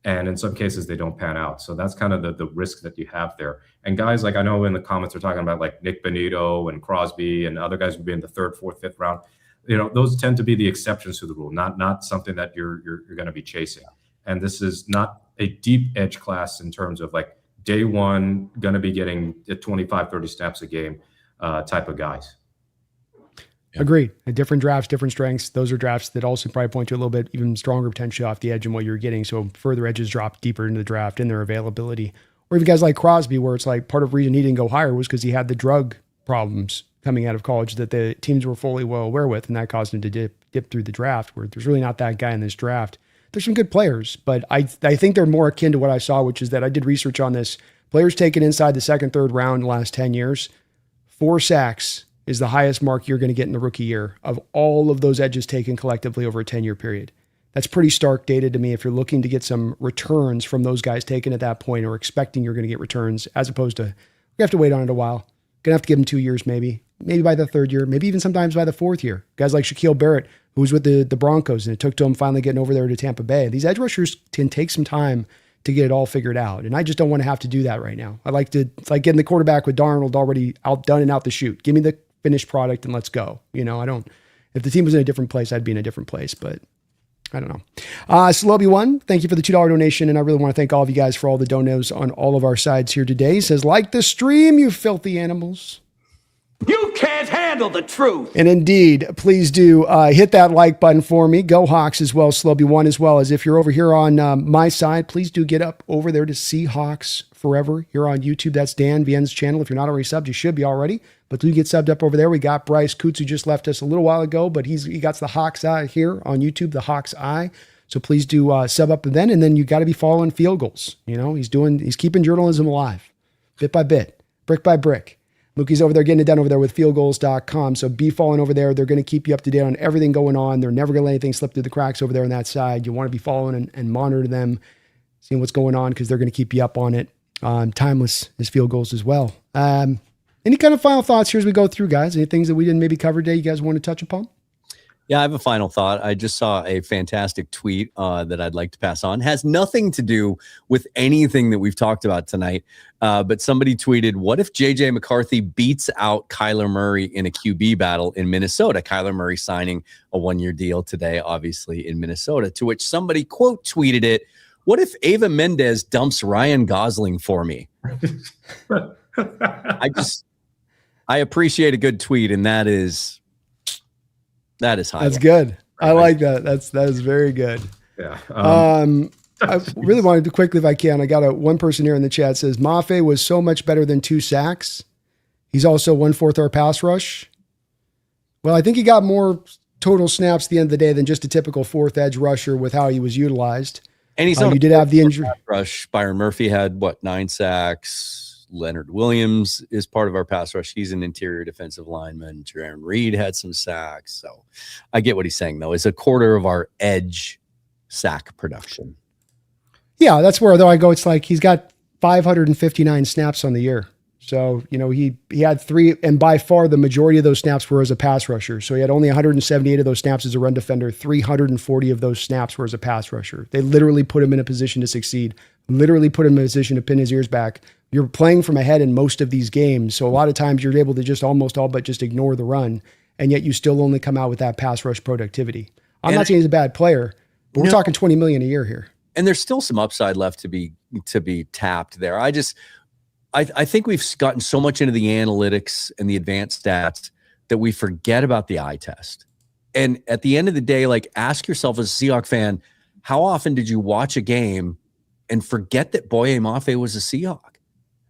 And in some cases, they don't pan out. So that's kind of the risk that you have there. And guys, like I know in the comments are talking about like Nick Benito and Crosby and other guys would be in the third, fourth, fifth round. Those tend to be the exceptions to the rule, not something that you're going to be chasing. And this is not a deep edge class in terms of like day one, going to be getting 25, 30 snaps a game type of guys. Yeah. Agreed. Different drafts, different strengths. Those are drafts that also probably point to a little bit even stronger potential off the edge and what you're getting. So further edges drop deeper into the draft in their availability. Or even guys like Crosby, where it's like part of the reason he didn't go higher was because he had the drug problems coming out of college that the teams were fully well aware with, and that caused him to dip through the draft, where there's really not that guy in this draft. There's some good players, but I think they're more akin to what I saw, which is that I did research on this. Players taken inside the second, third round in the last 10 years, 4 sacks is the highest mark you're going to get in the rookie year of all of those edges taken collectively over a 10-year period. That's pretty stark data to me if you're looking to get some returns from those guys taken at that point or expecting you're going to get returns, as opposed to we have to wait on it a while. Going to have to give them 2 years maybe by the third year, maybe even sometimes by the fourth year. Guys like Shaquille Barrett, who was with the Broncos, and it took to him finally getting over there to Tampa Bay. These edge rushers can take some time to get it all figured out. And I just don't want to have to do that right now. It's like getting the quarterback with Darnold already outdone and out the chute. Give me the finished product and let's go. If the team was in a different place, I'd be in a different place, but I don't know. Slobby1, thank you for the $2 donation. And I really want to thank all of you guys for all the donos on all of our sides here today. He says, like the stream, you filthy animals. You can't handle the truth. And indeed, please do hit that like button for me. Go Hawks as well, Slobby1 as well. As if you're over here on my side, please do get up over there to Seahawks Forever here on YouTube. That's Dan Viens' channel. If you're not already subbed, you should be already. But do get subbed up over there. We got Bryce Coutts, who just left us a little while ago, but he got the Hawks Eye here on YouTube, the Hawks Eye. So please do sub up then. And then you got to be following Field Goals. You know, he's keeping journalism alive, bit by bit, brick by brick. Mookie's over there getting it done over there with fieldgoals.com. So be following over there. They're going to keep you up to date on everything going on. They're never going to let anything slip through the cracks over there on that side. You want to be following and monitor them, seeing what's going on, because they're going to keep you up on it. Timeless is Field Goals as well. Any kind of final thoughts here as we go through, guys? Any things that we didn't maybe cover today you guys want to touch upon? Yeah, I have a final thought. I just saw a fantastic tweet that I'd like to pass on. Has nothing to do with anything that we've talked about tonight. But somebody tweeted, what if JJ McCarthy beats out Kyler Murray in a QB battle in Minnesota? Kyler Murray signing a 1-year deal today, obviously, in Minnesota. To which somebody quote tweeted it, what if Ava Mendez dumps Ryan Gosling for me? I appreciate a good tweet, and that is high. That's good. I like that. That is very good. Yeah. I really wanted to quickly, if I can, I got one person here in the chat says, Mafe was so much better than 2 sacks. He's also 1/4 our pass rush. Well, I think he got more total snaps at the end of the day than just a typical 4th edge rusher with how he was utilized. And he's you did have the injury rush. Byron Murphy had 9 sacks. Leonard Williams is part of our pass rush. He's an interior defensive lineman. Jaron Reed had some sacks. So I get what he's saying, though. It's 1/4 of our edge sack production. Yeah, that's where, though, I go, it's like he's got 559 snaps on the year. So, you know, he had 3, and by far the majority of those snaps were as a pass rusher. So he had only 178 of those snaps as a run defender. 340 of those snaps were as a pass rusher. They literally put him in a position to succeed, literally put him in a position to pin his ears back. You're playing from ahead in most of these games. So a lot of times you're able to just almost all but just ignore the run, and yet you still only come out with that pass rush productivity. I'm not saying he's a bad player, but we're talking $20 million a year here. And there's still some upside left to be tapped there. I think we've gotten so much into the analytics and the advanced stats that we forget about the eye test. And at the end of the day, like, ask yourself as a Seahawks fan, how often did you watch a game and forget that Boye Mafe was a Seahawk?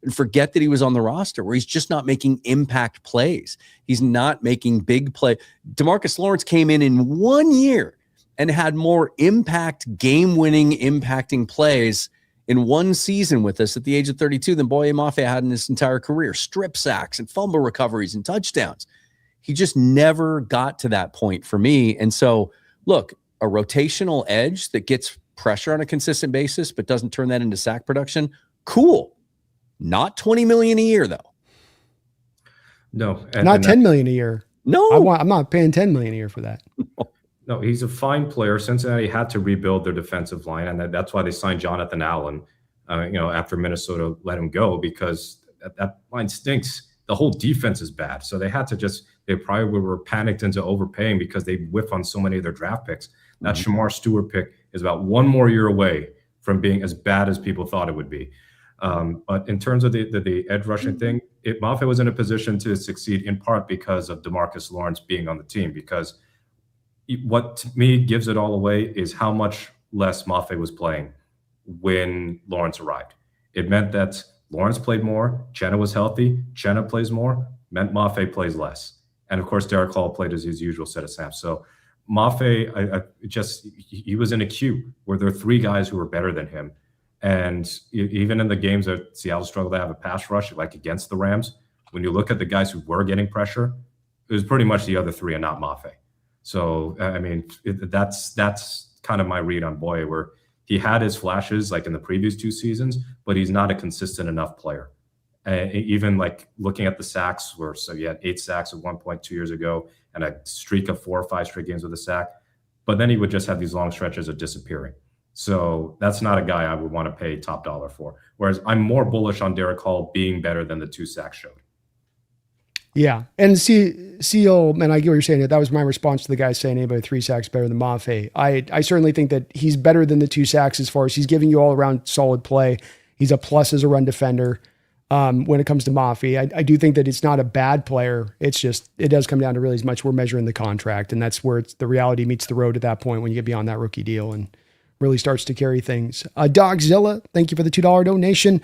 And forget that he was on the roster, where he's just not making impact plays. He's not making big play. DeMarcus Lawrence came in 1 year and had more impact, game-winning, impacting plays in 1 season with us at the age of 32 than Boye Mafe had in his entire career. Strip sacks and fumble recoveries and touchdowns. He just never got to that point for me. And so, look, a rotational edge that gets pressure on a consistent basis but doesn't turn that into sack production, cool. Not $20 million a year, though. No, not $10 million a year. No, I'm not paying $10 million a year for that. No, he's a fine player. Cincinnati had to rebuild their defensive line, and that's why they signed Jonathan Allen. After Minnesota let him go, because that line stinks. The whole defense is bad, so they probably were panicked into overpaying because they whiff on so many of their draft picks. That Shamar Stewart pick is about 1 more year away from being as bad as people thought it would be. But in terms of the edge rushing thing, Mafe was in a position to succeed in part because of DeMarcus Lawrence being on the team, because what to me gives it all away is how much less Mafe was playing when Lawrence arrived. It meant that Lawrence played more, Chenna was healthy, Chenna plays more, meant Mafe plays less. And of course, Derek Hall played his usual set of snaps. So Mafe, he was in a queue where there are 3 guys who were better than him. And even in the games that Seattle struggled to have a pass rush, like against the Rams, when you look at the guys who were getting pressure, it was pretty much the other 3 and not Mafe. So, I mean, that's kind of my read on Boye, where he had his flashes like in the previous 2 seasons, but he's not a consistent enough player. Even like looking at the sacks, so he had 8 sacks at one point 2 years ago and a streak of 4 or 5 straight games with a sack. But then he would just have these long stretches of disappearing. So that's not a guy I would want to pay top dollar for. Whereas I'm more bullish on Derek Hall being better than the 2 sacks showed. Yeah. And Seal, man, I get what you're saying. That was my response to the guy saying anybody 3 sacks better than Mafe. I certainly think that he's better than the 2 sacks as far as he's giving you all around solid play. He's a plus as a run defender. When it comes to Mafe, I do think that it's not a bad player. It's just, it does come down to really as much we're measuring the contract. And that's where the reality meets the road at that point when you get beyond that rookie deal and really starts to carry things. Dogzilla, thank you for the $2 donation.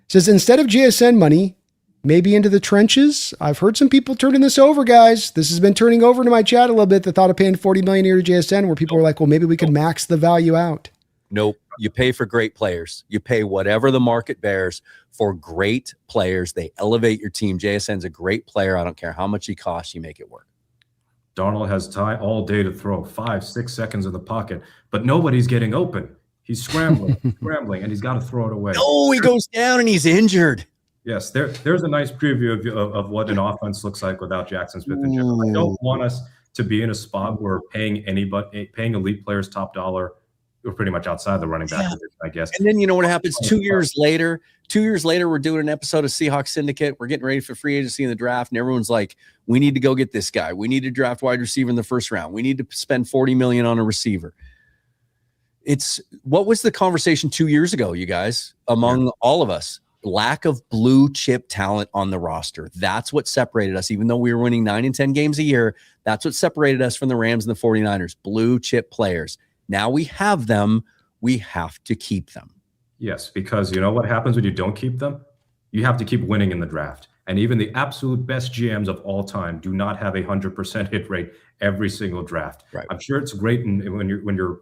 Says, instead of JSN money, maybe into the trenches. I've heard some people turning this over, guys. This has been turning over to my chat a little bit. The thought of paying $40 million a year to JSN, where people were like, well, maybe we can max the value out. Nope. You pay for great players. You pay whatever the market bears for great players. They elevate your team. JSN's a great player. I don't care how much he costs. You make it work. Darnold has time all day to throw 5-6 seconds in the pocket, but nobody's getting open. He's scrambling, and he's got to throw it away. Oh, he goes down and he's injured. Yes, there's a nice preview of what an offense looks like without Jackson Smith and Jigba. I don't want us to be in a spot where paying elite players top dollar. We're pretty much outside the running back position, I guess. And then you know what happens 2 years later? 2 years later, we're doing an episode of Seahawks Syndicate. We're getting ready for free agency in the draft, and everyone's like, we need to go get this guy. We need to draft wide receiver in the first round. We need to spend $40 million on a receiver. What was the conversation 2 years ago, you guys, among all of us? Lack of blue chip talent on the roster. That's what separated us. Even though we were winning 9 and 10 games a year, that's what separated us from the Rams and the 49ers. Blue chip players. Now we have them. We have to keep them. Yes, because you know what happens when you don't keep them? You have to keep winning in the draft. And even the absolute best GMs of all time do not have 100% hit rate every single draft. Right. I'm sure it's great when you're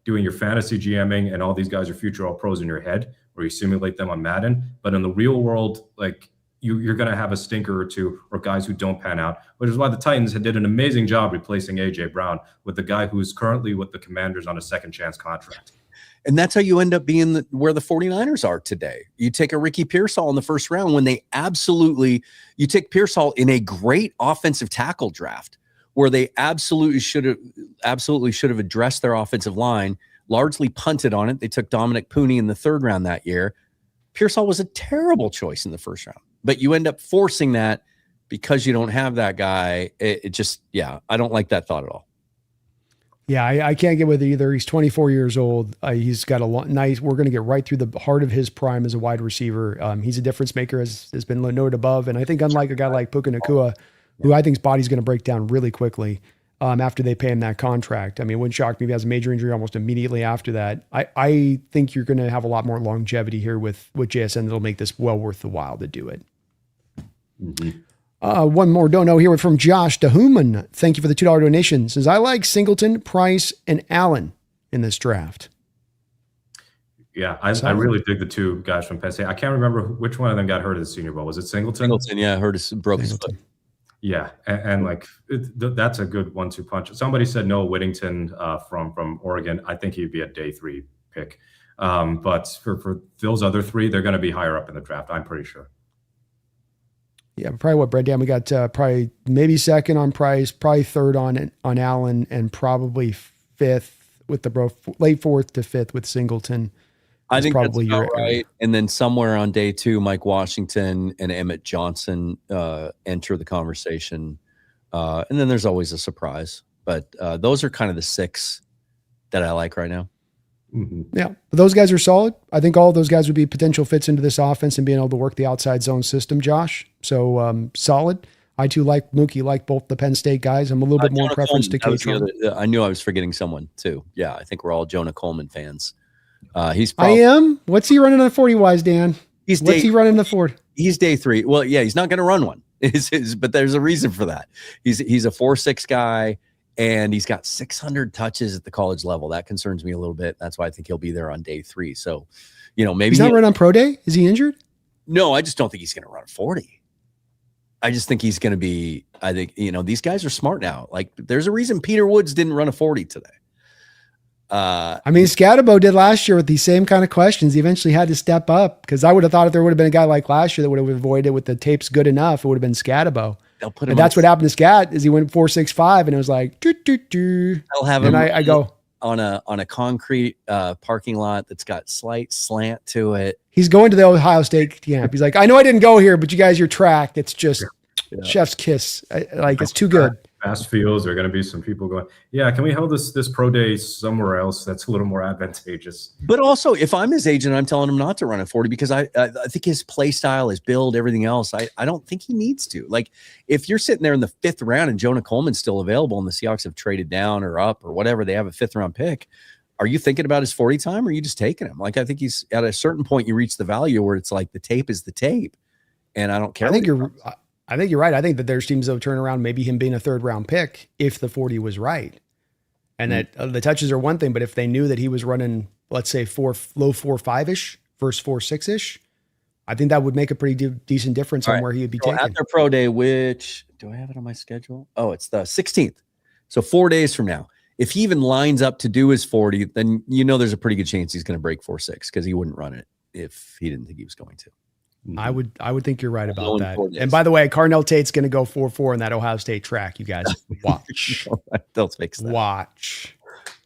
doing your fantasy GMing and all these guys are future all pros in your head, where you simulate them on Madden. But in the real world, like you're going to have a stinker or two or guys who don't pan out, which is why the Titans did an amazing job replacing A.J. Brown with the guy who's currently with the Commanders on a second chance contract. And that's how you end up being where the 49ers are today. You take a Ricky Pearsall in the first round when you take Pearsall in a great offensive tackle draft where they absolutely should have addressed their offensive line, largely punted on it. They took Dominic Pooney in the third round that year. Pearsall was a terrible choice in the first round, but you end up forcing that because you don't have that guy. I don't like that thought at all. Yeah, I can't get with it either. He's 24 years old. He's got we're going to get right through the heart of his prime as a wide receiver. He's a difference maker, as has been noted above. And I think unlike a guy like Puka Nacua, who I think's body's going to break down really quickly after they pay him that contract. I mean, it wouldn't shock me if he has a major injury almost immediately after that. I think you're going to have a lot more longevity here with JSN that'll make this well worth the while to do it. Mm-hmm. One more dono here from Josh DeHuman. Thank you for the $2 donation. Says, I like Singleton, Price, and Allen in this draft. Yeah, I really dig the two guys from Penn State. I can't remember which one of them got hurt at the Senior Bowl. Was it Singleton? Singleton, yeah, broke his foot. Yeah, and that's a good 1-2 punch. Somebody said Noah Whittington from Oregon. I think he'd be a day 3 pick. But for those other 3, they're going to be higher up in the draft, I'm pretty sure. Yeah, probably what, Brad? Dan, we got probably maybe second on Price, probably third on Allen, and probably fifth with late 4th to 5th with Singleton. I think probably that's about right. And then somewhere on day 2, Mike Washington and Emmett Johnson enter the conversation. And then there's always a surprise. But those are kind of the 6 that I like right now. Mm-hmm. Yeah, those guys are solid. I think all of those guys would be potential fits into this offense and being able to work the outside zone system, Josh. So solid. I too like Mookie, like both the Penn State guys. I'm a little bit more preference to K-Tron. I knew I was forgetting someone too. Yeah, I think we're all Jonah Coleman fans. I am. What's he running on 40 wise, Dan? What's he running the 40? He's day 3. Well, yeah, he's not going to run one. But there's a reason for that. He's a 4.6 guy. And he's got 600 touches at the college level. That concerns me a little bit. That's why I think he'll be there on day 3. So, maybe he's not running on pro day. Is he injured? No, I just don't think he's going to run 40. I just think he's going to be. I think these guys are smart now. Like, there's a reason Peter Woods didn't run a 40 today. Scatabo did last year with these same kind of questions. He eventually had to step up because I would have thought if there would have been a guy like last year that would have avoided it with the tapes good enough, it would have been Scatabo. And that's what happened to Scat is he went 4.65 and it was like I'll have him. I go on a concrete parking lot that's got slight slant to it. He's going to the Ohio State camp. He's like, I know I didn't go here, but you guys, your track, it's just chef's kiss. It's too good. Fast fields. There are going to be some people going, yeah, can we hold this pro day somewhere else that's a little more advantageous? But also, if I'm his agent, I'm telling him not to run at 40 because I think his play style, his build, everything else, I don't think he needs to. Like, if you're sitting there in the 5th round and Jonah Coleman's still available and the Seahawks have traded down or up or whatever, they have a 5th round pick, are you thinking about his 40 time or are you just taking him? Like, I think he's at a certain point, you reach the value where it's like the tape is the tape. And I don't care. I think you're right. I think that there's teams that would turn around maybe him being a 3rd round pick if the 40 was right. And that the touches are one thing, but if they knew that he was running, let's say low 4.5-ish versus 4.6-ish, I think that would make a pretty decent difference on where he would be taken. At their pro day, which do I have it on my schedule? Oh, it's the 16th. So 4 days from now, if he even lines up to do his 40, then there's a pretty good chance he's going to break 4.6 because he wouldn't run it if he didn't think he was going to. I would think you're right about that. And by the way, Carnell Tate's going to go 4.4 in that Ohio State track. You guys watch. They'll fix that. Watch.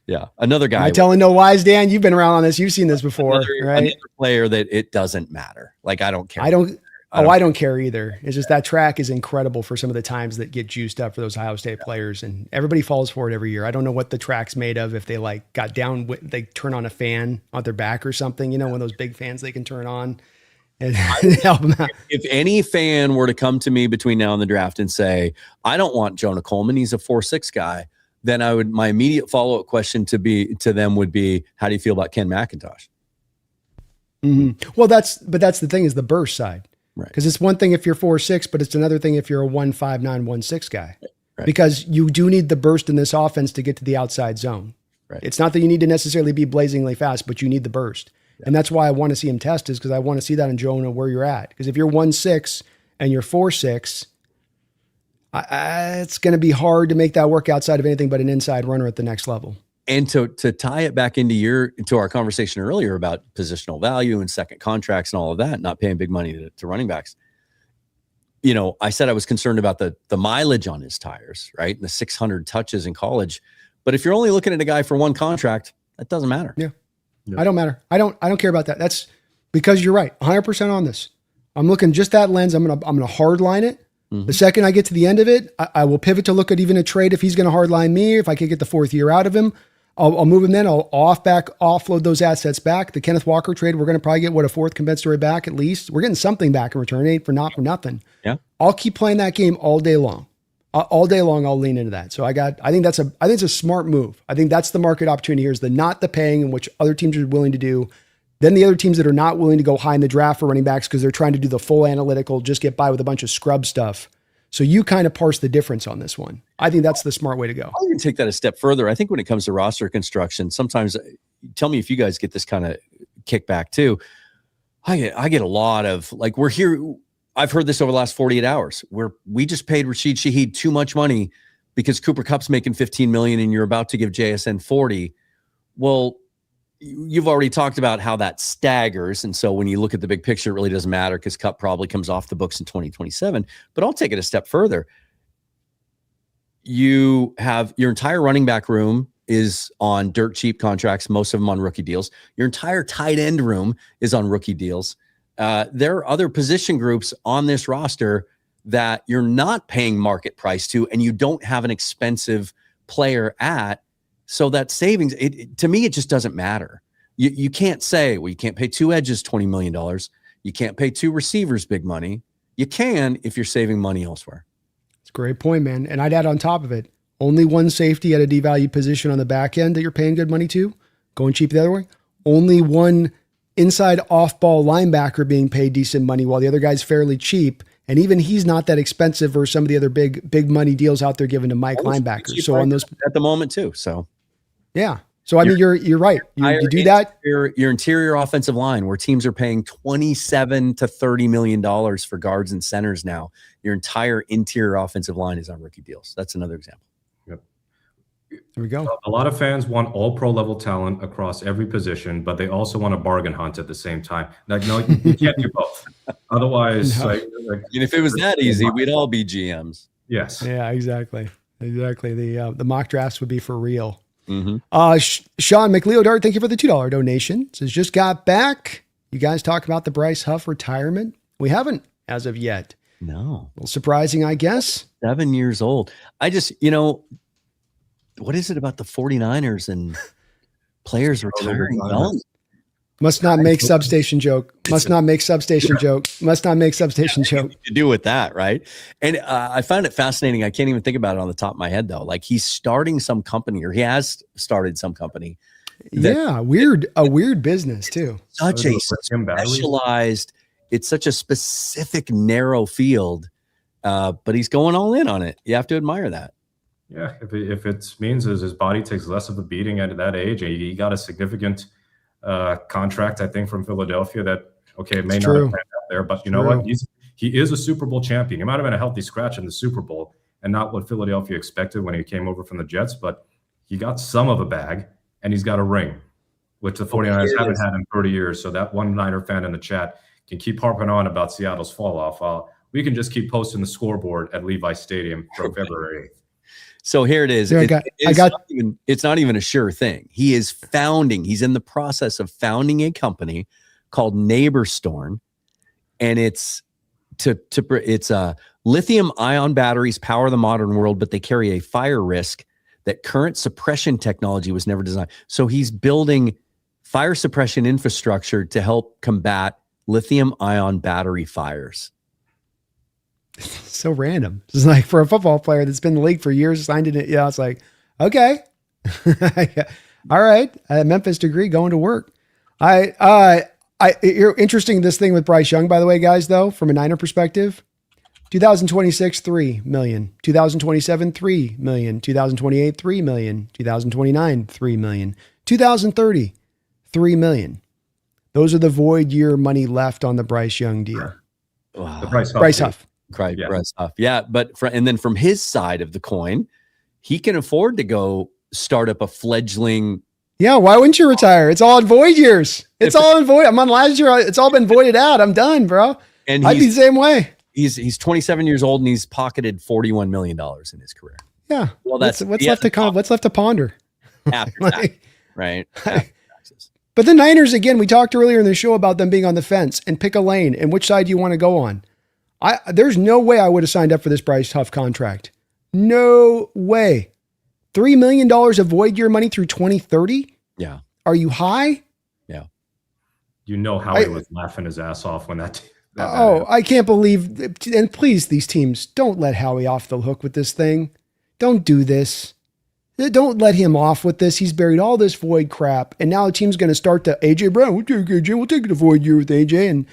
Yeah. Another guy. Am I telling no lies, Dan? You've been around on this. You've seen this before, right? Another player that it doesn't matter. Like, I don't care. I don't care either. It's just that track is incredible for some of the times that get juiced up for those Ohio State players, and everybody falls for it every year. I don't know what the track's made of. If they got down, they turn on a fan on their back or something. One of those big fans they can turn on. And help them out. If any fan were to come to me between now and the draft and say, I don't want Jonah Coleman, he's a 4.6 guy, then my immediate follow-up question to them would be, how do you feel about Ken McIntosh? Mm-hmm. Well, that's the thing is the burst side. Right. Because it's one thing if you're 4.6, but it's another thing if you're a 1.59, 1.6 guy. Right. Because you do need the burst in this offense to get to the outside zone. Right. It's not that you need to necessarily be blazingly fast, but you need the burst. And that's why I want to see him test, is because I want to see that in Jonah where you're at. Because if you're 1.6 and you're 4.6, it's going to be hard to make that work outside of anything but an inside runner at the next level. And to tie it back into our conversation earlier about positional value and second contracts and all of that, not paying big money to running backs. I said I was concerned about the mileage on his tires, right? And the 600 touches in college. But if you're only looking at a guy for one contract, that doesn't matter. Yeah. I don't matter. I don't care about that. That's because you're right. 100% on this. I'm looking just that lens. I'm going to hard line it. Mm-hmm. The second I get to the end of it, I will pivot to look at even a trade. If he's going to hard line me, if I can get the 4th year out of him, I'll move him then. I'll offload those assets back. The Kenneth Walker trade, we're going to probably get a 4th compensatory back at least. We're getting something back in return. Ain't for nothing. Yeah. I'll keep playing that game all day long. All day long, I'll lean into that. So I think it's a smart move. I think that's the market opportunity here, is not the paying in which other teams are willing to do. Then the other teams that are not willing to go high in the draft for running backs because they're trying to do the full analytical, just get by with a bunch of scrub stuff. So you kind of parse the difference on this one. I think that's the smart way to go. I'm going to take that a step further. I think when it comes to roster construction, sometimes, tell me if you guys get this kind of kickback too. I get a lot of, like, we're here. I've heard this over the last 48 hours where we just paid Rashid Shaheed too much money because Cooper Kupp's making $15 million and you're about to give JSN 40. Well, you've already talked about how that staggers. And so when you look at the big picture, it really doesn't matter because Kupp probably comes off the books in 2027. But I'll take it a step further. You have your entire running back room is on dirt cheap contracts, most of them on rookie deals. Your entire tight end room is on rookie deals. There are other position groups on this roster that you're not paying market price to, and you don't have an expensive player at. So that savings, to me, it just doesn't matter. You can't say, well, you can't pay 2 edges $20 million. You can't pay 2 receivers big money. You can if you're saving money elsewhere. It's a great point, man. And I'd add on top of it, only 1 safety at a devalued position on the back end that you're paying good money to, going cheap the other way. Only 1 inside off-ball linebacker being paid decent money while the other guy's fairly cheap. And even he's not that expensive versus some of the other big money deals out there given to Mike linebackers. So on those at the moment too. So yeah. So I mean, you're right. You do that. Your interior offensive line, where teams are paying $27 to $30 million for guards and centers now. Your entire interior offensive line is on rookie deals. That's another example. There we go. A lot of fans want all pro level talent across every position, but they also want a bargain hunt at the same time. Like, no, you can't do both. Otherwise, no. And if it was that easy, we'd all be GMs. Yes. Yeah, exactly. The mock drafts would be for real. Mm-hmm. Sean McLeodart, thank you for the $2 donation. Says, just got back. You guys talk about the Bryce Huff retirement? We haven't as of yet. No. A little surprising, I guess. 7 years old. I just, what is it about the 49ers and players retiring young? Must not make substation joke. Must not make substation joke. Must not make substation joke. To do with that, right? And I find it fascinating. I can't even think about it on the top of my head, though. Like he's starting some company, or he has started some company. Yeah, a weird business too. Such a specialized. It's such a specific, narrow field, but he's going all in on it. You have to admire that. Yeah, if it means his body takes less of a beating at that age, he got a significant contract, I think, from Philadelphia that, it may not have played out there, but you know what? He is a Super Bowl champion. He might have been a healthy scratch in the Super Bowl and not what Philadelphia expected when he came over from the Jets, but he got some of a bag and he's got a ring, which the 49ers haven't had in 30 years. So that one Niner fan in the chat can keep harping on about Seattle's fall off. We can just keep posting the scoreboard at Levi Stadium from February 8th. So here it is. It's not even a sure thing. He's in the process of founding a company called NeighborStorm, and it's lithium ion batteries power the modern world, but they carry a fire risk that current suppression technology was never designed. So he's building fire suppression infrastructure to help combat lithium ion battery fires. So random. It's like for a football player that's been in the league for years, signed in it. Yeah, it's like, okay, all right. Memphis degree going to work. Interesting. This thing with Bryce Young, by the way, guys, though, from a Niner perspective, 2026, 3 million, 2027, 3 million, 2028, 3 million, 2029, 3 million, 2030, 3 million. Those are the void year money left on the Bryce Young deal. Wow. The Bryce Huff. Bryce Huff. Yeah. But and then from his side of the coin, he can afford to go start up a fledgling. Yeah. Why wouldn't you retire? It's all in void years. It's all in void. I'm on last year. It's all been voided out. I'm done, bro. And I'd be the same way. He's 27 years old and he's pocketed $41 million in his career. Yeah. Well, what's left to ponder after that, right? But the Niners, again, we talked earlier in the show about them being on the fence and pick a lane and which side you want to go on. There's no way I would have signed up for this Bryce Huff contract. No way. $3 million of void year money through 2030? Yeah. Are you high? Yeah. You know how he was laughing his ass off when that I can't believe. And please, these teams, don't let Howie off the hook with this thing. Don't do this. Don't let him off with this. He's buried all this void crap. And now the team's going to start to AJ Brown. We'll take the void year with AJ. And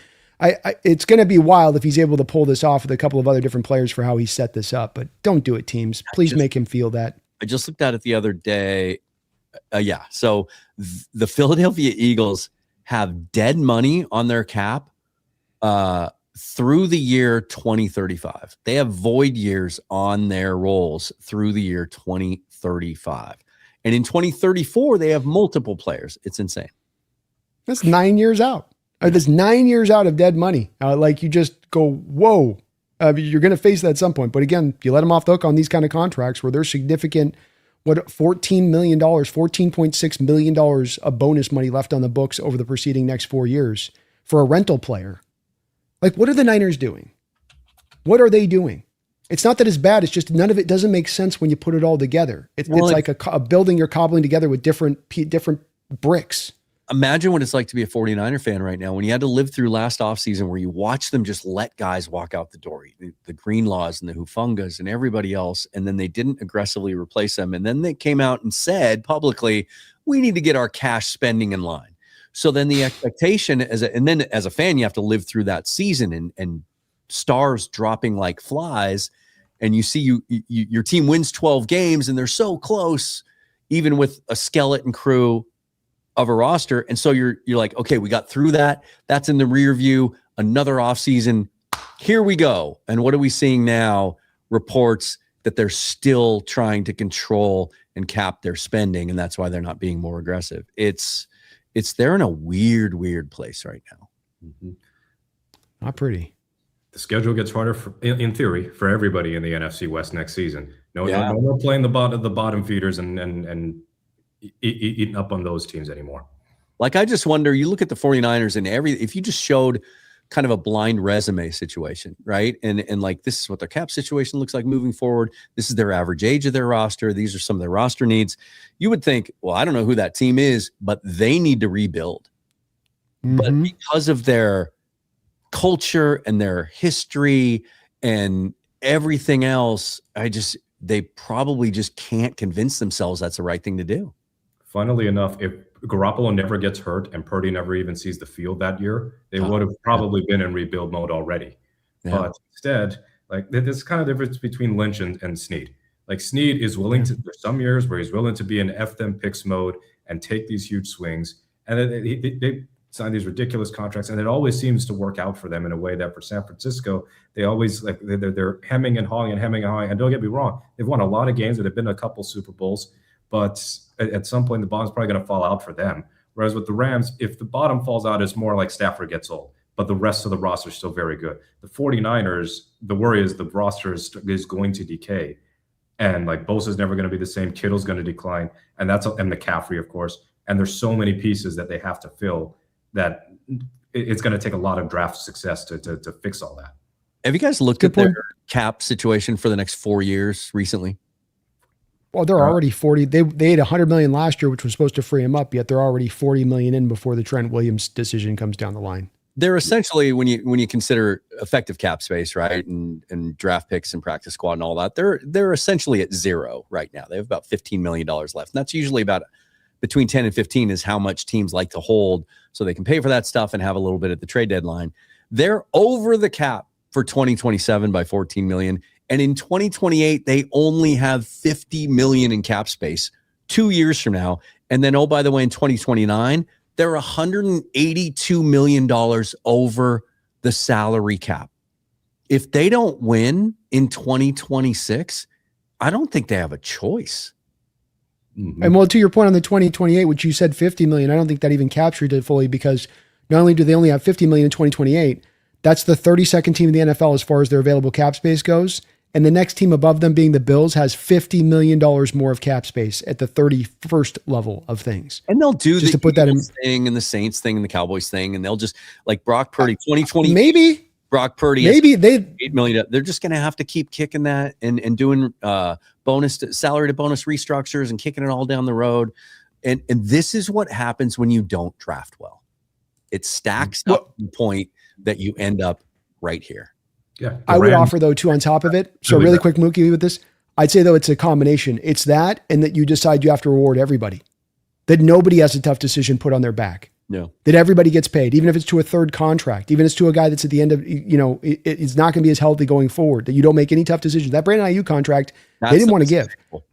it's going to be wild if he's able to pull this off with a couple of other different players for how he set this up. But don't do it, teams. Please make him feel that. I just looked at it the other day. So the Philadelphia Eagles have dead money on their cap through the year 2035. They have void years on their rolls through the year 2035. And in 2034, they have multiple players. It's insane. That's 9 years out. That's 9 years out of dead money. You just go, whoa. You're going to face that at some point. But again, you let them off the hook on these kind of contracts where there's significant, $14 million, $14.6 million of bonus money left on the books over the preceding next 4 years for a rental player. Like, what are the Niners doing? What are they doing? It's not that it's bad. It's just none of it doesn't make sense when you put it all together. It's like a building you're cobbling together with different bricks. Imagine what it's like to be a 49er fan right now when you had to live through last offseason where you watch them just let guys walk out the door, the Greenlaws and the Hufungas and everybody else, and then they didn't aggressively replace them. And then they came out and said publicly, we need to get our cash spending in line. So then the expectation as a fan, you have to live through that season and stars dropping like flies. And you see your team wins 12 games and they're so close, even with a skeleton crew of a roster. And so you're like, okay, we got through that. That's in the rear view. Another offseason. Here we go. And what are we seeing now? Reports that they're still trying to control and cap their spending. And that's why they're not being more aggressive. They're in a weird place right now. Mm-hmm. Not pretty. The schedule gets harder in theory for everybody in the NFC West next season. No more playing the bottom feeders and eating up on those teams anymore. Like, I just wonder, you look at the 49ers and if you just showed kind of a blind resume situation, right? And like, this is what their cap situation looks like moving forward. This is their average age of their roster. These are some of their roster needs. You would think, well, I don't know who that team is, but they need to rebuild. But because of their culture and their history and everything else, they probably just can't convince themselves that's the right thing to do. Funnily enough, if Garoppolo never gets hurt and Purdy never even sees the field that year, they would have probably been in rebuild mode already. Yeah. But instead, like, there's kind of difference between Lynch and Snead. Like, Snead is willing to, there's some years where he's willing to be in F them picks mode and take these huge swings. And then they sign these ridiculous contracts, and it always seems to work out for them in a way that for San Francisco, they always, like, they're hemming and hawing. And don't get me wrong, they've won a lot of games, and they've been a couple Super Bowls, but at some point the bottom's probably going to fall out for them. Whereas with the Rams, if the bottom falls out, it's more like Stafford gets old, but the rest of the roster is still very good. The 49ers, the worry is the roster is going to decay, and like Bosa's never going to be the same. Kittle's going to decline, and McCaffrey, of course. And there's so many pieces that they have to fill that it's going to take a lot of draft success to fix all that. Have you guys looked at their cap situation for the next 4 years recently? Well, they're already 40. They had $100 million last year, which was supposed to free them up. Yet they're already $40 million in before the Trent Williams decision comes down the line. They're essentially, when you consider effective cap space, right, and draft picks and practice squad and all that, they're essentially at zero right now. They have about $15 million left, and that's usually about between 10 and 15 is how much teams like to hold, so they can pay for that stuff and have a little bit at the trade deadline. They're over the cap for 2027 by $14 million. And in 2028, they only have $50 million in cap space 2 years from now. And then, oh, by the way, in 2029, they're $182 million over the salary cap. If they don't win in 2026, I don't think they have a choice. Mm-hmm. And well, to your point on the 2028, which you said 50 million, I don't think that even captured it fully, because not only do they only have 50 million in 2028, that's the 32nd team in the NFL as far as their available cap space goes. And the next team above them, being the Bills, has $50 million more of cap space at the 31st level of things. And they'll do just the to put that in thing and the Saints thing and the Cowboys thing, and they'll just, like, Brock Purdy 2020. Maybe Brock Purdy. Maybe they $8 million. They're just going to have to keep kicking that and doing salary to bonus restructures and kicking it all down the road. And this is what happens when you don't draft well. It stacks up to the point that you end up right here. Yeah, I would offer, though, too, on top of it. So really quick, Mookie, with this, I'd say, though, it's a combination. It's that, and that you decide you have to reward everybody. That nobody has a tough decision put on their back. No. That everybody gets paid, even if it's to a third contract, even if it's to a guy that's at the end of, it's not going to be as healthy going forward, that you don't make any tough decisions. That Brandon Ayuk contract, they didn't want to give.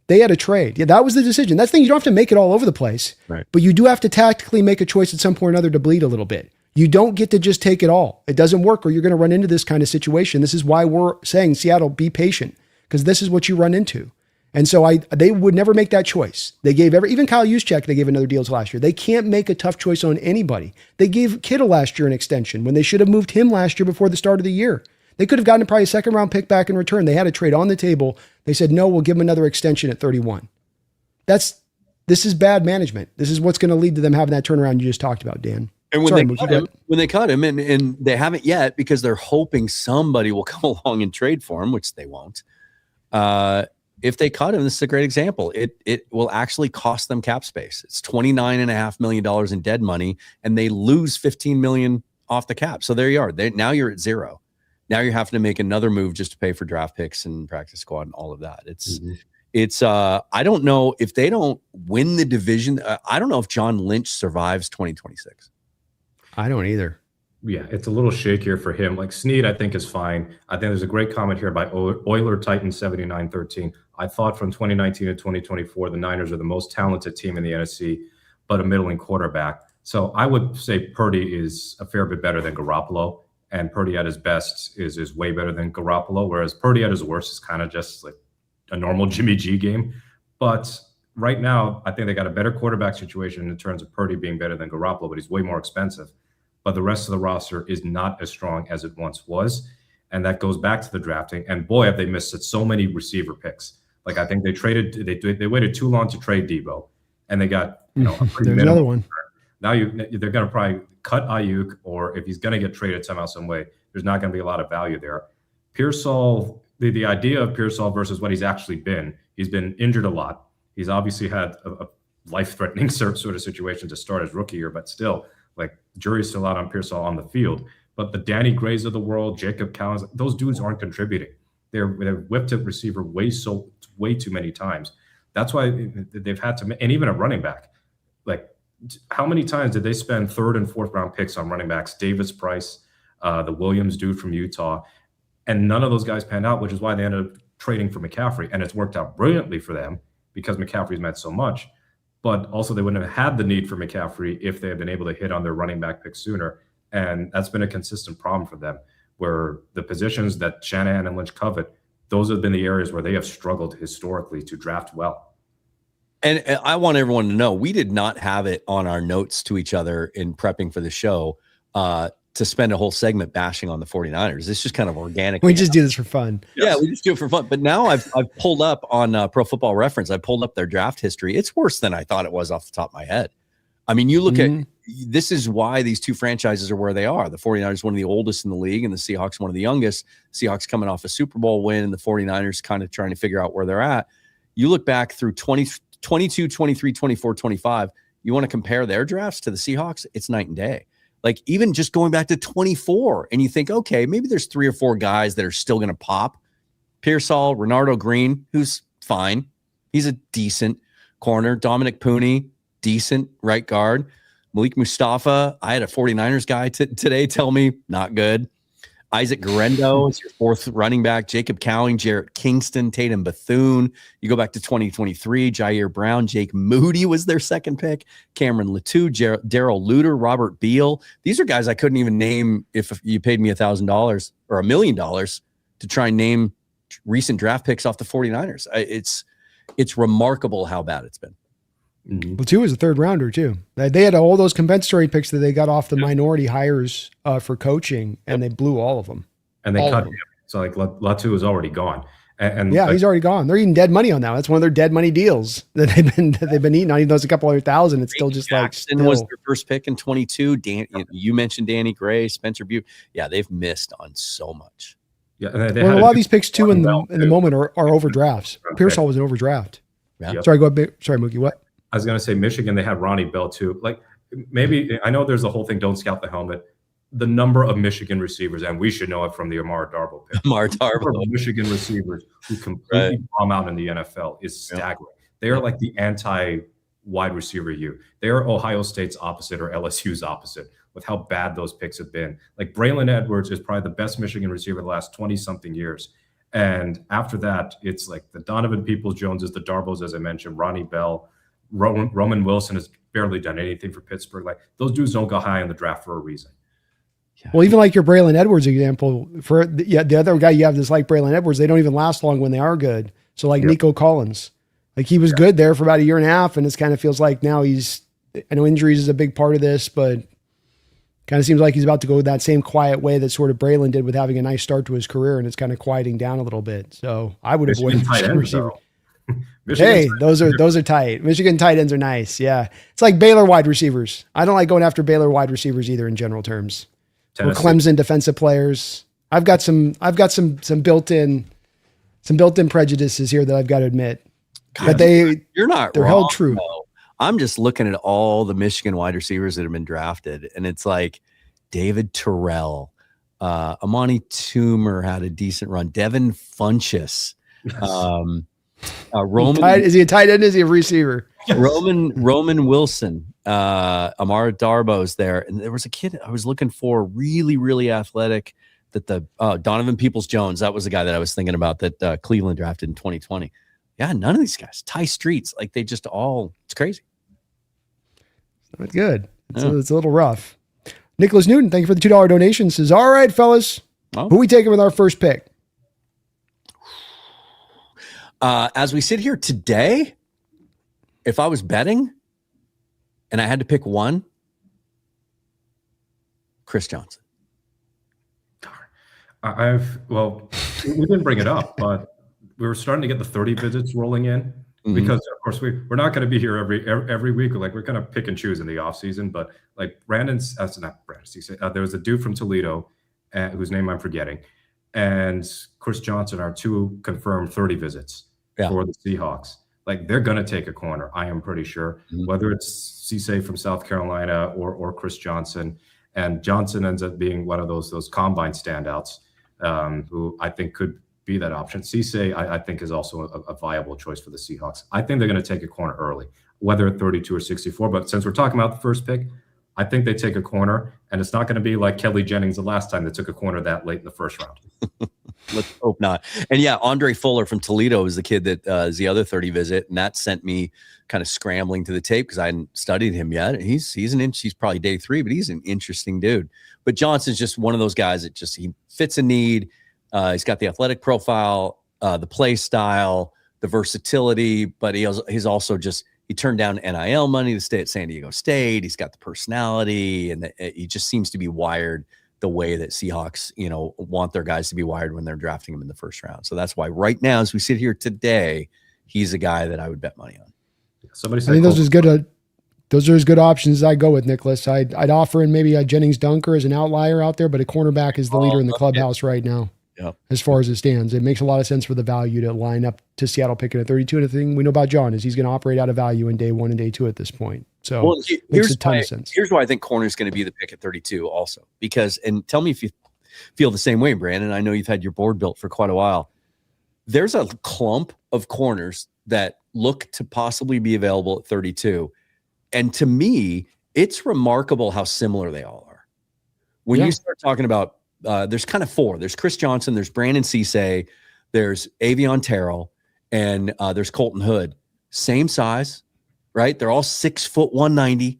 They had a trade. Yeah, that was the decision. That's the thing. You don't have to make it all over the place, right? But you do have to tactically make a choice at some point or another to bleed a little bit. You don't get to just take it all. It doesn't work, or you're going to run into this kind of situation. This is why we're saying, Seattle, be patient, because this is what you run into. And so they would never make that choice. They gave even Kyle Juszczyk, they gave another deal to last year. They can't make a tough choice on anybody. They gave Kittle last year an extension when they should have moved him last year before the start of the year. They could have gotten probably a second round pick back in return. They had a trade on the table. They said, no, we'll give him another extension at 31. This is bad management. This is what's going to lead to them having that turnaround you just talked about, Dan. And when they cut him, and they haven't yet, because they're hoping somebody will come along and trade for him, which they won't. If they cut him, this is a great example. It will actually cost them cap space. It's $29.5 million in dead money, and they lose $15 million off the cap. So there you are. Now you're at zero. Now you're having to make another move just to pay for draft picks and practice squad and all of that. It's I don't know if they don't win the division. I don't know if John Lynch survives 2026. I don't either. Yeah, it's a little shakier for him. Like Snead, I think, is fine. I think there's a great comment here by Oiler Titan 7913. I thought from 2019 to 2024, the Niners are the most talented team in the NFC, but a middling quarterback. So I would say Purdy is a fair bit better than Garoppolo, and Purdy at his best is way better than Garoppolo, whereas Purdy at his worst is kind of just like a normal Jimmy G game. But right now, I think they got a better quarterback situation in terms of Purdy being better than Garoppolo, but he's way more expensive. But the rest of the roster is not as strong as it once was. And that goes back to the drafting. And boy, have they missed it. So many receiver picks. Like, I think they waited too long to trade Debo, and they got, a pretty There's another one. Now they're going to probably cut Ayuk, or if he's going to get traded somehow, some way, there's not going to be a lot of value there. Pearsall, the idea of Pearsall versus what he's actually been, he's been injured a lot. He's obviously had a life-threatening sort of situation to start his rookie year, but still, like, jury's still out on Pearsall on the field. But the Danny Grays of the world, Jacob Cowens, those dudes aren't contributing. They're whipped at receiver way too many times. That's why they've had to, and even a running back. Like, how many times did they spend 3rd and 4th round picks on running backs? Davis Price, the Williams dude from Utah, and none of those guys panned out, which is why they ended up trading for McCaffrey. And it's worked out brilliantly for them because McCaffrey's meant so much. But also they wouldn't have had the need for McCaffrey if they had been able to hit on their running back pick sooner. And that's been a consistent problem for them, where the positions that Shanahan and Lynch covet, those have been the areas where they have struggled historically to draft well. And I want everyone to know, we did not have it on our notes to each other in prepping for the show to spend a whole segment bashing on the 49ers. It's just kind of organic. We just do this for fun. Yeah, we just do it for fun. But now I've pulled up on Pro Football Reference. I pulled up their draft history. It's worse than I thought it was off the top of my head. I mean, you look at, this is why these two franchises are where they are. The 49ers, one of the oldest in the league, and the Seahawks, one of the youngest. Seahawks coming off a Super Bowl win, and the 49ers kind of trying to figure out where they're at. You look back through 22, 23, 24, 25. You want to compare their drafts to the Seahawks? It's night and day. Like, even just going back to 24, and you think, okay, maybe there's 3 or 4 guys that are still going to pop. Pearsall, Renardo Green, who's fine. He's a decent corner. Dominic Pooney, decent right guard. Malik Mustafa, I had a 49ers guy today tell me, not good. Isaac Guerrero is your 4th running back. Jacob Cowing, Jarrett Kingston, Tatum Bethune. You go back to 2023, Jair Brown, Jake Moody was their 2nd pick. Cameron Latou, Darrell Luter, Robert Beal. These are guys I couldn't even name if you paid me $1,000 or $1 million to try and name recent draft picks off the 49ers. It's remarkable how bad it's been. Latou was a 3rd rounder too. They had all those compensatory picks that they got off the minority hires for coaching, and they blew all of them. And they cut him. So like Latou is already gone. And yeah, he's already gone. They're eating dead money on that. That's one of their dead money deals that they've been eating on. Even though it's a couple $100,000, it's still just Jackson like was their 1st pick in 22. You mentioned Danny Gray, Spencer Butte. Yeah, they've missed on so much. Yeah, and a lot of these picks too in the moment are overdrafts. Pearsall was an overdraft. Yeah. Sorry, go ahead. Sorry, Mookie. What? I was going to say Michigan, they had Ronnie Bell too. Like, maybe, I know there's the whole thing, don't scout the helmet. The number of Michigan receivers, and we should know it from the Amara Darboh pick. Amara Darboh. Michigan receivers who completely bomb out in the NFL is staggering. They are like the anti-wide receiver you. They are Ohio State's opposite or LSU's opposite with how bad those picks have been. Like, Braylon Edwards is probably the best Michigan receiver the last 20-something years. And after that, it's like the Donovan Peoples-Joneses, the Darbohs, as I mentioned, Ronnie Bell, Roman Wilson has barely done anything for Pittsburgh. Like, those dudes don't go high in the draft for a reason. Yeah. Well, even like your Braylon Edwards example, for the other guy you have that's like Braylon Edwards, they don't even last long when they are good. So like Nico Collins, like he was good there for about a year and a half, and it kind of feels like now I know injuries is a big part of this, but kind of seems like he's about to go that same quiet way that sort of Braylon did with having a nice start to his career, and it's kind of quieting down a little bit. So I would avoid receiver. Hey, those are tight. Michigan tight ends are nice. Yeah. It's like Baylor wide receivers. I don't like going after Baylor wide receivers either in general terms. Or Clemson defensive players. I've got some built-in prejudices here that I've got to admit. God, but you're not they're wrong, held true. Though. I'm just looking at all the Michigan wide receivers that have been drafted, and it's like David Terrell, Amani Toomer had a decent run. Devin Funchess. Roman, is he a tight end? Is he a receiver? Roman Wilson, Amara Darboh's there, and there was a kid I was looking for, really, really athletic. That the Donovan Peoples-Jones, that was the guy that I was thinking about that Cleveland drafted in 2020. Yeah, none of these guys. Ty Streets, like they just all. It's crazy. Not good. It's a little rough. Nicholas Newton, thank you for the $2 donation. Says, all right, fellas, who we taking with our first pick? As we sit here today, if I was betting and I had to pick one, Chris Johnson. We didn't bring it up, but we were starting to get the 30 visits rolling in. Because of course we're not going to be here every week. Like we're going to pick and choose in the offseason. But like there was a dude from Toledo whose name I'm forgetting, and Chris Johnson are two confirmed 30 visits for the Seahawks. Like they're going to take a corner, I am pretty sure, whether it's Cisse from South Carolina or Chris Johnson. And Johnson ends up being one of those combine standouts who I think could be that option. Cisse, I think, is also a viable choice for the Seahawks. I think they're going to take a corner early, whether at 32 or 64. But since we're talking about the first pick, I think they take a corner, and it's not going to be like Kelly Jennings the last time they took a corner that late in the first round. Let's hope not. And yeah, Andre Fuller from Toledo is the kid that is the other 30 visit, and that sent me kind of scrambling to the tape because I hadn't studied him yet. He's probably day 3, but he's an interesting dude. But Johnson's just one of those guys that he fits a need. He's got the athletic profile, the play style, the versatility, but he's also he turned down NIL money to stay at San Diego State. He's got the personality, and he just seems to be wired the way that Seahawks, want their guys to be wired when they're drafting him in the first round. So that's why right now, as we sit here today, he's a guy that I would bet money on. Somebody said, I think those are as good options as I go with, Nicholas. I'd offer in maybe a Jennings Dunker as an outlier out there, but a cornerback is the leader in the clubhouse right now. Yep. As far as it stands, it makes a lot of sense for the value to line up to Seattle picking at 32. And the thing we know about John is he's going to operate out of value in day 1 and day 2 at this point. So makes a ton of sense. Here's why I think corner is going to be the pick at 32 also, because, and tell me if you feel the same way, Brandon. I know you've had your board built for quite a while. There's a clump of corners that look to possibly be available at 32. And to me, it's remarkable how similar they all are. When you start talking about, there's kind of 4. There's Chris Johnson, there's Brandon Cisse, there's Avion Terrell, and there's Colton Hood. Same size, right? They're all 6 foot 190.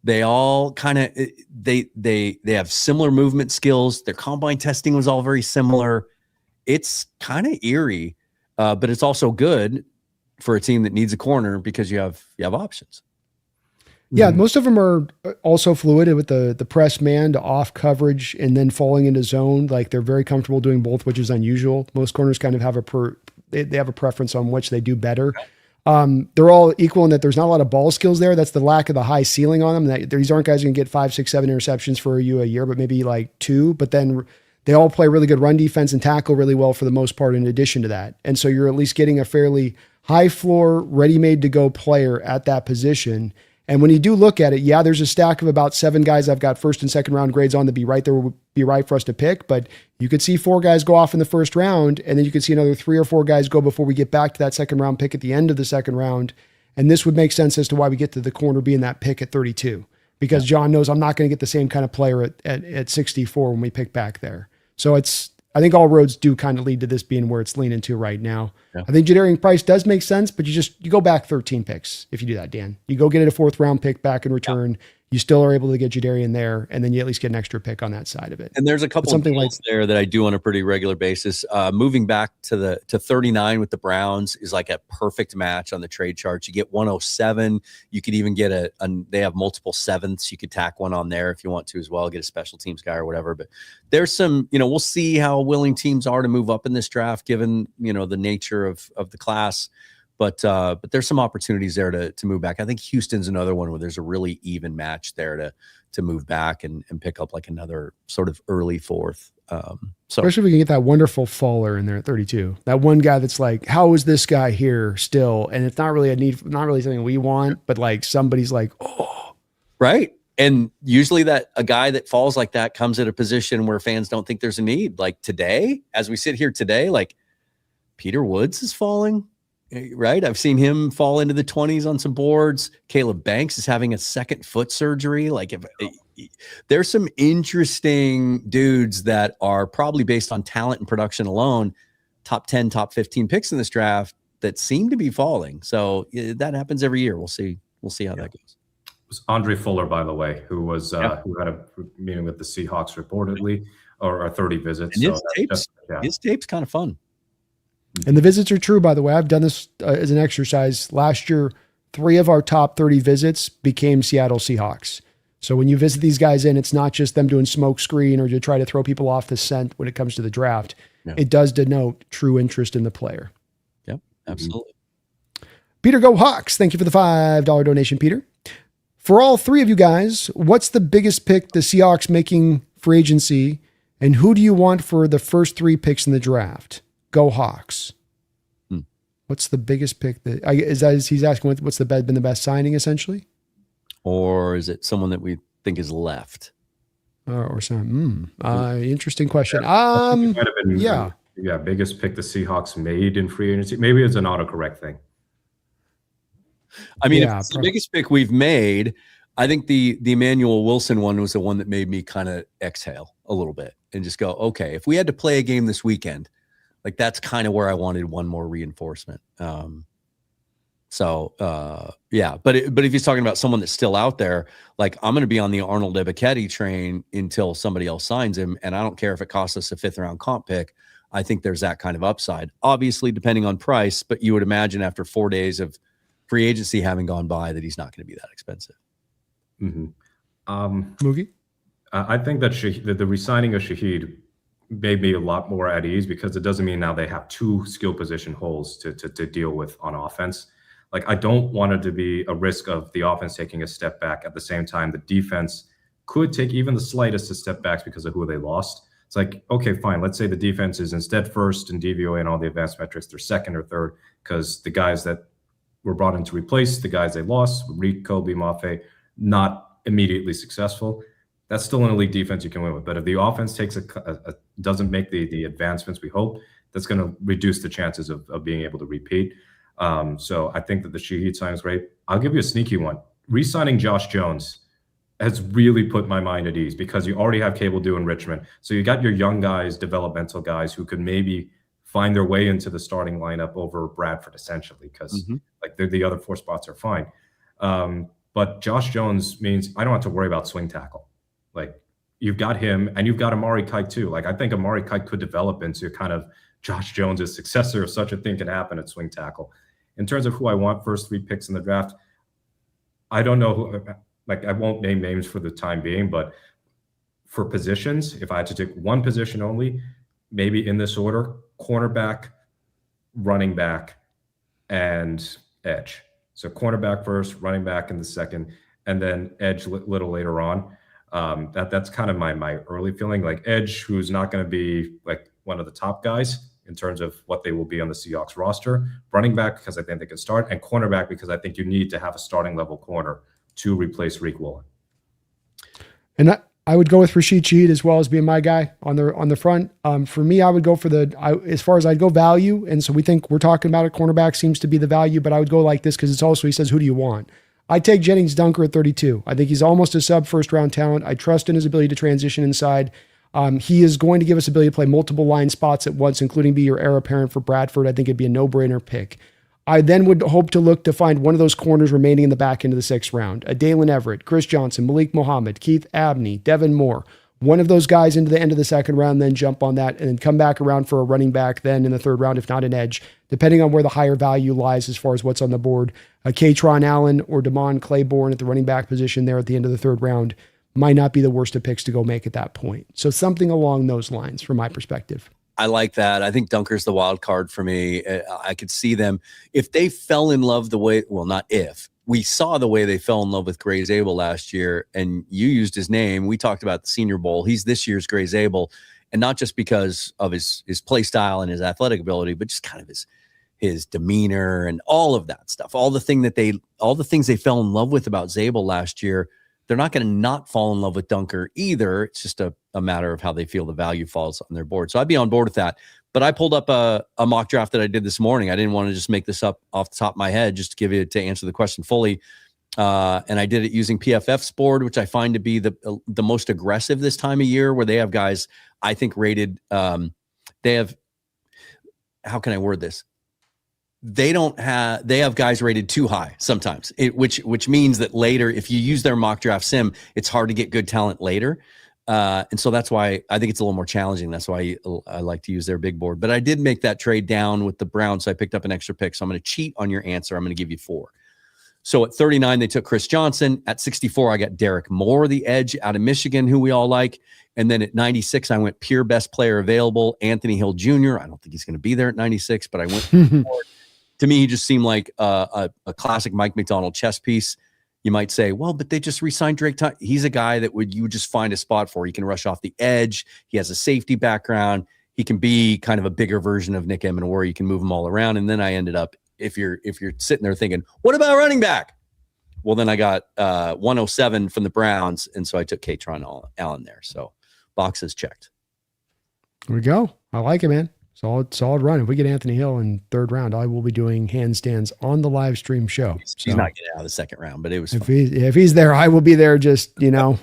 They all kind of they have similar movement skills. Their combine testing was all very similar. It's kind of eerie, but it's also good for a team that needs a corner because you have options. Yeah, most of them are also fluid with the press man to off coverage and then falling into zone. Like they're very comfortable doing both, which is unusual. Most corners kind of have they have a preference on which they do better. They're all equal in that there's not a lot of ball skills there. That's the lack of the high ceiling on them. These aren't guys who can get 5, 6, 7 interceptions for you a year, but maybe like 2. But then they all play really good run defense and tackle really well for the most part in addition to that. And so you're at least getting a fairly high floor, ready-made to go player at that position. And when you do look at it, there's a stack of about 7 guys I've got first and second round grades on to be right there, would be right for us to pick. But you could see 4 guys go off in the first round, and then you could see another 3 or 4 guys go before we get back to that second round pick at the end of the second round. And this would make sense as to why we get to the corner being that pick at 32, because John knows I'm not going to get the same kind of player at 64 when we pick back there. So I think all roads do kind of lead to this being where it's leaning to right now. Yeah. I think Jadarian Price does make sense, but you go back 13 picks if you do that, Dan. You go get it a 4th round pick back in return. Yeah. You still are able to get Jadarian there, and then you at least get an extra pick on that side of it. And there's a couple of deals there that I do on a pretty regular basis. Moving back to 39 with the Browns is like a perfect match on the trade charts. You get 107. You could even get they have multiple 7ths. You could tack one on there if you want to as well, get a special teams guy or whatever. But there's some, we'll see how willing teams are to move up in this draft, given, the nature of the class. But there's some opportunities there to move back. I think Houston's another one where there's a really even match there to move back and pick up like another sort of early 4th. Especially if we can get that wonderful faller in there at 32. That one guy that's like, how is this guy here still? And it's not really a need, not really something we want, but like somebody's like, oh. Right. And usually a guy that falls like that comes at a position where fans don't think there's a need. Like today, as we sit here today, like Peter Woods is falling. Right. I've seen him fall into the 20s on some boards. Caleb Banks is having a 2nd foot surgery. Like there's some interesting dudes that are probably based on talent and production alone, top 10, top 15 picks in this draft that seem to be falling. So that happens every year. We'll see how that goes. It was Andre Fuller, by the way, who had a meeting with the Seahawks reportedly, or 30 visits. And his tape's kind of fun. And the visits are true, by the way. I've done this as an exercise. Last year, 3 of our top 30 visits became Seattle Seahawks. So when you visit these guys in, it's not just them doing smoke screen or to try to throw people off the scent when it comes to the draft. Yeah. It does denote true interest in the player. Yep, absolutely. Peter Go Hawks, thank you for the $5 donation, Peter. For all three of you guys, what's the biggest pick the Seahawks making free agency, and who do you want for the first 3 picks in the draft? Go Hawks. What's the biggest pick he's asking what's been the best signing essentially? Or is it someone that we think is left? Or some interesting question. Biggest pick the Seahawks made in free agency. Maybe it's an autocorrect thing. I mean, if it's the biggest pick we've made, I think the Emmanuel Wilson one was the one that made me kind of exhale a little bit and just go, okay, if we had to play a game this weekend, like that's kind of where I wanted one more reinforcement. But if he's talking about someone that's still out there, like I'm going to be on the Arnold Ebiketie train until somebody else signs him. And I don't care if it costs us a 5th round comp pick. I think there's that kind of upside, obviously depending on price, but you would imagine after 4 days of free agency having gone by that he's not going to be that expensive. Mookie? I think that the re-signing of Shaheed made me a lot more at ease because it doesn't mean now they have 2 skill position holes to deal with on offense. Like I don't want it to be a risk of the offense taking a step back. At the same time, the defense could take even the slightest of step backs because of who they lost. It's like, okay, fine. Let's say the defense is instead first in DVOA and all the advanced metrics, they're second or third because the guys that were brought in to replace the guys they lost, Reed, Kobe, Mafe, not immediately successful. That's still an elite defense you can win with. But if the offense takes doesn't make the advancements we hope, that's going to reduce the chances of being able to repeat. So I think that the Shaheed sign is great. I'll give you a sneaky one. Re-signing Josh Jones has really put my mind at ease because you already have Cable Dew in Richmond. So you got your young guys, developmental guys who could maybe find their way into the starting lineup over Bradford essentially because like the other 4 spots are fine. But Josh Jones means I don't have to worry about swing tackle. Like you've got him and you've got Amari Kite too. Like I think Amari Kite could develop into kind of Josh Jones's successor if such a thing could happen at swing tackle. In terms of who I want first 3 picks in the draft, I don't know who, like I won't name names for the time being, but for positions, if I had to take one position only, maybe in this order, cornerback, running back, and edge. So cornerback first, running back in the second, and then edge a little later on. That's kind of my early feeling. Like edge, who's not going to be like one of the top guys in terms of what they will be on the Seahawks roster. Running back, because I think they can start, and cornerback, because I think you need to have a starting level corner to replace Reek Woolen. And I would go with Rashid Shaheed as well as being my guy on the front. For me, I would go for as far as I'd go value. And so we think we're talking about a cornerback seems to be the value, but I would go like this because it's also, he says, who do you want? I take Jennings Dunker at 32. I think he's almost a sub first round talent. I trust in his ability to transition inside. He is going to give us ability to play multiple line spots at once, including be your heir apparent for Bradford. I think it'd be a no-brainer pick. I then would hope to look to find one of those corners remaining in the back end of the 6th round. A Dalen Everett, Chris Johnson, Malik Mohammed, Keith Abney, Devin Moore. One of those guys into the end of the 2nd round, then jump on that and then come back around for a running back then in the 3rd round, if not an edge, depending on where the higher value lies as far as what's on the board. A Katron Allen or Damon Claiborne at the running back position there at the end of the 3rd round might not be the worst of picks to go make at that point. So something along those lines from my perspective. I like that. I think Dunker's the wild card for me. I could see them if they fell in love the way, well, not if, we saw the way they fell in love with Gray Zabel last year, and you used his name. We talked about the Senior Bowl. He's this year's Gray Zabel, and not just because of his play style and his athletic ability, but just kind of his demeanor and all of that stuff. All the things they fell in love with about Zabel last year, they're not going to not fall in love with Dunker either. It's just a matter of how they feel the value falls on their board. So I'd be on board with that. But I pulled up a mock draft that I did this morning. I didn't want to just make this up off the top of my head, just to give you to answer the question fully. And I did it using PFF's board, which I find to be the most aggressive this time of year, where they have guys, I think, rated. How can I word this? They have guys rated too high sometimes, which means that later, if you use their mock draft sim, it's hard to get good talent later. And so that's why I think it's a little more challenging. That's why I like to use their big board. But I did make that trade down with the Browns, so I picked up an extra pick. So I'm going to cheat on your answer. I'm going to give you 4. So at 39, they took Chris Johnson. At 64, I got Derek Moore, the edge out of Michigan, who we all like. And then at 96, I went pure best player available, Anthony Hill Jr. I don't think he's going to be there at 96, but I went forward. To me, he just seemed like a classic Mike McDonald chess piece. You might say, well, but they just re-signed Drake. He's a guy that you would just find a spot for. He can rush off the edge. He has a safety background. He can be kind of a bigger version of Nick Emenwar. You can move him all around. And then I ended up, if you're sitting there thinking, what about running back? Well, then I got 107 from the Browns, and so I took Katron Allen there. So boxes checked. There we go. I like it, man. Solid run. If we get Anthony Hill in third round, I will be doing handstands on the live stream show. He's not getting out of the second round, but it was if he's there, I will be there. Just yeah,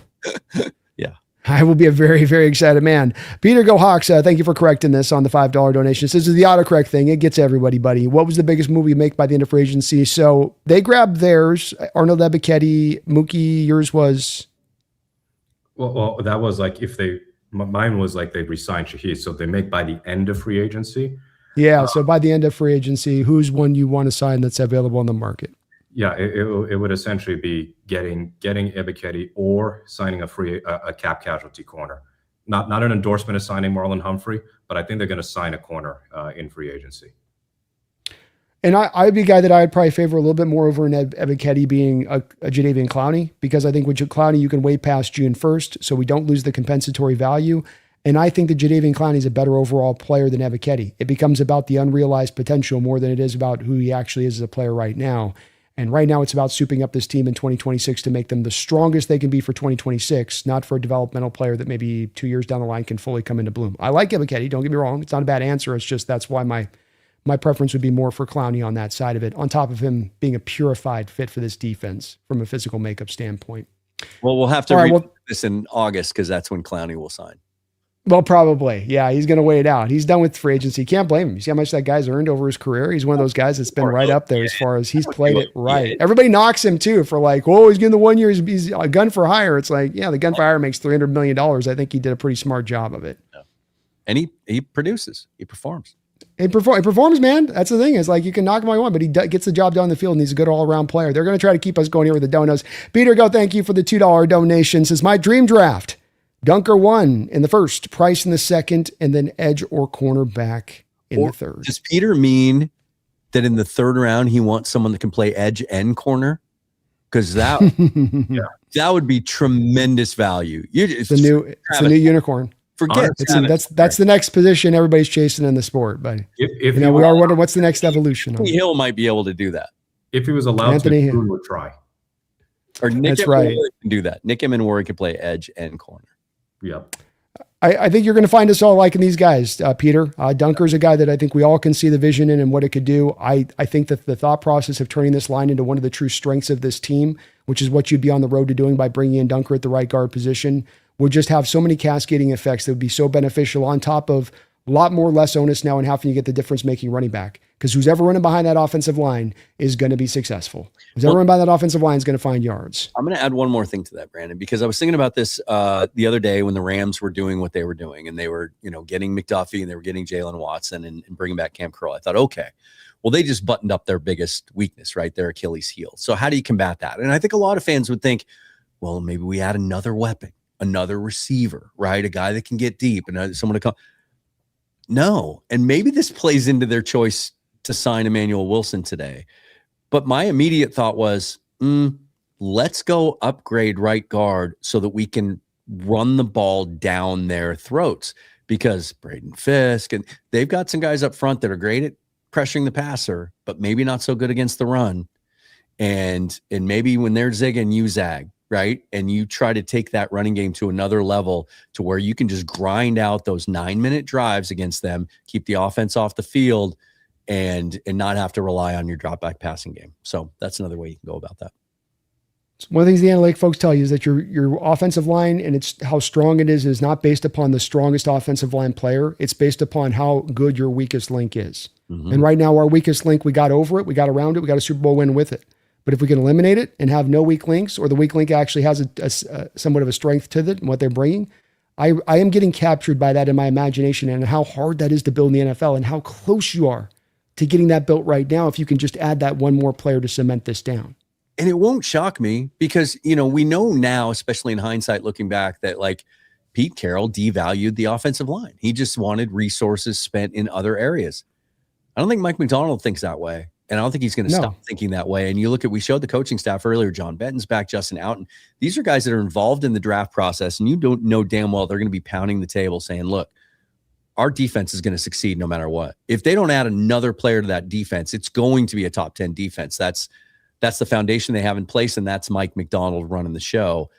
I will be a very, very excited man. Peter Go Hawks, thank you for correcting this on the $5 donation. This is the autocorrect thing. It gets everybody, buddy. What was the biggest move you make by the end of free agency? So they grabbed theirs. Arnold Ebiketie, Mookie. Yours was. Well, that was like mine was like they re-signed Shaheed, so they make by the end of free agency. Yeah, so by the end of free agency, who's one you want to sign that's available on the market? Yeah, it would essentially be getting Ebiketie or signing a cap casualty corner. Not an endorsement of signing Marlon Humphrey, but I think they're going to sign a corner in free agency. And I'd be a guy that I'd probably favor a little bit more over an Ebiketie being a Jadeveon Clowney, because I think with Clowney, you can wait past June 1st, so we don't lose the compensatory value. And I think that Jadeveon Clowney is a better overall player than Ebiketie. It becomes about the unrealized potential more than it is about who he actually is as a player right now. And right now it's about souping up this team in 2026 to make them the strongest they can be for 2026, not for a developmental player that maybe 2 years down the line can fully come into bloom. I like Ebiketie, don't get me wrong. It's not a bad answer. It's just that's why my preference would be more for Clowney on that side of it, on top of him being a purified fit for this defense from a physical makeup standpoint. Well, we'll have to read this in August because that's when Clowney will sign. Well, probably. Yeah, he's going to wait it out. He's done with free agency. Can't blame him. You see how much that guy's earned over his career? He's one of those guys that's been right up there as far as he's played it right. Everybody knocks him too for like, oh, he's getting the 1 year. He's a gun for hire. It's like, yeah, the gun for hire makes $300 million. I think he did a pretty smart job of it. Yeah. And he produces. He performs. He performs, man. That's the thing. Is like you can knock him all you want, but he gets the job done in the field, and he's a good all-around player. They're going to try to keep us going here with the donos. Peter, go. Thank you for the $2 donation. Says my dream draft: Dunker 1 in the first, Price in the second, and then edge or cornerback in the third. Does Peter mean that in the third round he wants someone that can play edge and corner? Because that would be tremendous value. It's a new unicorn. Forget that's the next position everybody's chasing in the sport. But if we are wondering what's the next evolution. Anthony Hill might be able to do that if he was allowed to. He would try. Or Nick Emenwar can do that. Nick Emenwar can play edge and corner. Yep. I think you're going to find us all liking these guys, Peter. Dunker's a guy that I think we all can see the vision in and what it could do. I think that the thought process of turning this line into one of the true strengths of this team, which is what you'd be on the road to doing by bringing in Dunker at the right guard position, would just have so many cascading effects that would be so beneficial, on top of a lot more less onus now in having to get the difference-making running back. Because who's ever running behind that offensive line is going to be successful. Who's ever running behind that offensive line is going to find yards. I'm going to add one more thing to that, Brandon, because I was thinking about this the other day when the Rams were doing what they were doing, and they were, getting McDuffie and they were getting Jalen Watson and bringing back Cam Curl. I thought, okay, well, they just buttoned up their biggest weakness, right? Their Achilles heel. So how do you combat that? And I think a lot of fans would think, well, maybe we add another weapon, another receiver, right? A guy that can get deep and someone to come. No. And maybe this plays into their choice to sign Emmanuel Wilson today. But my immediate thought was, let's go upgrade right guard so that we can run the ball down their throats, because Braden Fisk, and they've got some guys up front that are great at pressuring the passer, but maybe not so good against the run. And maybe when they're zigging, you zag, right? And you try to take that running game to another level to where you can just grind out those 9-minute drives against them, keep the offense off the field, and not have to rely on your drop back passing game. So that's another way you can go about that. One of the things the analytic folks tell you is that your offensive line and it's how strong it is not based upon the strongest offensive line player. It's based upon how good your weakest link is. Mm-hmm. And right now our weakest link, we got over it. We got around it. We got a Super Bowl win with it. But if we can eliminate it and have no weak links, or the weak link actually has a somewhat of a strength to it and what they're bringing, I am getting captured by that in my imagination and how hard that is to build in the NFL and how close you are to getting that built right now if you can just add that one more player to cement this down. And it won't shock me because, we know now, especially in hindsight, looking back, that like Pete Carroll devalued the offensive line. He just wanted resources spent in other areas. I don't think Mike McDonald thinks that way. And I don't think he's going to stop thinking that way. And you look at, we showed the coaching staff earlier, John Benton's back, Justin Outen. These are guys that are involved in the draft process, and you don't know damn well they're going to be pounding the table saying, look, our defense is going to succeed no matter what. If they don't add another player to that defense, it's going to be a top 10 defense. That's the foundation they have in place, and that's Mike McDonald running the show.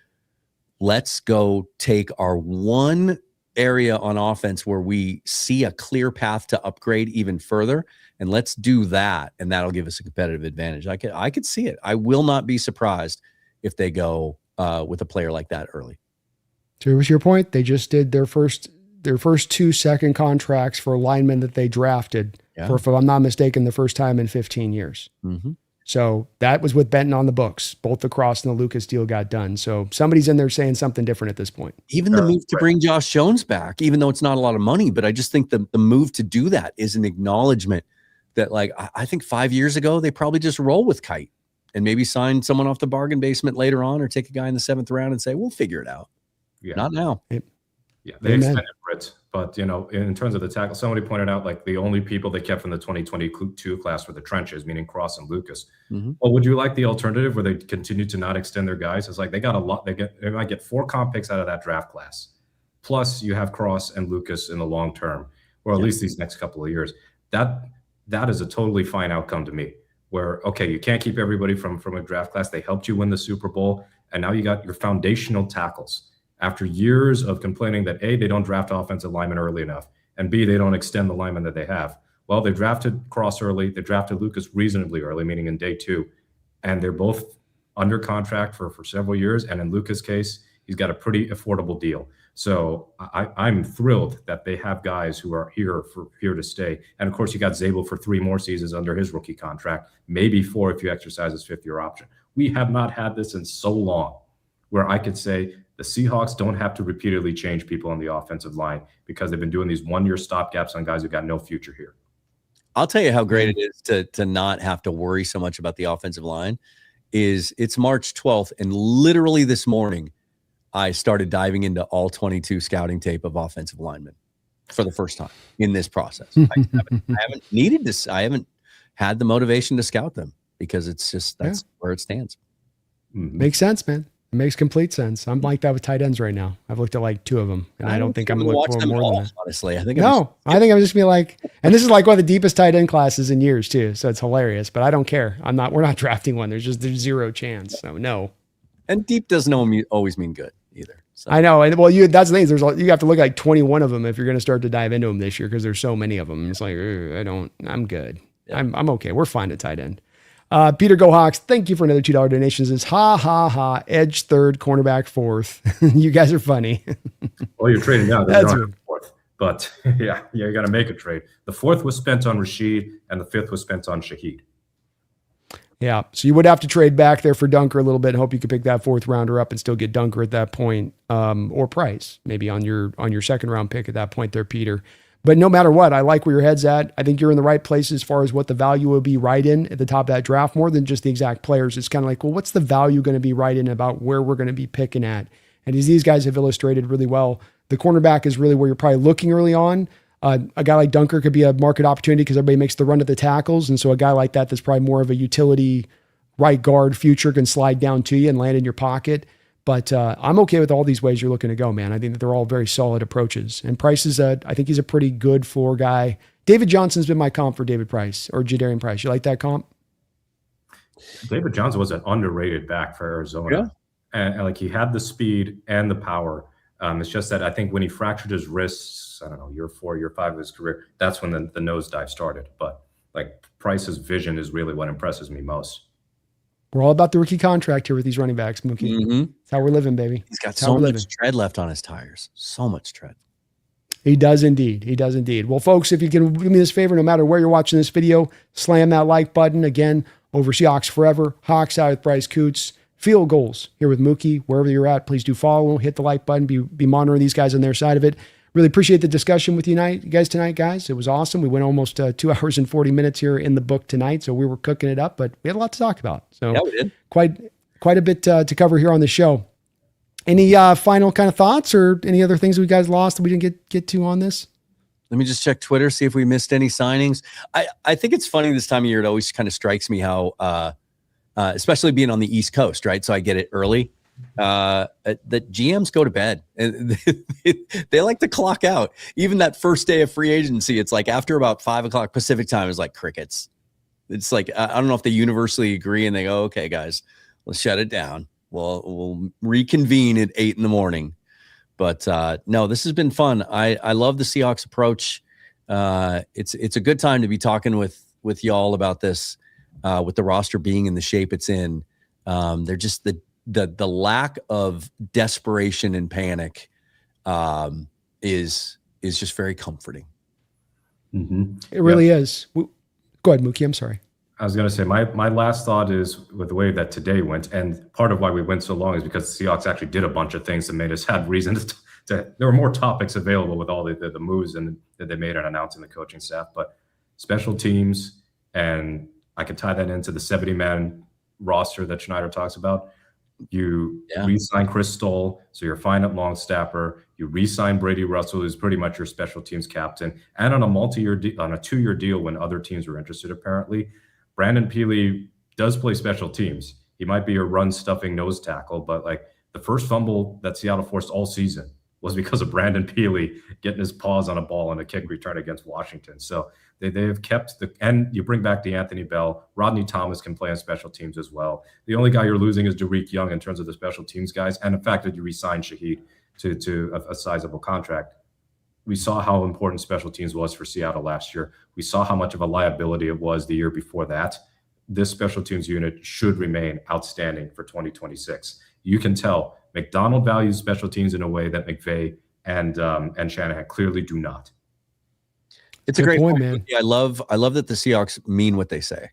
Let's go take our one area on offense where we see a clear path to upgrade even further, and let's do that, and that'll give us a competitive advantage. I could see it. I will not be surprised if they go with a player like that early. So here's your point. They just did their first 2 second contracts for linemen that they drafted for, if I'm not mistaken, the first time in 15 years. Mm-hmm. So that was with Benton on the books. Both the Cross and the Lucas deal got done. So somebody's in there saying something different at this point. Even the move to bring Josh Jones back, even though it's not a lot of money, but I just think the move to do that is an acknowledgement that, like, I think 5 years ago, they probably just roll with Kite and maybe sign someone off the bargain basement later on, or take a guy in the 7th round and say, we'll figure it out. Yeah. Not now. Yeah, they extended Britt, but in terms of the tackle, somebody pointed out like the only people they kept from the 2022 class were the trenches, meaning Cross and Lucas. Mm-hmm. Well, would you like the alternative where they continue to not extend their guys? It's like they got a lot. They might get 4 comp picks out of that draft class. Plus, you have Cross and Lucas in the long term, or at least these next couple of years. That is a totally fine outcome to me. Where you can't keep everybody from a draft class. They helped you win the Super Bowl, and now you got your foundational tackles. After years of complaining that A, they don't draft offensive linemen early enough, and B, they don't extend the linemen that they have. Well, they drafted Cross early. They drafted Lucas reasonably early, meaning in day 2. And they're both under contract for several years. And in Lucas' case, he's got a pretty affordable deal. So I'm thrilled that they have guys who are here to stay. And of course, you got Zabel for 3 more seasons under his rookie contract, maybe 4 if you exercise his 5th-year option. We have not had this in so long where I could say, the Seahawks don't have to repeatedly change people on the offensive line because they've been doing these 1-year stopgaps on guys who got no future here. I'll tell you how great it is to not have to worry so much about the offensive line. It's March 12th, and literally this morning, I started diving into all 22 scouting tape of offensive linemen for the first time in this process. I haven't needed this. I haven't had the motivation to scout them because it's just that's where it stands. Mm-hmm. Makes sense, man. It makes complete sense. I'm like that with tight ends right now. I've looked at like 2 of them, and I don't think I'm looking for more than that. Honestly, I think I'm just be like, and this is like one of the deepest tight end classes in years too. So it's hilarious, but I don't care. We're not drafting one. There's 0 chance. So no. And deep doesn't always mean good either. So. I know. And well, that's the thing. You have to look at like 21 of them if you're going to start to dive into them this year, because there's so many of them. It's like, I'm good. Yeah. I'm okay. We're fine at tight end. Peter Go Hawks, thank you for another $2 donation. Says, ha, ha, ha, edge 3rd, cornerback 4th. You guys are funny. Well, you're trading down. That's right. 4th. But yeah, you got to make a trade. The 4th was spent on Rashid, and the 5th was spent on Shaheed. Yeah, so you would have to trade back there for Dunker a little bit and hope you could pick that 4th rounder up and still get Dunker at that point, or Price maybe on your 2nd round pick at that point there, Peter. But no matter what, I like where your head's at. I think you're in the right place as far as what the value will be right in at the top of that draft, more than just the exact players. It's kind of like, well, what's the value going to be right in about where we're going to be picking at? And as these guys have illustrated really well, the cornerback is really where you're probably looking early on. A guy like Dunker could be a market opportunity because everybody makes the run at the tackles. And so a guy like that's probably more of a utility right guard future, can slide down to you and land in your pocket. But I'm okay with all these ways you're looking to go, man. I think that they're all very solid approaches. And Price is I think he's a pretty good floor guy. David Johnson's been my comp for David Price or Jadarian Price. You like that comp? David Johnson was an underrated back for Arizona. Yeah. And like he had the speed and the power. It's just that I think when he fractured his wrists, I don't know, year 4, year 5 of his career, that's when the nosedive started. But like Price's vision is really what impresses me most. We're all about the rookie contract here with these running backs, Mookie. Mm-hmm. That's how we're living, baby. He's got so much tread left on his tires. So much tread. He does indeed. He does indeed. Well, folks, if you can do me this favor, no matter where you're watching this video, slam that like button. Again, over Seahawks Forever, Hawks Out with Bryce Coutts, Field Goals here with Mookie. Wherever you're at, please do follow, hit the like button, be monitoring these guys on their side of it. Really appreciate the discussion with you guys tonight, guys. It was awesome. We went almost 2 hours and 40 minutes here in the book tonight, so we were cooking it up, but we had a lot to talk about. So yeah, we did. Quite a bit to cover here on the show. Any final kind of thoughts or any other things we guys lost that we didn't get to on this? Let me just check Twitter, see if we missed any signings. I think it's funny this time of year. It always kind of strikes me how, especially being on the East Coast, right? So I get it early. That GMs go to bed and they like to clock out. Even that first day of free agency, it's like after about 5 o'clock Pacific time is like crickets. It's like, I don't know if they universally agree and they go, okay, guys, let's shut it down. We'll reconvene at 8 a.m. But no, this has been fun. I love the Seahawks approach. It's a good time to be talking with y'all about this, with the roster being in the shape it's in. They're just the lack of desperation and panic is just very comforting. Mm-hmm. It really is. Go ahead, Mookie. I'm sorry. I was going to say my last thought is with the way that today went, and part of why we went so long is because the Seahawks actually did a bunch of things that made us have reasons to there were more topics available with all the moves and that they made on announcing the coaching staff, but special teams, and I can tie that into the 70-man roster that Schneider talks about. You re-sign Chris Stoll, so you're fine at long snapper. You re-sign Brady Russell, who's pretty much your special teams captain, and on a multi-year on a 2-year deal when other teams were interested. Apparently, Brandon Peely does play special teams. He might be a run-stuffing nose tackle, but like the first fumble that Seattle forced all season was because of Brandon Peely getting his paws on a ball on a kick return against Washington. So they have kept and you bring back DeAnthony Bell. Rodney Thomas can play on special teams as well. The only guy you're losing is Derek Young in terms of the special teams guys, and the fact that you re-signed Shaheed to a sizable contract. We saw how important special teams was for Seattle last year. We saw how much of a liability it was the year before that. This special teams unit should remain outstanding for 2026. You can tell McDonald values special teams in a way that McVay and Shanahan clearly do not. It's a great point, man. I love that the Seahawks mean what they say,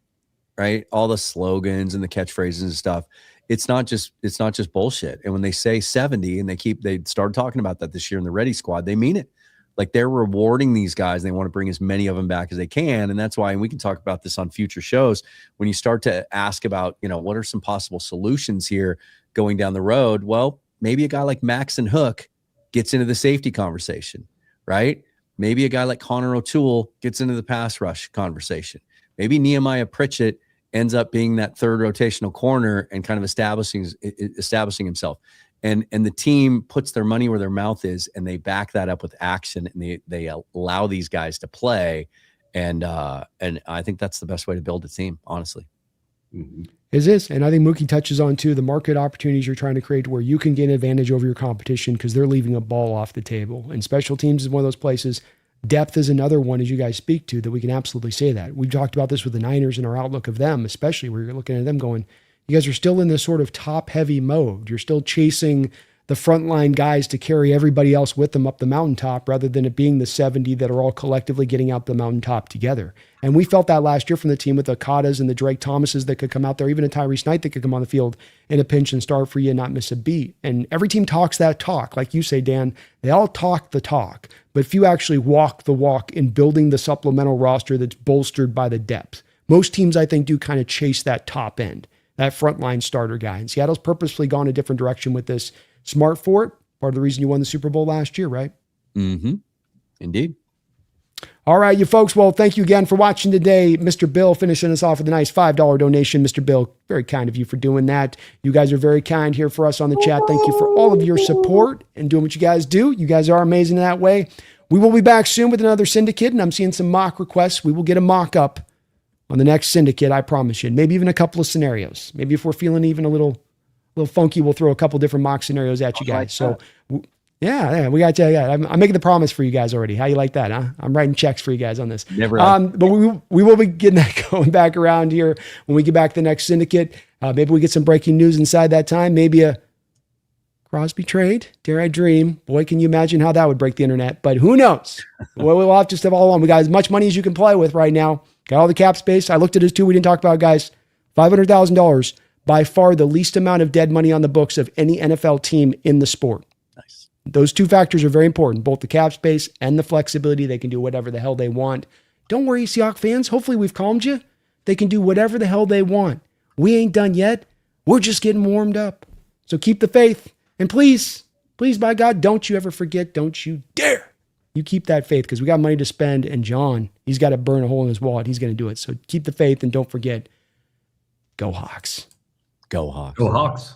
right? All the slogans and the catchphrases and stuff. It's not just bullshit. And when they say 70 and they started talking about that this year in the Ready Squad, they mean it. Like they're rewarding these guys. They want to bring as many of them back as they can. And that's why, and we can talk about this on future shows, when you start to ask about, what are some possible solutions here going down the road? Well, maybe a guy like Maxon Hook gets into the safety conversation, right? Maybe a guy like Connor O'Toole gets into the pass rush conversation. Maybe Nehemiah Pritchett ends up being that third rotational corner and kind of establishing himself. And the team puts their money where their mouth is, and they back that up with action, and they allow these guys to play. And I think that's the best way to build a team, honestly. Mm-hmm. It is. And I think Mookie touches on too, the market opportunities you're trying to create where you can gain advantage over your competition because they're leaving a ball off the table. And special teams is one of those places. Depth is another one, as you guys speak to, that we can absolutely say that. We talked about this with the Niners and our outlook of them, especially where you're looking at them going, you guys are still in this sort of top-heavy mode. You're still chasing the frontline guys to carry everybody else with them up the mountaintop rather than it being the 70 that are all collectively getting out the mountaintop together. And we felt that last year from the team with the Coutts and the Drake Thomases that could come out there, even a Tyrese Knight that could come on the field in a pinch and start for you and not miss a beat. And every team talks that talk. Like you say, Dan, they all talk the talk, but few actually walk the walk in building the supplemental roster that's bolstered by the depth. Most teams, I think, do kind of chase that top end, that frontline starter guy. And Seattle's purposefully gone a different direction with this. Smart for it. Part of the reason you won the Super Bowl last year, right? Mm-hmm. Indeed. All right, you folks. Well, thank you again for watching today. Mr. Bill finishing us off with a nice $5 donation. Mr. Bill, very kind of you for doing that. You guys are very kind here for us on the chat. Thank you for all of your support and doing what you guys do. You guys are amazing in that way. We will be back soon with another syndicate, and I'm seeing some mock requests. We will get a mock up on the next syndicate, I promise you. Maybe even a couple of scenarios. Maybe if we're feeling even a little funky, we'll throw a couple different mock scenarios at you guys. So yeah, we got to, I'm making the promise for you guys already. How you like that, huh? I'm writing checks for you guys on this. But we will be getting that going back around here when we get back to the next syndicate. Maybe we get some breaking news inside that time. Maybe a Crosby trade. Dare I dream? Boy, can you imagine how that would break the internet? But who knows? Well, we'll have to step all on. We got as much money as you can play with right now. Got all the cap space. I looked at this too. We didn't talk about it, guys. $500,000. By far the least amount of dead money on the books of any NFL team in the sport. Nice. Those two factors are very important, both the cap space and the flexibility. They can do whatever the hell they want. Don't worry, Seahawks fans. Hopefully we've calmed you. They can do whatever the hell they want. We ain't done yet. We're just getting warmed up. So keep the faith. And please, by God, don't you ever forget, don't you dare You keep that faith because we got money to spend. And John, he's got to burn a hole in his wallet. He's going to do it. So keep the faith and don't forget, go Hawks. Go Hawks. Go Hawks.